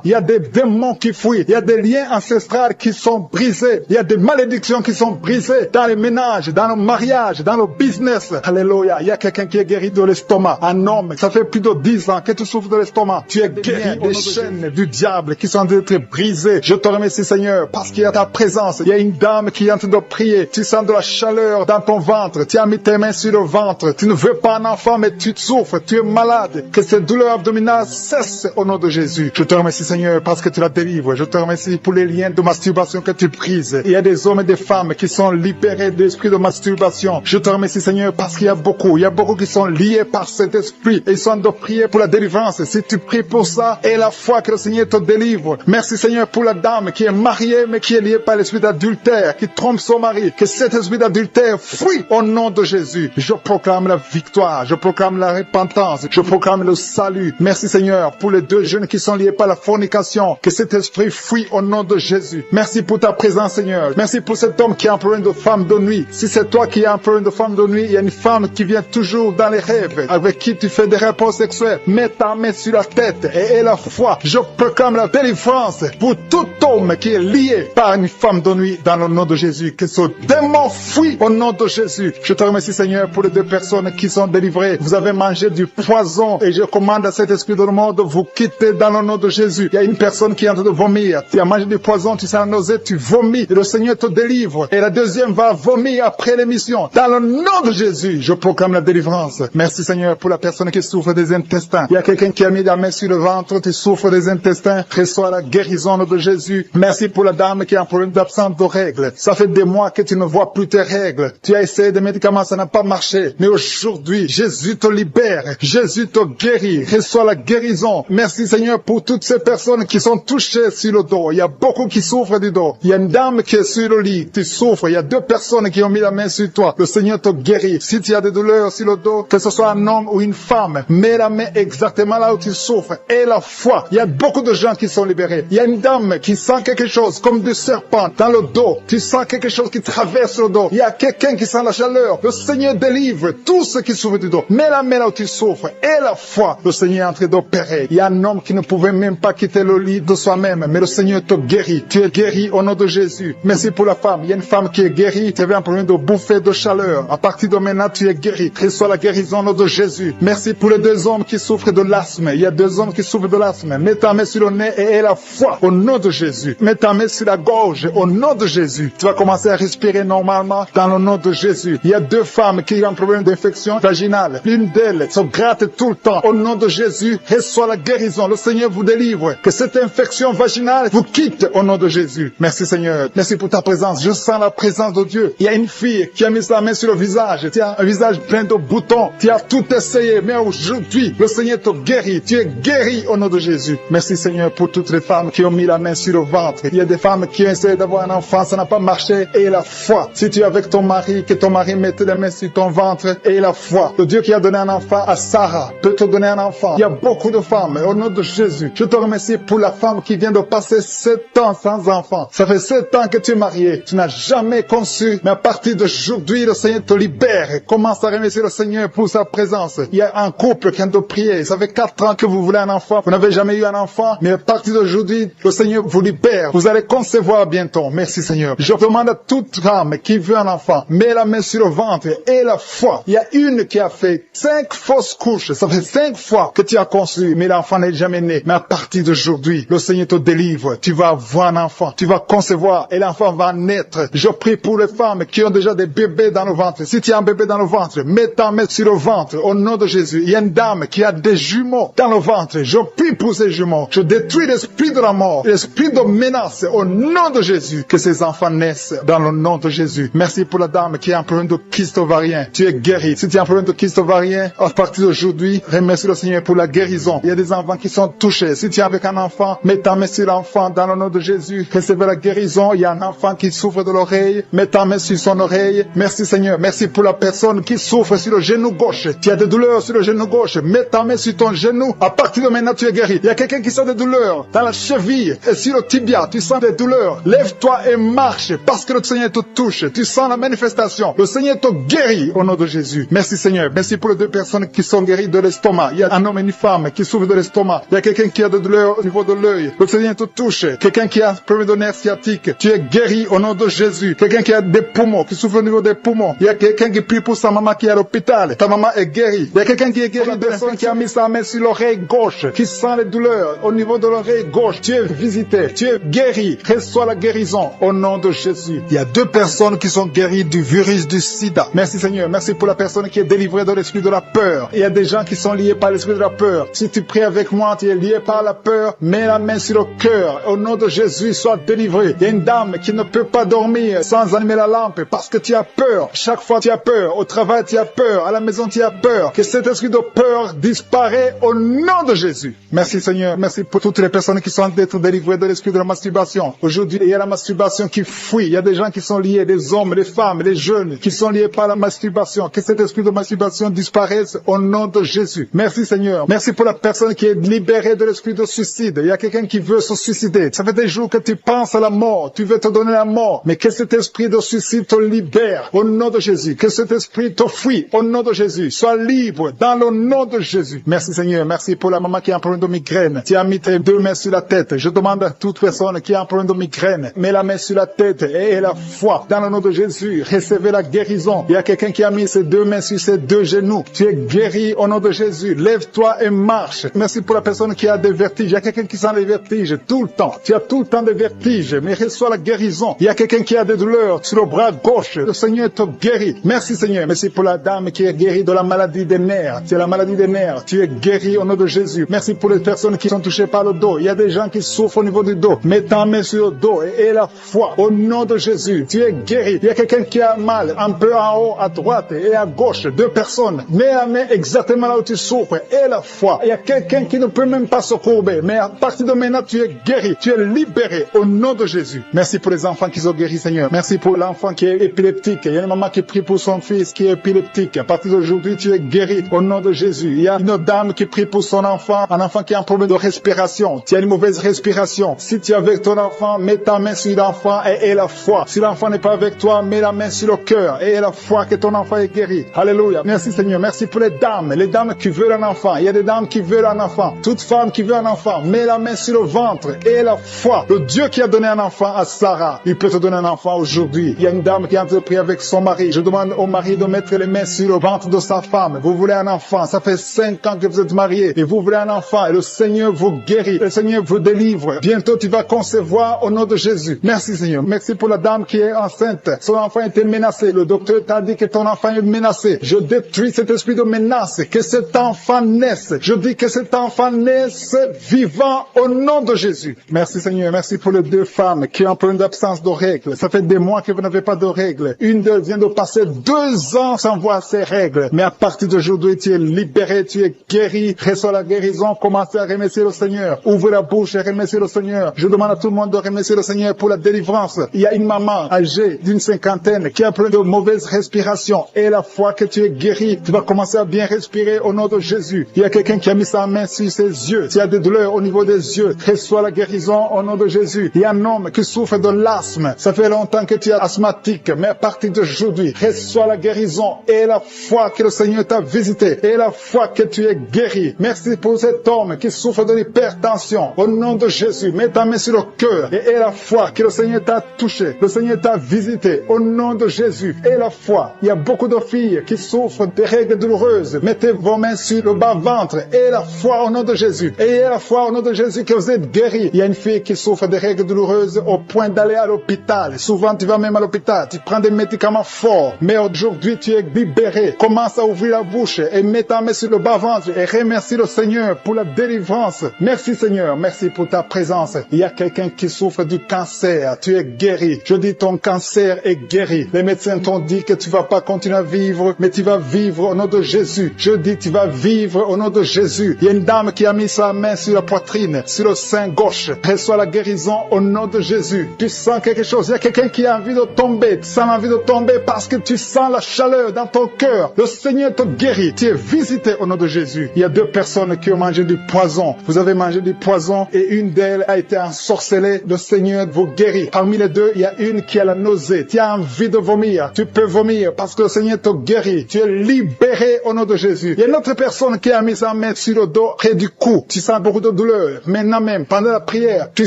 Il y a des démons qui fuient. Il y a des liens ancestrales qui sont brisés. Il y a des malédictions qui sont brisées dans les ménages, dans le mariage, dans le business. Alléluia. Il y a quelqu'un qui est guéri de l'estomac. Un homme, ça fait plus de 10 ans que tu souffres de l'estomac. Tu es guéri des chaînes du diable qui sont en train d'être brisées. Je te remercie, Seigneur, parce qu'il y a ta présence. Il y a une dame qui est en train de prier. Tu sens de la chaleur dans ton ventre. Tu as mis tes mains sur le ventre. Tu ne veux pas un enfant, mais tu souffres. Tu es malade. Que cette douleur abdominale cesse au nom de Jésus. Je te remercie, Seigneur, parce que tu la délivres. Je te remercie pour les liens de masturbation que tu brises. Il y a des hommes et des femmes qui sont libérés de l'esprit de masturbation. Je te remercie, Seigneur, parce qu'il y a beaucoup qui sont liés par cet esprit et ils sont de prier pour la délivrance. Si tu pries pour ça, et la foi que le Seigneur te délivre. Merci, Seigneur, pour la dame qui est mariée mais qui est liée par l'esprit d'adultère, qui trompe son mari. Que cet esprit d'adultère fuit au nom de Jésus. Je proclame la victoire, je proclame la repentance, je proclame le salut. Merci, Seigneur, pour les 2 jeunes qui sont liés par la fornication. Que cet esprit fuit au nom de Jésus. Merci pour ta présence, Seigneur. Merci pour cet homme qui a un problème de femme de nuit. Si c'est toi qui as un problème de femme de nuit, il y a une femme qui vient toujours dans les rêves, avec qui tu fais des rapports sexuels. Mets ta main sur la tête et la foi. Je proclame la délivrance pour tout homme qui est lié par une femme de nuit dans le nom de Jésus. Que ce démon fuit au nom de Jésus. Je te remercie, Seigneur, pour les 2 personnes qui sont délivrées. Vous avez mangé du poison et je commande à cet esprit de le monde de vous quitter dans le nom de Jésus. Il y a une personne qui est en train de vomir. Tu as mangé du poison, tu sens la nausée, tu vomis et le Seigneur te délivre. Et la deuxième va vomir après l'émission. Dans le nom de Jésus, je proclame la délivrance. Merci, Seigneur, pour la personne qui souffre des intestins. Il y a quelqu'un qui a mis la main sur le ventre, tu souffres des intestins. Reçois la guérison de Jésus. Merci pour la dame qui a un problème d'absence de règles. Ça fait des mois que tu ne vois plus tes règles. Tu as essayé des médicaments, ça n'a pas marché. Mais aujourd'hui, Jésus te libère. Jésus te guérit. Reçois la guérison. Merci, Seigneur, pour toutes ces personnes qui sont touchées sur le dos. Il y a beaucoup qui souffrent du dos. Il y a une dame qui est sur le lit. Tu souffres. Il y a 2 personnes qui ont mis la main sur toi. Le Seigneur te guérit. Si tu as des douleurs sur le dos, que ce soit un homme ou une femme, mets la main exactement là où tu souffres. Et la foi. Il y a beaucoup de gens qui sont libérés. Il y a une dame qui sent quelque chose comme du serpent dans le dos. Tu sens quelque chose qui traverse le dos. Il y a quelqu'un qui sent la chaleur. Le Seigneur délivre tous ceux qui souffrent du dos. Mets la main là où tu souffres. Et la foi. Le Seigneur est en train d'opérer. Il y a un homme qui ne pouvait même pas quitter le lit de soi-même. Mais le Seigneur te guérit. Tu es guéri au nom de Jésus. Merci pour la femme. Il y a une femme qui est guérie. Tu avais un problème de bouffée de chaleur. À partir de maintenant, tu es guéri. Reçois la guérison au nom de Jésus. Merci pour les 2 hommes qui souffrent de l'asthme. Il y a 2 hommes qui souffrent de l'asthme. Mets ta main sur le nez et la foi au nom de Jésus. Mets ta main sur la gorge au nom de Jésus. Tu vas commencer à respirer normalement dans le nom de Jésus. Il y a 2 femmes qui ont un problème d'infection vaginale. L'une d'elles se gratte tout le temps. Au nom de Jésus, reçois la guérison. Le Seigneur vous délivre. Que cette infection vaginale vous quitte au nom de Jésus. Merci, Seigneur. Merci pour ta présence. Je sens la présence de Dieu. Il y a une fille qui a mis sa main sur le visage. Tu as un visage plein de boutons. Tu as tout essayé. Mais aujourd'hui, le Seigneur te guérit. Tu es guéri au nom de Jésus. Merci, Seigneur, pour toutes les femmes qui ont mis la main sur le ventre. Il y a des femmes qui ont essayé d'avoir un enfant. Ça n'a pas marché. Et la foi. Si tu es avec ton mari, que ton mari mette la main sur ton ventre. Et la foi. Le Dieu qui a donné un enfant à Sarah peut te donner un enfant. Il y a beaucoup de femmes. Au nom de Jésus, je te remercie pour la femme qui vient de passer 7 ans sans enfant. Ça fait 7 ans que tu es marié. Tu n'as jamais conçu. Mais à partir d'aujourd'hui, le Seigneur te libère. Commence à remercier le Seigneur pour sa présence. Il y a un couple qui vient de prier. Ça fait 4 ans que vous voulez un enfant. Vous n'avez jamais eu un enfant. Mais à partir d'aujourd'hui, le Seigneur vous libère. Vous allez concevoir bientôt. Merci, Seigneur. Je demande à toute femme qui veut un enfant, mets la main sur le ventre et la foi. Il y a une qui a fait 5 fausses couches. Ça fait 5 fois que tu as conçu, mais l'enfant n'est jamais né. Mais à partir d'aujourd'hui, le Seigneur te délivre. Tu vas avoir un enfant, tu vas concevoir et l'enfant va naître. Je prie pour les femmes qui ont déjà des bébés dans le ventre. Si tu as un bébé dans le ventre, mets ta main sur le ventre au nom de Jésus. Il y a une dame qui a des jumeaux dans le ventre. Je prie pour ces jumeaux. Je détruis l'esprit de la mort, l'esprit de menace au nom de Jésus. Que ces enfants naissent dans le nom de Jésus. Merci pour la dame qui a un problème de kyste ovarien. Tu es guéri. Si tu as un problème de kyste ovarien, à partir d'aujourd'hui, remercie le Seigneur pour la guérison. Il y a des enfants qui sont touchés. Si tu es avec un enfant, mets ta main sur l'enfant dans le nom de Jésus. Recevez la guérison. Il y a un enfant qui souffre de l'oreille. Mets ta main sur son oreille. Merci Seigneur. Merci pour la personne qui souffre sur le genou gauche. Tu as des douleurs sur le genou gauche. Mets ta main sur ton genou. À partir de maintenant, tu es guéri. Il y a quelqu'un qui sent des douleurs dans la cheville et sur le tibia. Tu sens des douleurs. Lève-toi et marche parce que le Seigneur te touche. Tu sens la manifestation. Le Seigneur te guérit au nom de Jésus. Merci Seigneur. Merci pour les deux personnes qui sont guéries de l'estomac. Il y a un homme et une femme qui souffrent de l'estomac. Il y a quelqu'un qui a des douleurs au niveau de l'œil. Le Seigneur te touche. Quelqu'un qui a un problème de nerf sciatique. Tu es guéri au nom de Jésus. Quelqu'un qui a des poumons, qui souffre au niveau des poumons. Il y a quelqu'un qui prie pour sa maman qui est à l'hôpital. Ta maman est guérie. Il y a quelqu'un qui est guéri. La personne qui a mis sa main sur l'oreille gauche, qui sent les douleurs au niveau de l'oreille gauche. Tu es visité. Tu es guéri. Reçois la guérison au nom de Jésus. Il y a deux personnes qui sont guéries du virus du sida. Merci Seigneur. Merci pour la personne qui est délivrée de l'esprit de la peur. Il y a des gens qui sont liés par l'esprit de la peur. Si tu pries avec moi, tu es lié par la peur. Mets la main sur le cœur. Au nom de Jésus, sois délivré. Il y a une dame qui ne peut pas dormir sans allumer la lampe parce que tu as peur. Chaque fois tu as peur. Au travail tu as peur. À la maison tu as peur. Que cet esprit de peur disparaît au nom de Jésus. Merci Seigneur. Merci pour toutes les personnes qui sont d'être délivrées de l'esprit de la masturbation. Aujourd'hui, il y a la masturbation qui fuit. Il y a des gens qui sont liés, des hommes, des femmes, des jeunes, qui sont liés par la masturbation. Que cet esprit de masturbation disparaisse au nom de Jésus. Merci Seigneur. Merci pour la personne qui est libérée de l'esprit de suicide. Il y a quelqu'un qui veut se suicider. Ça fait des jours que tu penses à la mort. Tu veux te donner la mort. Mais que cet esprit de suicide te libère au nom de Jésus. Que cet esprit te fuit au nom de Jésus. Sois libre dans le nom de Jésus. Merci Seigneur. Merci pour la maman qui a un problème de migraine. Tu as mis tes deux mains sur la tête. Je demande à toute personne qui a un problème de migraine, mets la main sur la tête et la foi. Dans le nom de Jésus, recevez la guérison. Il y a quelqu'un qui a mis ses deux mains sur ses deux genoux. Tu es guéri au nom de Jésus. Lève-toi et marche. Merci pour la personne qui a des vertiges. Il y a quelqu'un qui sent les vertiges tout le temps. Tu as tout le temps des vertiges, mais reçois la guérison. Il y a quelqu'un qui a des douleurs sur le bras gauche. Le Seigneur te guérit. Merci Seigneur. Merci pour la dame qui est guérie de la maladie des nerfs. C'est la maladie des nerfs. Tu es guéri au nom de Jésus. Merci pour les personnes qui sont touchées par le dos. Il y a des gens qui souffrent au niveau du dos. Mets ta main sur le dos et la foi au nom de Jésus. Tu es guéri. Il y a quelqu'un qui a mal un peu en haut, à droite et à gauche. Deux personnes. Mets la main exactement là où tu souffres et la foi. Il y a quelqu'un qui ne peut même pas se courber. Mais à partir de maintenant, tu es guéri. Tu es libéré au nom de Jésus. Merci pour les enfants qui sont guéris, Seigneur. Merci pour l'enfant qui est épileptique. Il y a une maman qui prie pour son fils qui est épileptique. À partir d'aujourd'hui, tu es guéri au nom de Jésus. Il y a une dame qui prie pour son enfant, un enfant qui a un problème de respiration. Tu as une mauvaise respiration. Si tu es avec ton enfant, mets ta main sur l'enfant et la foi. Si l'enfant n'est pas avec toi, mets la main sur le cœur et la foi que ton enfant est guéri. Alléluia. Merci Seigneur. Merci pour les dames qui veulent un enfant. Il y a des dames qui veulent un enfant. Toute femme qui veut un enfant, mets la main sur le ventre et la foi. Le Dieu qui a donné un enfant à Sarah, il peut te donner un enfant aujourd'hui. Il y a une dame qui a entrepris avec son mari. Je demande au mari de mettre les mains sur le ventre de sa femme. Vous voulez un enfant. Ça fait 5 ans que vous êtes mariés et vous voulez un enfant et le Seigneur vous guérit. Le Seigneur vous délivre. Bientôt tu vas concevoir au nom de Jésus. Merci Seigneur. Merci pour la dame qui est enceinte. Son enfant était menacé. Le docteur t'a dit que ton enfant est menacé. Je détruis cet esprit de menace. Que cet enfant naisse. Je dis que cet enfant naisse vivant au nom de Jésus. Merci Seigneur. Merci pour les deux femmes qui ont un problème d'absence de règles. Ça fait des mois que vous n'avez pas de règles. Une d'elles vient de passer 2 ans sans voir ses règles. Mais à partir d'aujourd'hui, tu es libéré, tu es guéri. Reçois la guérison. Commencez à remercier le Seigneur. Ouvrez la bouche et remerciez le Seigneur. Je demande à tout le monde de remercier le Seigneur pour la délivrance. Il y a une maman âgée d'une cinquantaine qui a un problème de mauvaise respiration. Et la fois que tu es guéri, tu vas commencer à bien respirer au nom de Jésus. Il y a quelqu'un qui a mis sa main sur ses yeux. Tu as des douleurs au niveau des yeux. Reçois la guérison au nom de Jésus. Il y a un homme qui souffre de l'asthme. Ça fait longtemps que tu es asthmatique, mais à partir d'aujourd'hui, reçois la guérison et la foi que le Seigneur t'a visité et la foi que tu es guéri. Merci pour cet homme qui souffre de l'hypertension. Au nom de Jésus, mets ta main sur le cœur et la foi que le Seigneur t'a touché. Le Seigneur t'a visité. Au nom de Jésus et la foi. Il y a beaucoup de filles qui souffrent des règles douloureuses. Mettez vos mains sur le bas-ventre et la foi au nom de Jésus. Et ayez la foi au nom de Jésus que vous êtes guéris. Il y a une fille qui souffre de règles douloureuses au point d'aller à l'hôpital. Souvent, tu vas même à l'hôpital, tu prends des médicaments forts. Mais aujourd'hui, tu es libéré. Commence à ouvrir la bouche et mets ta main sur le bas-ventre et remercie le Seigneur pour la délivrance. Merci Seigneur, merci pour ta présence. Il y a quelqu'un qui souffre du cancer. Tu es guéri. Je dis ton cancer est guéri. Les médecins t'ont dit que tu vas pas continuer à vivre, mais tu vas vivre au nom de Jésus. Je dis tu vas vivre au nom de Jésus. Il y a une dame qui a mis sa main sur la poitrine, sur le sein gauche. Reçois la guérison au nom de Jésus. Tu sens quelque chose. Il y a quelqu'un qui a envie de tomber. Tu sens envie de tomber parce que tu sens la chaleur dans ton cœur. Le Seigneur te guérit. Tu es visité au nom de Jésus. Il y a 2 personnes qui ont mangé du poison. Vous avez mangé du poison et une d'elles a été ensorcelée. Le Seigneur vous guérit. Parmi les 2, il y a une qui a la nausée. Tu as envie de vomir. Tu peux vomir parce que le Seigneur te guérit. Tu es libéré au nom de Jésus. Il y a une autre personne qui a mis sa main sur le dos près du cou. Tu sens beaucoup de douleur. Maintenant même, pendant la prière, tu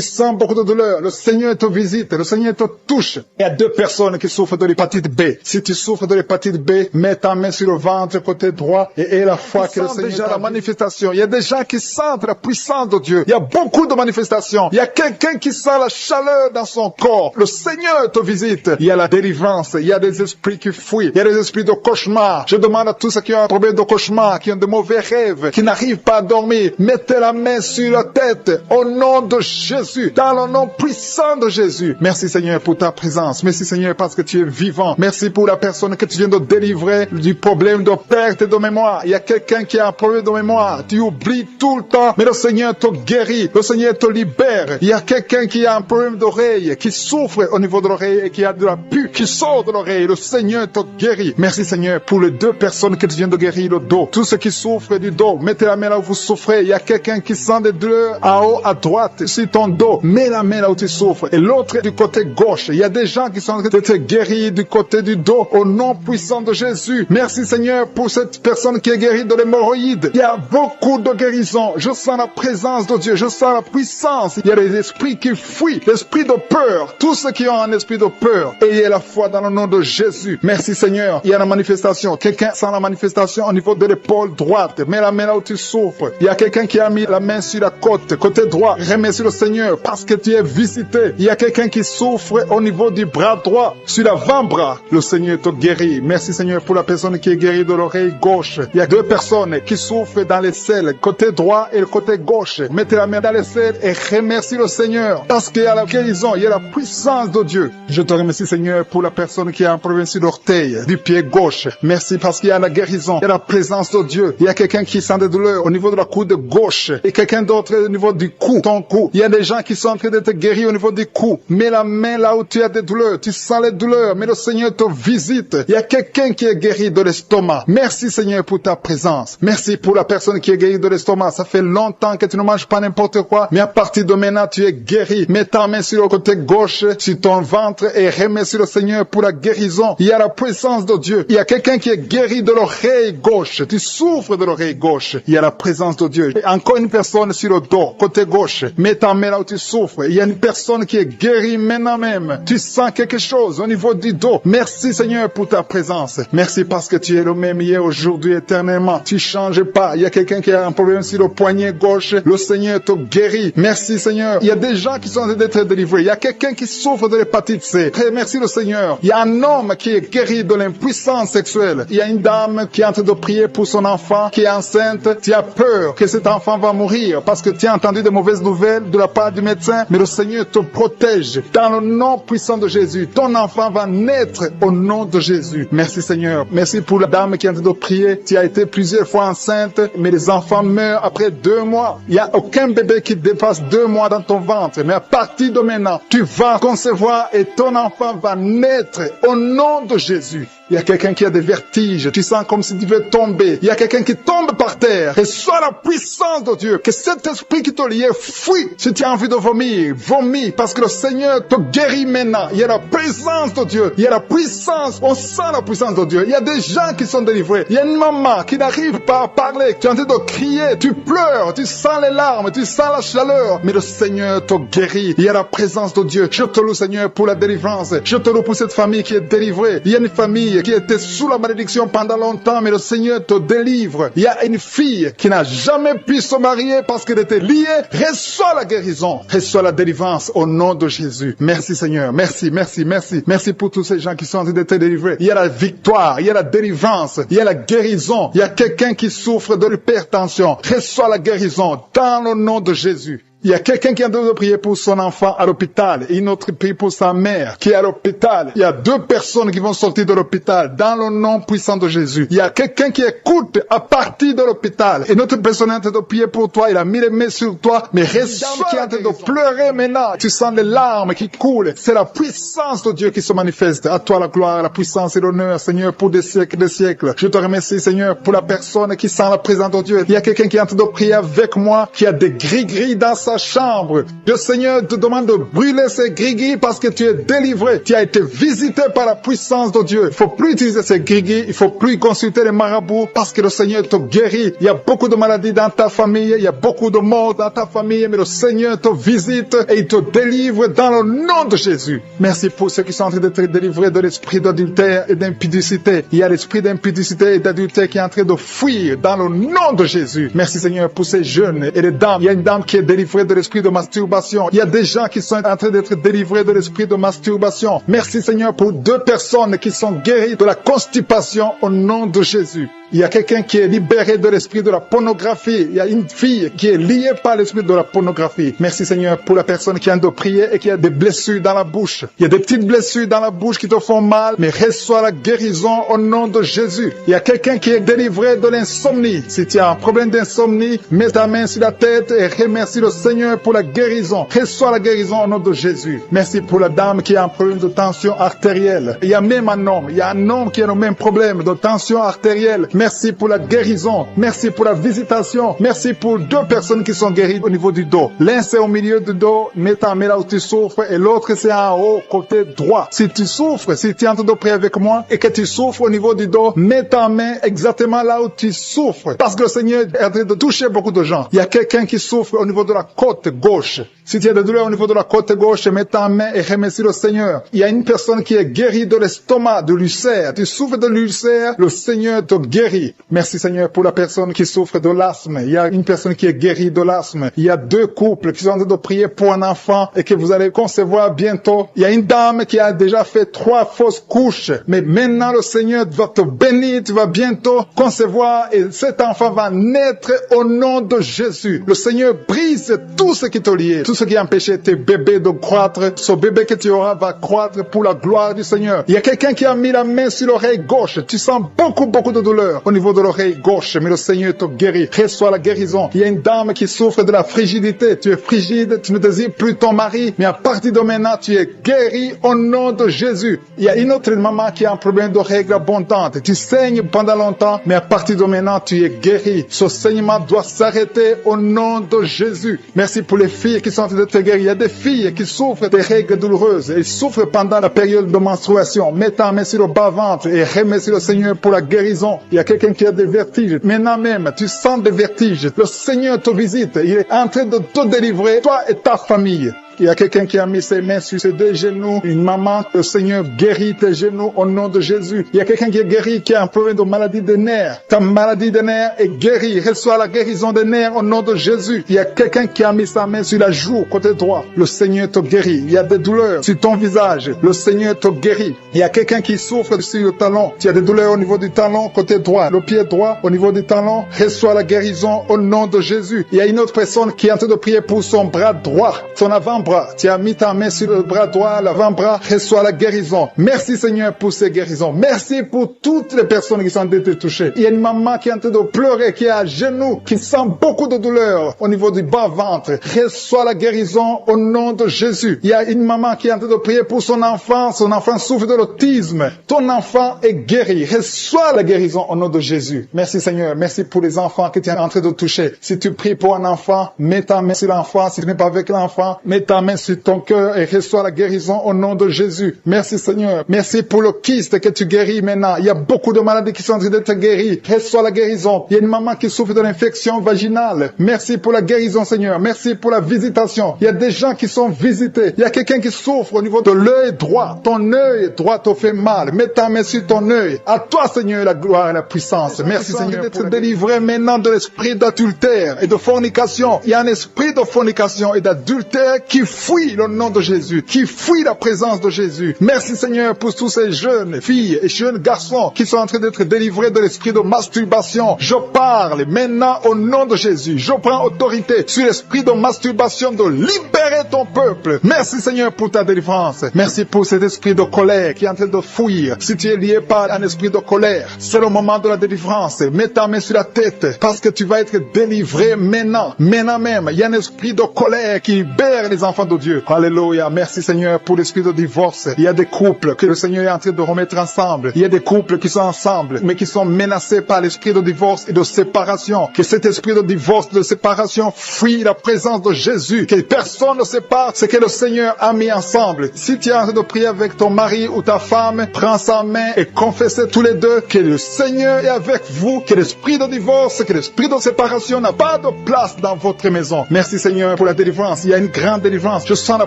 sens beaucoup de douleur. Le Seigneur te visite. Le Seigneur te touche. Il y a 2 personnes qui souffrent de l'hépatite B. Si tu souffres de l'hépatite B, mets ta main sur le ventre côté droit et aie la foi que le Seigneur déjà la manifestation. Il y a des gens qui sentent la puissance de Dieu. Il y a beaucoup de manifestations. Il y a quelqu'un qui sent la chaleur dans son corps. Le Seigneur te visite. Il y a la délivrance. Il y a des esprits qui fuient. Il y a des esprits de cauchemar. Je demande à tous ceux qui ont un problème de cauchemar, qui ont de mauvais rêves, qui n'arrivent pas à dormir, mettez la main sur la tête au nom de Jésus, dans le nom puissant de Jésus. Merci Seigneur pour ta présence. Merci Seigneur parce que tu es vivant. Merci pour la personne que tu viens de délivrer du problème de perte de mémoire. Il y a quelqu'un qui a un problème de mémoire. Tu oublies tout le temps, mais le Seigneur te guérit. Le Seigneur te libère. Il y a quelqu'un qui a un problème d'oreille, qui souffre au niveau de l'oreille et qui a de la pus qui sort de l'oreille. Le Seigneur te guérit. Merci Seigneur pour les 2 personnes que tu viens de guérir le dos. Tous ceux qui souffrent du dos, mettez la main là où vous souffrez. Il y a quelqu'un qui sent des douleurs en haut à droite sur ton dos. Mets la main là où tu souffres. Et l'autre du côté gauche. Il y a des gens qui sont guéris du côté du dos au nom puissant de Jésus. Merci Seigneur pour cette personne qui est guérie de l'hémorroïde. Il y a beaucoup de guérisons. Je sens la présence de Dieu. Je sens la puissance. Il y a des esprits qui fuient. L'esprit de peur. Tous ceux qui ont un esprit de peur, ayez la foi dans le nom de Jésus. Merci Seigneur. Il y a la manifestation. Quelqu'un sent la manifestation au niveau de l'épaule droite. Mets la main là où tu souffres. Il y a quelqu'un qui a mis la main sur la côte, côté droit. Remercie le Seigneur parce que tu es visité. Il y a quelqu'un qui souffre au niveau du bras droit, sur l'avant-bras. Le Seigneur te guérit. Merci Seigneur pour la personne qui est guérie de l'oreille gauche. Il y a 2 personnes qui souffrent dans les selles, côté droit et le côté gauche. Mettez la main dans les selles et remercie le Seigneur parce qu'il y a la guérison, il y a la puissance de Dieu. Je te remercie Seigneur pour la personne qui a un problème sur l'orteil, du pied gauche. Merci parce qu'il y a la guérison, il y a la présence de Dieu. Il y a quelqu'un qui sent des douleurs au niveau de la coude gauche et quelqu'un d'autre au niveau du cou, ton cou. Il y a des gens qui sont en train d'être guéris au niveau du cou. Mets la main là où tu as des douleurs. Tu sens les douleurs, mais le Seigneur te visite. Il y a quelqu'un qui est guéri de l'estomac. Merci Seigneur pour ta présence. Merci pour la personne qui est guérie de l'estomac. Ça fait longtemps que tu ne manges pas n'importe quoi, mais à partir de maintenant, tu es guéri. Mets ta main sur le côté gauche, sur ton ventre et remercie le Seigneur pour la guérison. Il y a la présence de Dieu. Il y a quelqu'un qui est guéri de l'oreille gauche. Tu souffres de l'oreille gauche. Il y a la présence de Dieu. Et encore une personne sur le dos, côté gauche. Mets ta main là où tu souffres. Il y a une personne qui est guérie maintenant même. Tu sens quelque chose au niveau du dos. Merci Seigneur pour ta présence. Merci parce que tu es le même hier, aujourd'hui, éternellement. Tu changes pas. Il y a quelqu'un qui a un problème sur le poignet gauche. Le Seigneur te guérit. Merci Seigneur. Il y a des gens qui sont en train d'être délivrés. Il y a quelqu'un qui souffre de l'hépatite C. Merci le Seigneur. Il y a un homme qui est guéri de l'impuissance sexuelle. Il y a une dame qui est en train de prier pour son enfant qui est enceinte. Tu as peur que cet enfant va mourir parce que tu as entendu de mauvaises nouvelles de la part du médecin. Mais le Seigneur te protège. Dans le nom puissant de Jésus, ton enfant va naître au nom de Jésus. Merci Seigneur. Merci pour la dame qui est en train de prier. Tu as été plusieurs fois enceinte, mais les enfants meurent après 2 mois. Il n'y a aucun bébé qui dépasse 2 mois dans ton ventre. Mais à partir de maintenant, tu vas concevoir et ton enfant va naître au nom de Jésus. Il y a quelqu'un qui a des vertiges. Tu sens comme si tu veux tomber. Il y a quelqu'un qui tombe par terre. Reçois la puissance de Dieu. Que cet esprit qui te liait fuit. Si tu as envie de vomir, vomis. Parce que le Seigneur te guérit maintenant. Il y a la présence de Dieu. Il y a la puissance. On sent la puissance de Dieu. Il y a des gens qui sont délivrés. Il y a une maman qui n'arrive pas à parler. Tu es en train de crier. Tu pleures. Tu sens les larmes. Tu sens la chaleur. Mais le Seigneur te guérit. Il y a la présence de Dieu. Je te loue, Seigneur, pour la délivrance. Je te loue pour cette famille qui est délivrée. Il y a une famille qui était sous la malédiction pendant longtemps, mais le Seigneur te délivre. Il y a une fille qui n'a jamais pu se marier marié parce qu'elle était liée. Reçois la guérison, reçois la délivrance au nom de Jésus. Merci Seigneur, merci, merci, merci. Merci pour tous ces gens qui sont en train d'être délivrés. Il y a la victoire, il y a la délivrance, il y a la guérison. Il y a quelqu'un qui souffre de l'hypertension. Reçois la guérison dans le nom de Jésus. Il y a quelqu'un qui est en train de prier pour son enfant à l'hôpital et une autre prie pour sa mère qui est à l'hôpital. Il y a 2 personnes qui vont sortir de l'hôpital dans le nom puissant de Jésus. Il y a quelqu'un qui écoute à partir de l'hôpital et notre personne est en train de prier pour toi. Il a mis les mains sur toi, mais reçois qui est en train de pleurer maintenant. Tu sens les larmes qui coulent. C'est la puissance de Dieu qui se manifeste. À toi la gloire, la puissance et l'honneur, Seigneur, pour des siècles et des siècles. Je te remercie, Seigneur, pour la personne qui sent la présence de Dieu. Il y a quelqu'un qui est en train de prier avec moi, qui a des gris-gris dans sa chambre. Le Seigneur te demande de brûler ces gris-gris parce que tu es délivré. Tu as été visité par la puissance de Dieu. Il faut plus utiliser ces gris-gris. Il faut plus consulter les marabouts parce que le Seigneur te guérit. Il y a beaucoup de maladies dans ta famille. Il y a beaucoup de morts dans ta famille. Mais le Seigneur te visite et il te délivre dans le nom de Jésus. Merci pour ceux qui sont en train d'être délivrés de l'esprit d'adultère et d'impudicité. Il y a l'esprit d'impudicité et d'adultère qui est en train de fuir dans le nom de Jésus. Merci Seigneur pour ces jeunes et les dames. Il y a une dame qui est délivrée de l'esprit de masturbation. Il y a des gens qui sont en train d'être délivrés de l'esprit de masturbation. Merci Seigneur pour 2 personnes qui sont guéries de la constipation au nom de Jésus. Il y a quelqu'un qui est libéré de l'esprit de la pornographie. Il y a une fille qui est liée par l'esprit de la pornographie. Merci Seigneur pour la personne qui a de prier et qui a des blessures dans la bouche. Il y a des petites blessures dans la bouche qui te font mal, mais reçois la guérison au nom de Jésus. Il y a quelqu'un qui est délivré de l'insomnie. Si tu as un problème d'insomnie, mets ta main sur la tête et remercie le Seigneur pour la guérison. Reçois la guérison au nom de Jésus. Merci pour la dame qui a un problème de tension artérielle. Il y a même un homme. Il y a un homme qui a le même problème de tension artérielle. Merci pour la guérison. Merci pour la visitation. Merci pour 2 personnes qui sont guéries au niveau du dos. L'un c'est au milieu du dos, mets ta main là où tu souffres, et l'autre c'est en haut, côté droit. Si tu souffres, si tu es en train de prier avec moi et que tu souffres au niveau du dos, mets ta main exactement là où tu souffres. Parce que le Seigneur est en train de toucher beaucoup de gens. Il y a quelqu'un qui souffre au niveau de la côte gauche. Si tu as des douleurs au niveau de la côte gauche, mets ta main et remercie le Seigneur. Il y a une personne qui est guérie de l'estomac, de l'ulcère. Tu souffres de l'ulcère, le Seigneur te guérit. Merci Seigneur pour la personne qui souffre de l'asthme. Il y a une personne qui est guérie de l'asthme. Il y a 2 couples qui sont en train de prier pour un enfant et que vous allez concevoir bientôt. Il y a une dame qui a déjà fait 3 fausses couches. Mais maintenant le Seigneur va te bénir. Tu vas bientôt concevoir et cet enfant va naître au nom de Jésus. Le Seigneur brise tout ce qui te liait. Tout ce qui empêchait tes bébés de croître, ce bébé que tu auras va croître pour la gloire du Seigneur. Il y a quelqu'un qui a mis la main sur l'oreille gauche. Tu sens beaucoup de douleur au niveau de l'oreille gauche, mais le Seigneur te guérit. Reçois la guérison. Il y a une dame qui souffre de la frigidité. Tu es frigide, tu ne désires plus ton mari, mais à partir de maintenant, tu es guéri au nom de Jésus. Il y a une autre maman qui a un problème de règles abondantes. Tu saignes pendant longtemps, mais à partir de maintenant, tu es guéri. Ce saignement doit s'arrêter au nom de Jésus. Merci pour les filles qui sont en train de te guérir. Il y a des filles qui souffrent des règles douloureuses. Elles souffrent pendant la période de menstruation. Mets ta main sur le bas-ventre et remercie le Seigneur pour la guérison. Il y a quelqu'un qui a des vertiges. Maintenant même, tu sens des vertiges. Le Seigneur te visite. Il est en train de te délivrer, toi et ta famille. Il y a quelqu'un qui a mis ses mains sur ses 2 genoux. Une maman, le Seigneur guérit tes genoux au nom de Jésus. Il y a quelqu'un qui est guéri, qui a un problème de maladie des nerfs. Ta maladie des nerfs est guérie. Reçois la guérison des nerfs au nom de Jésus. Il y a quelqu'un qui a mis sa main sur la joue, côté droit. Le Seigneur te guérit. Il y a des douleurs sur ton visage. Le Seigneur te guérit. Il y a quelqu'un qui souffre sur le talon. Tu as des douleurs au niveau du talon, côté droit. Le pied droit, au niveau du talon. Reçois la guérison au nom de Jésus. Il y a une autre personne qui est en train de prier pour son bras droit, son avant-bras. Tu as mis ta main sur le bras droit, l'avant-bras, reçois la guérison. Merci Seigneur pour ces guérisons. Merci pour toutes les personnes qui sont en train de toucher. Il y a une maman qui est en train de pleurer, qui est à genoux, qui sent beaucoup de douleur au niveau du bas-ventre. Reçois la guérison au nom de Jésus. Il y a une maman qui est en train de prier pour son enfant souffre de l'autisme. Ton enfant est guéri. Reçois la guérison au nom de Jésus. Merci Seigneur. Merci pour les enfants que tu es en train de toucher. Si tu pries pour un enfant, mets ta main sur l'enfant. Si tu n'es pas avec l'enfant, mets ta ta main sur ton cœur et reçois la guérison au nom de Jésus. Merci Seigneur. Merci pour le kyste que tu guéris maintenant. Il y a beaucoup de maladies qui sont en train d'être guéries. Reçois la guérison. Il y a une maman qui souffre de l'infection vaginale. Merci pour la guérison Seigneur. Merci pour la visitation. Il y a des gens qui sont visités. Il y a quelqu'un qui souffre au niveau de l'œil droit. Ton œil droit te fait mal. Mets ta main sur ton œil. À toi Seigneur la gloire et la puissance. Merci Seigneur d'être délivré maintenant de l'esprit d'adultère et de fornication. Il y a un esprit de fornication et d'adultère qui fuit le nom de Jésus, qui fuit la présence de Jésus. Merci Seigneur pour tous ces jeunes filles et jeunes garçons qui sont en train d'être délivrés de l'esprit de masturbation. Je parle maintenant au nom de Jésus. Je prends autorité sur l'esprit de masturbation de libérer ton peuple. Merci Seigneur pour ta délivrance. Merci pour cet esprit de colère qui est en train de fuir. Si tu es lié par un esprit de colère, c'est le moment de la délivrance. Mets ta main sur la tête parce que tu vas être délivré maintenant. Maintenant même, il y a un esprit de colère qui libère les enfants de Dieu. Alléluia. Merci Seigneur pour l'esprit de divorce. Il y a des couples que le Seigneur est en train de remettre ensemble. Il y a des couples qui sont ensemble, mais qui sont menacés par l'esprit de divorce et de séparation. Que cet esprit de divorce, de séparation, fuit la présence de Jésus. Que personne ne sépare ce que le Seigneur a mis ensemble. Si tu es en train de prier avec ton mari ou ta femme, prends sa main et confessez tous les deux que le Seigneur est avec vous, que l'esprit de divorce, que l'esprit de séparation n'a pas de place dans votre maison. Merci Seigneur pour la délivrance. Il y a une grande délivrance. Je sens la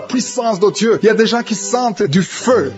puissance de Dieu. Il y a des gens qui sentent du feu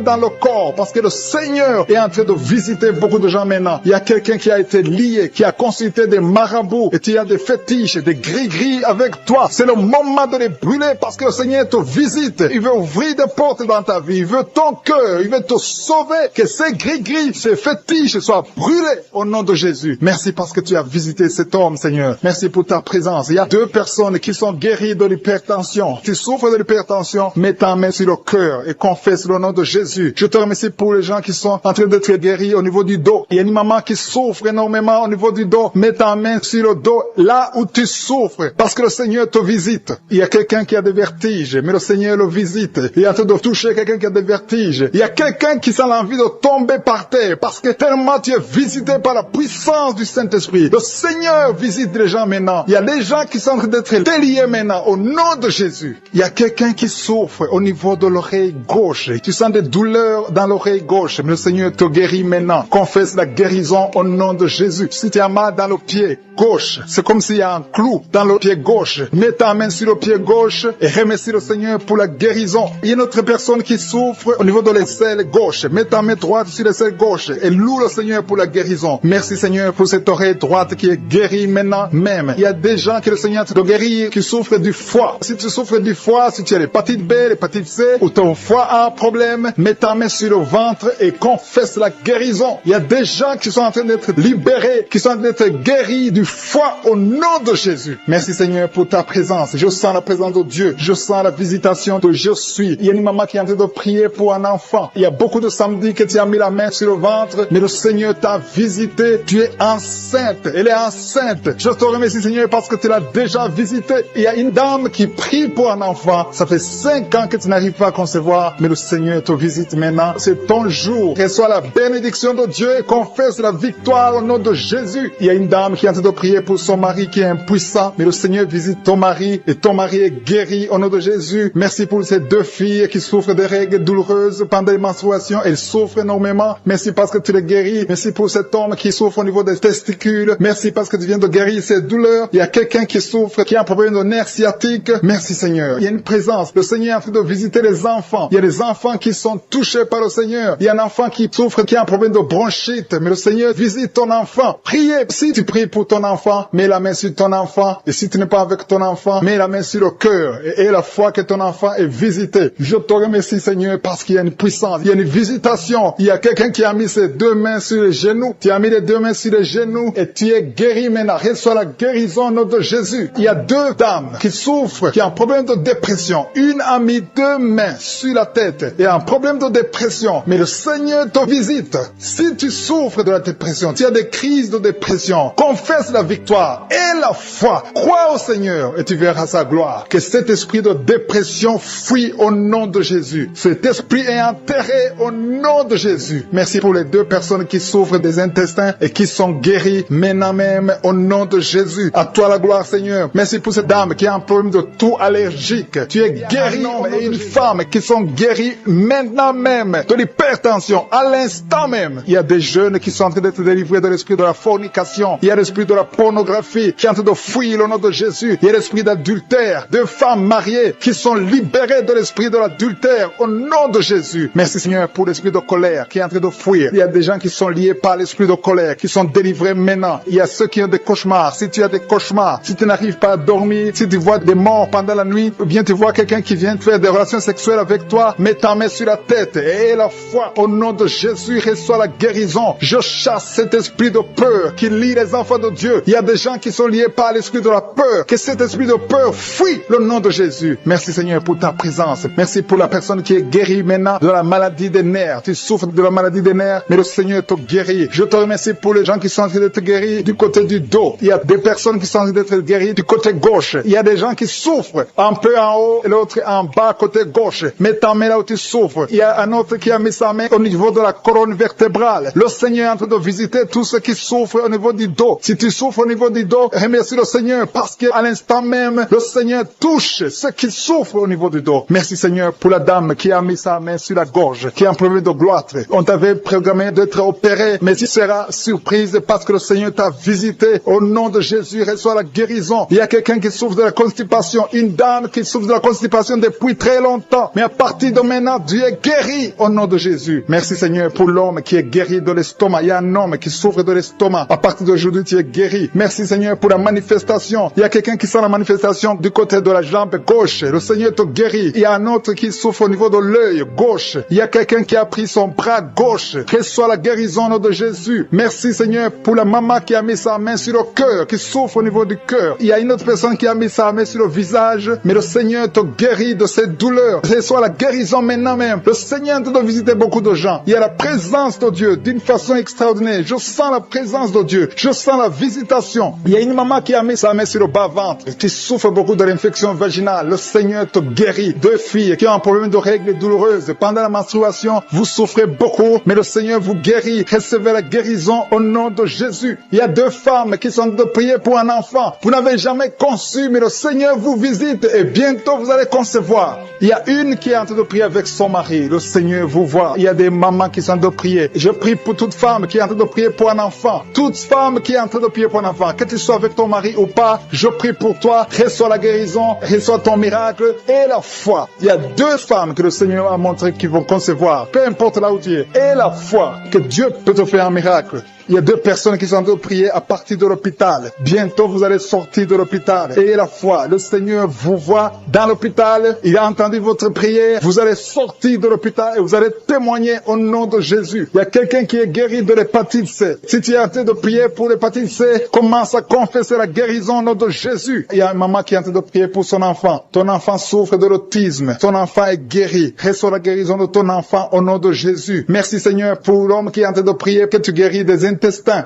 dans le corps parce que le Seigneur est en train de visiter beaucoup de gens maintenant. Il y a quelqu'un qui a été lié, qui a consulté des marabouts et tu as des fétiches, des gris-gris avec toi. C'est le moment de les brûler parce que le Seigneur te visite. Il veut ouvrir des portes dans ta vie. Il veut ton cœur. Il veut te sauver. Que ces gris-gris, ces fétiches soient brûlés au nom de Jésus. Merci parce que tu as visité cet homme, Seigneur. Merci pour ta présence. Il y a 2 personnes qui sont guéries de l'hypertension. Tu souffres de l'hypertension, mets ta main sur le cœur et confesse le nom de Jésus. Je te remercie pour les gens qui sont en train d'être guéris au niveau du dos. Il y a une maman qui souffre énormément au niveau du dos. Mets ta main sur le dos, là où tu souffres, parce que le Seigneur te visite. Il y a quelqu'un qui a des vertiges, mais le Seigneur le visite. Il est en train de toucher quelqu'un qui a des vertiges. Il y a quelqu'un qui sent l'envie de tomber par terre, parce que tellement tu es visité par la puissance du Saint-Esprit. Le Seigneur visite les gens maintenant. Il y a des gens qui sont en train d'être déliés maintenant, au nom de Jésus. Il y a quelqu'un qui souffre au niveau de l'oreille gauche. Tu sens des douleurs dans l'oreille gauche, mais le Seigneur te guérit maintenant. Confesse la guérison au nom de Jésus. Si tu as mal dans le pied gauche, c'est comme s'il y a un clou dans le pied gauche. Mets ta main sur le pied gauche et remercie le Seigneur pour la guérison. Il y a une autre personne qui souffre au niveau de l'aisselle gauche. Mets ta main droite sur l'aisselle gauche et loue le Seigneur pour la guérison. Merci Seigneur pour cette oreille droite qui est guérie maintenant même. Il y a des gens que le Seigneur te guérit qui souffrent du foie. Si tu souffres du foie, si tu as l'hépatite B, l'hépatite C, ou ton foie a un problème, mets ta main sur le ventre et confesse la guérison. Il y a des gens qui sont en train d'être libérés, qui sont en train d'être guéris du foie au nom de Jésus. Merci Seigneur pour ta présence. Je sens la présence de Dieu. Je sens la visitation de je suis. Il y a une maman qui est en train de prier pour un enfant. Il y a beaucoup de samedis que tu as mis la main sur le ventre, mais le Seigneur t'a visité. Tu es enceinte. Elle est enceinte. Je te remercie Seigneur parce que tu l'as déjà visité. Il y a une dame qui prie pour un enfant. Ça fait 5 ans que tu n'arrives pas à concevoir, mais le Seigneur te visite maintenant. C'est ton jour. Reçois la bénédiction de Dieu et confesse la victoire au nom de Jésus. Il y a une dame qui est en train de prier pour son mari qui est impuissant, mais le Seigneur visite ton mari et ton mari est guéri au nom de Jésus. Merci pour ces 2 filles qui souffrent de règles douloureuses pendant les menstruations. Elles souffrent énormément. Merci parce que tu les guéris. Merci pour cet homme qui souffre au niveau des testicules. Merci parce que tu viens de guérir ces douleurs. Il y a quelqu'un qui souffre, qui a un problème de nerf sciatique. Merci Seigneur. Il y a une présence. Le Seigneur est en train de visiter les enfants. Il y a des enfants qui sont touchés par le Seigneur. Il y a un enfant qui souffre, qui a un problème de bronchite. Mais le Seigneur visite ton enfant. Priez. Si tu pries pour ton enfant, mets la main sur ton enfant. Et si tu n'es pas avec ton enfant, mets la main sur le cœur. Et la foi que ton enfant est visité. Je te remercie Seigneur parce qu'il y a une puissance. Il y a une visitation. Il y a quelqu'un qui a mis ses 2 mains sur les genoux. Tu as mis les 2 mains sur les genoux et tu es guéri maintenant. Reçois la guérison au nom de Jésus. Il y a 2 dames qui souffrent, qui ont un problème de dépression. Une a mis 2 mains sur la tête et a un problème de dépression. Mais le Seigneur te visite. Si tu souffres de la dépression, tu as des crises de dépression, confesse la victoire et la foi. Crois au Seigneur et tu verras sa gloire. Que cet esprit de dépression fuit au nom de Jésus. Cet esprit est enterré au nom de Jésus. Merci pour les 2 personnes qui souffrent des intestins et qui sont guéries maintenant même au nom de Jésus. À toi la gloire Seigneur. Merci pour cette dame qui a un problème de toux allergique. chirurgique. Tu es guéri, un homme et une femme qui sont guéris maintenant même de l'hypertension, à l'instant même. Il y a des jeunes qui sont en train d'être délivrés de l'esprit de la fornication. Il y a l'esprit de la pornographie qui est en train de fuir le nom de Jésus. Il y a l'esprit d'adultère, de femmes mariées qui sont libérées de l'esprit de l'adultère au nom de Jésus. Merci Seigneur pour l'esprit de colère qui est en train de fuir. Il y a des gens qui sont liés par l'esprit de colère, qui sont délivrés maintenant. Il y a ceux qui ont des cauchemars. Si tu as des cauchemars, si tu n'arrives pas à dormir, si tu vois des morts pendant la nuit, ou bien tu vois quelqu'un qui vient faire des relations sexuelles avec toi, mets ta main sur la tête et la foi au nom de Jésus reçoit la guérison. Je chasse cet esprit de peur qui lie les enfants de Dieu. Il y a des gens qui sont liés par l'esprit de la peur. Que cet esprit de peur fuit le nom de Jésus. Merci Seigneur pour ta présence. Merci pour la personne qui est guérie maintenant de la maladie des nerfs. Tu souffres de la maladie des nerfs, mais le Seigneur te guérit. Je te remercie pour les gens qui sont en train d'être guéris du côté du dos. Il y a des personnes qui sont en train d'être guéries du côté gauche. Il y a des gens qui souffrent un peu en haut et l'autre en bas côté gauche. Mets ta main là où tu souffres. Il y a un autre qui a mis sa main au niveau de la colonne vertébrale. Le Seigneur est en train de visiter tous ceux qui souffrent au niveau du dos. Si tu souffres au niveau du dos, remercie le Seigneur parce qu'à l'instant même, le Seigneur touche ceux qui souffrent au niveau du dos. Merci Seigneur pour la dame qui a mis sa main sur la gorge, qui a un problème de gloître. On t'avait programmé d'être opéré, mais tu seras surprise parce que le Seigneur t'a visité. Au nom de Jésus, reçois la guérison. Il y a quelqu'un qui souffre de la constipation, une dame qui souffre de la constipation depuis très longtemps. Mais à partir de maintenant, Dieu est guéri au nom de Jésus. Merci Seigneur pour l'homme qui est guéri de l'estomac. Il y a un homme qui souffre de l'estomac. À partir d'aujourd'hui, tu es guéri. Merci Seigneur pour la manifestation. Il y a quelqu'un qui sent la manifestation du côté de la jambe gauche. Le Seigneur te guérit. Il y a un autre qui souffre au niveau de l'œil gauche. Il y a quelqu'un qui a pris son bras gauche. Reçois la guérison au nom de Jésus. Merci Seigneur pour la maman qui a mis sa main sur le cœur, qui souffre au niveau du cœur. Il y a une autre personne qui a mis sa main sur le visage, mais le Seigneur te guérit de cette douleur. Reçois la guérison maintenant même. Le Seigneur te doit visiter beaucoup de gens. Il y a la présence de Dieu d'une façon extraordinaire. Je sens la présence de Dieu. Je sens la visitation. Il y a une maman qui a mis sa main sur le bas-ventre. Tu souffres beaucoup de l'infection vaginale. Le Seigneur te guérit. Deux filles qui ont un problème de règles douloureuses. Pendant la menstruation, vous souffrez beaucoup, mais le Seigneur vous guérit. Recevez la guérison au nom de Jésus. Il y a deux femmes qui sont en train de prier pour un enfant. Vous n'avez jamais conçu, mais le Seigneur vous visite et bientôt vous allez concevoir. Il y a une qui est en train de prier avec son mari. Le Seigneur vous voit. Il y a des mamans qui sont en train de prier. Je prie pour toute femme qui est en train de prier pour un enfant. Toute femme qui est en train de prier pour un enfant. Que tu sois avec ton mari ou pas, je prie pour toi. Reçois la guérison, reçois ton miracle et la foi. Il y a deux femmes que le Seigneur a montré qui vont concevoir. Peu importe là où tu es. Et la foi que Dieu peut te faire un miracle. Il y a deux personnes qui sont en train de prier à partir de l'hôpital. Bientôt, vous allez sortir de l'hôpital. Et la foi, le Seigneur vous voit dans l'hôpital. Il a entendu votre prière. Vous allez sortir de l'hôpital et vous allez témoigner au nom de Jésus. Il y a quelqu'un qui est guéri de l'hépatite C. Si tu es en train de prier pour l'hépatite C, commence à confesser la guérison au nom de Jésus. Il y a une maman qui est en train de prier pour son enfant. Ton enfant souffre de l'autisme. Ton enfant est guéri. Reçois la guérison de ton enfant au nom de Jésus. Merci Seigneur pour l'homme qui est en train de prier que tu guéris des intestins.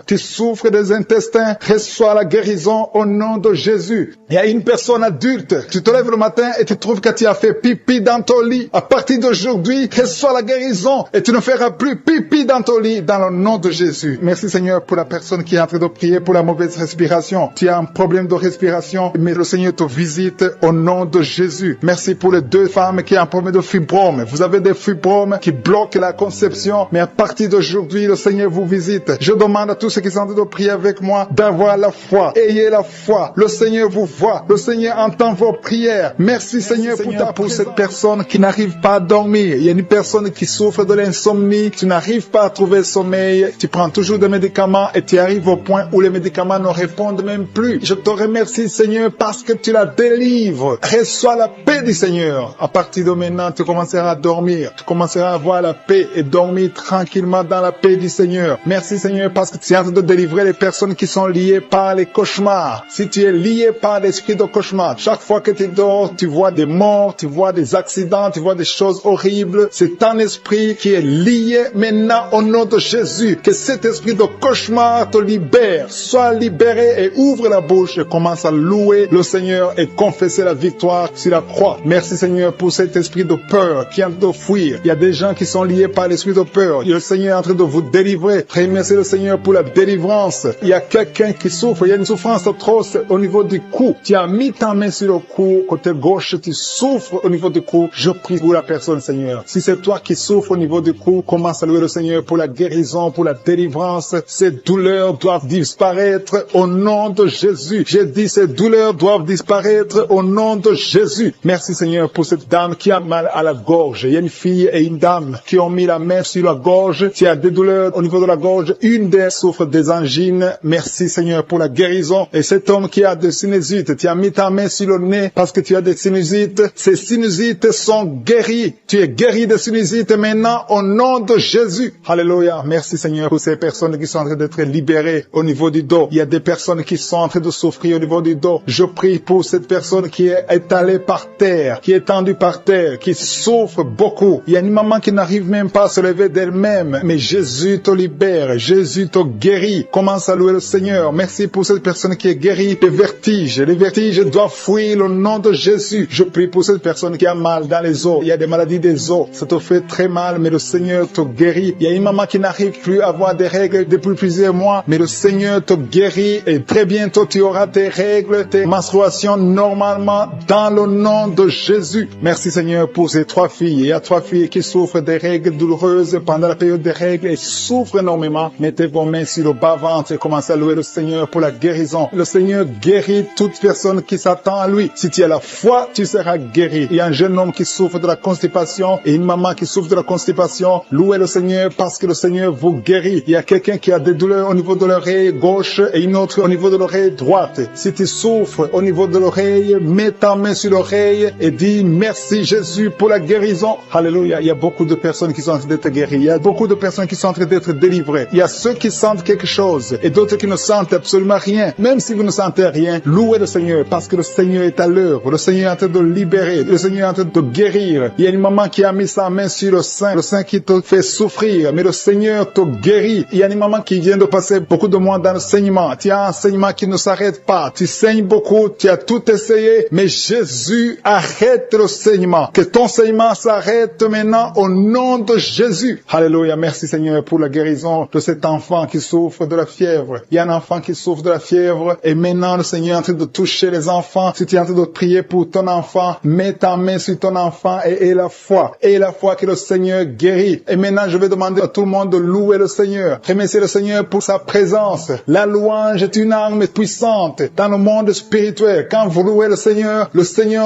Tu souffres des intestins, reçois la guérison au nom de Jésus. Il y a une personne adulte, tu te lèves le matin et tu trouves que tu as fait pipi dans ton lit. À partir d'aujourd'hui, reçois la guérison et tu ne feras plus pipi dans ton lit dans le nom de Jésus. Merci Seigneur pour la personne qui est en train de prier pour la mauvaise respiration. Tu as un problème de respiration, mais le Seigneur te visite au nom de Jésus. Merci pour les deux femmes qui ont un problème de fibrome. Vous avez des fibromes qui bloquent la conception, mais à partir d'aujourd'hui, le Seigneur vous visite. Je demande à tous ceux qui sont en train de prier avec moi d'avoir la foi. Ayez la foi. Le Seigneur vous voit. Le Seigneur entend vos prières. Merci Seigneur pour cette personne qui n'arrive pas à dormir. Il y a une personne qui souffre de l'insomnie. Tu n'arrives pas à trouver le sommeil. Tu prends toujours des médicaments et tu arrives au point où les médicaments ne répondent même plus. Je te remercie Seigneur parce que tu la délivres. Reçois la paix du Seigneur. À partir de maintenant, tu commenceras à dormir. Tu commenceras à avoir la paix et dormir tranquillement dans la paix du Seigneur. Merci Seigneur parce que tu es en train de délivrer les personnes qui sont liées par les cauchemars. Si tu es lié par l'esprit de cauchemar, chaque fois que tu dors, tu vois des morts, tu vois des accidents, tu vois des choses horribles. C'est un esprit qui est lié maintenant au nom de Jésus. Que cet esprit de cauchemar te libère. Sois libéré et ouvre la bouche et commence à louer le Seigneur et confesser la victoire sur la croix. Merci Seigneur pour cet esprit de peur qui est en train de fuir. Il y a des gens qui sont liés par l'esprit de peur. Le Seigneur est en train de vous délivrer. Remerciez le Seigneur Seigneur, pour la délivrance. Il y a quelqu'un qui souffre, il y a une souffrance atroce au niveau du cou. Tu as mis ta main sur le cou, côté gauche, tu souffres au niveau du cou. Je prie pour la personne, Seigneur. Si c'est toi qui souffres au niveau du cou, commence à louer le Seigneur pour la guérison, pour la délivrance. Ces douleurs doivent disparaître au nom de Jésus. J'ai dit, ces douleurs doivent disparaître au nom de Jésus. Merci, Seigneur, pour cette dame qui a mal à la gorge. Il y a une fille et une dame qui ont mis la main sur la gorge. Tu as des douleurs au niveau de la gorge. Une d'elles souffre des angines. Merci, Seigneur, pour la guérison. Et cet homme qui a des sinusites, tu as mis ta main sur le nez parce que tu as des sinusites. Ces sinusites sont guéris. Tu es guéri des sinusites maintenant au nom de Jésus. Alléluia. Merci, Seigneur, pour ces personnes qui sont en train d'être libérées au niveau du dos. Il y a des personnes qui sont en train de souffrir au niveau du dos. Je prie pour cette personne qui est étalée par terre, qui est tendue par terre, qui souffre beaucoup. Il y a une maman qui n'arrive même pas à se lever d'elle-même. Mais Jésus te libère. Jésus te guérit. Commence à louer le Seigneur. Merci pour cette personne qui est guérie des vertiges. Les vertiges doivent fuir le nom de Jésus. Je prie pour cette personne qui a mal dans les os. Il y a des maladies des os. Ça te fait très mal, mais le Seigneur te guérit. Il y a une maman qui n'arrive plus à avoir des règles depuis plusieurs mois, mais le Seigneur te guérit et très bientôt tu auras tes règles, tes menstruations normalement dans le nom de Jésus. Merci, Seigneur, pour ces 3 filles. Il y a 3 filles qui souffrent des règles douloureuses pendant la période des règles et souffrent énormément. Mettez vos mains sur le bas-ventre et commencez à louer le Seigneur pour la guérison. Le Seigneur guérit toute personne qui s'attend à lui. Si tu as la foi, tu seras guéri. Il y a un jeune homme qui souffre de la constipation et une maman qui souffre de la constipation. Louez le Seigneur parce que le Seigneur vous guérit. Il y a quelqu'un qui a des douleurs au niveau de l'oreille gauche et une autre au niveau de l'oreille droite. Si tu souffres au niveau de l'oreille, mets ta main sur l'oreille et dis merci Jésus pour la guérison. Alléluia. Il y a beaucoup de personnes qui sont en train d'être guéries. Il y a beaucoup de personnes qui sont en train d'être délivrées. Il y a ceux qui sentent quelque chose et d'autres qui ne sentent absolument rien. Même si vous ne sentez rien, louez le Seigneur parce que le Seigneur est à l'œuvre. Le Seigneur est en train de libérer. Le Seigneur est en train de guérir. Il y a une maman qui a mis sa main sur le sein qui te fait souffrir, mais le Seigneur te guérit. Il y a une maman qui vient de passer beaucoup de mois dans l'enseignement. Tu as un enseignement qui ne s'arrête pas. Tu saignes beaucoup, tu as tout essayé, mais Jésus arrête le saignement. Que ton saignement s'arrête maintenant au nom de Jésus. Alléluia. Merci, Seigneur, pour la guérison de cet enfant qui souffre de la fièvre. Il y a un enfant qui souffre de la fièvre et maintenant le Seigneur est en train de toucher les enfants. Si tu es en train de prier pour ton enfant, mets ta main sur ton enfant et aie la foi. Aie la foi que le Seigneur guérit. Et maintenant, je vais demander à tout le monde de louer le Seigneur. Remercier le Seigneur pour sa présence. La louange est une arme puissante dans le monde spirituel. Quand vous louez le Seigneur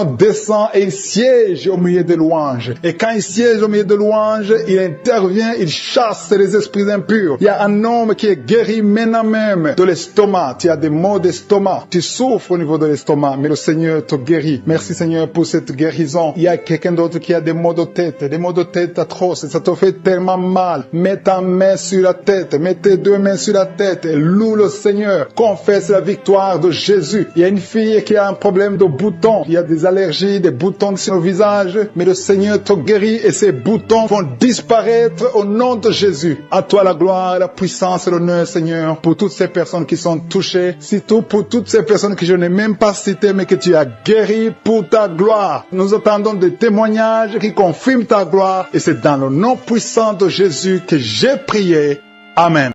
descend et il siège au milieu des louanges. Et quand il siège au milieu des louanges, il intervient, il chasse les esprits impurs. Il y a un homme qui est guéri maintenant même de l'estomac. Tu as des maux d'estomac. Tu souffres au niveau de l'estomac, mais le Seigneur te guérit. Merci, Seigneur, pour cette guérison. Il y a quelqu'un d'autre qui a des maux de tête atroces. Ça te fait tellement mal. Mets ta main sur la tête. Mets tes 2 mains sur la tête et loue le Seigneur. Confesse la victoire de Jésus. Il y a une fille qui a un problème de boutons. Il y a des allergies, des boutons sur le visage, mais le Seigneur te guérit et ces boutons vont disparaître au nom de Jésus. À toi la gloire, la puissance et l'honneur, Seigneur, pour toutes ces personnes qui sont touchées, surtout pour toutes ces personnes que je n'ai même pas citées, mais que tu as guéries pour ta gloire. Nous attendons des témoignages qui confirment ta gloire et c'est dans le nom puissant de Jésus que j'ai prié. Amen.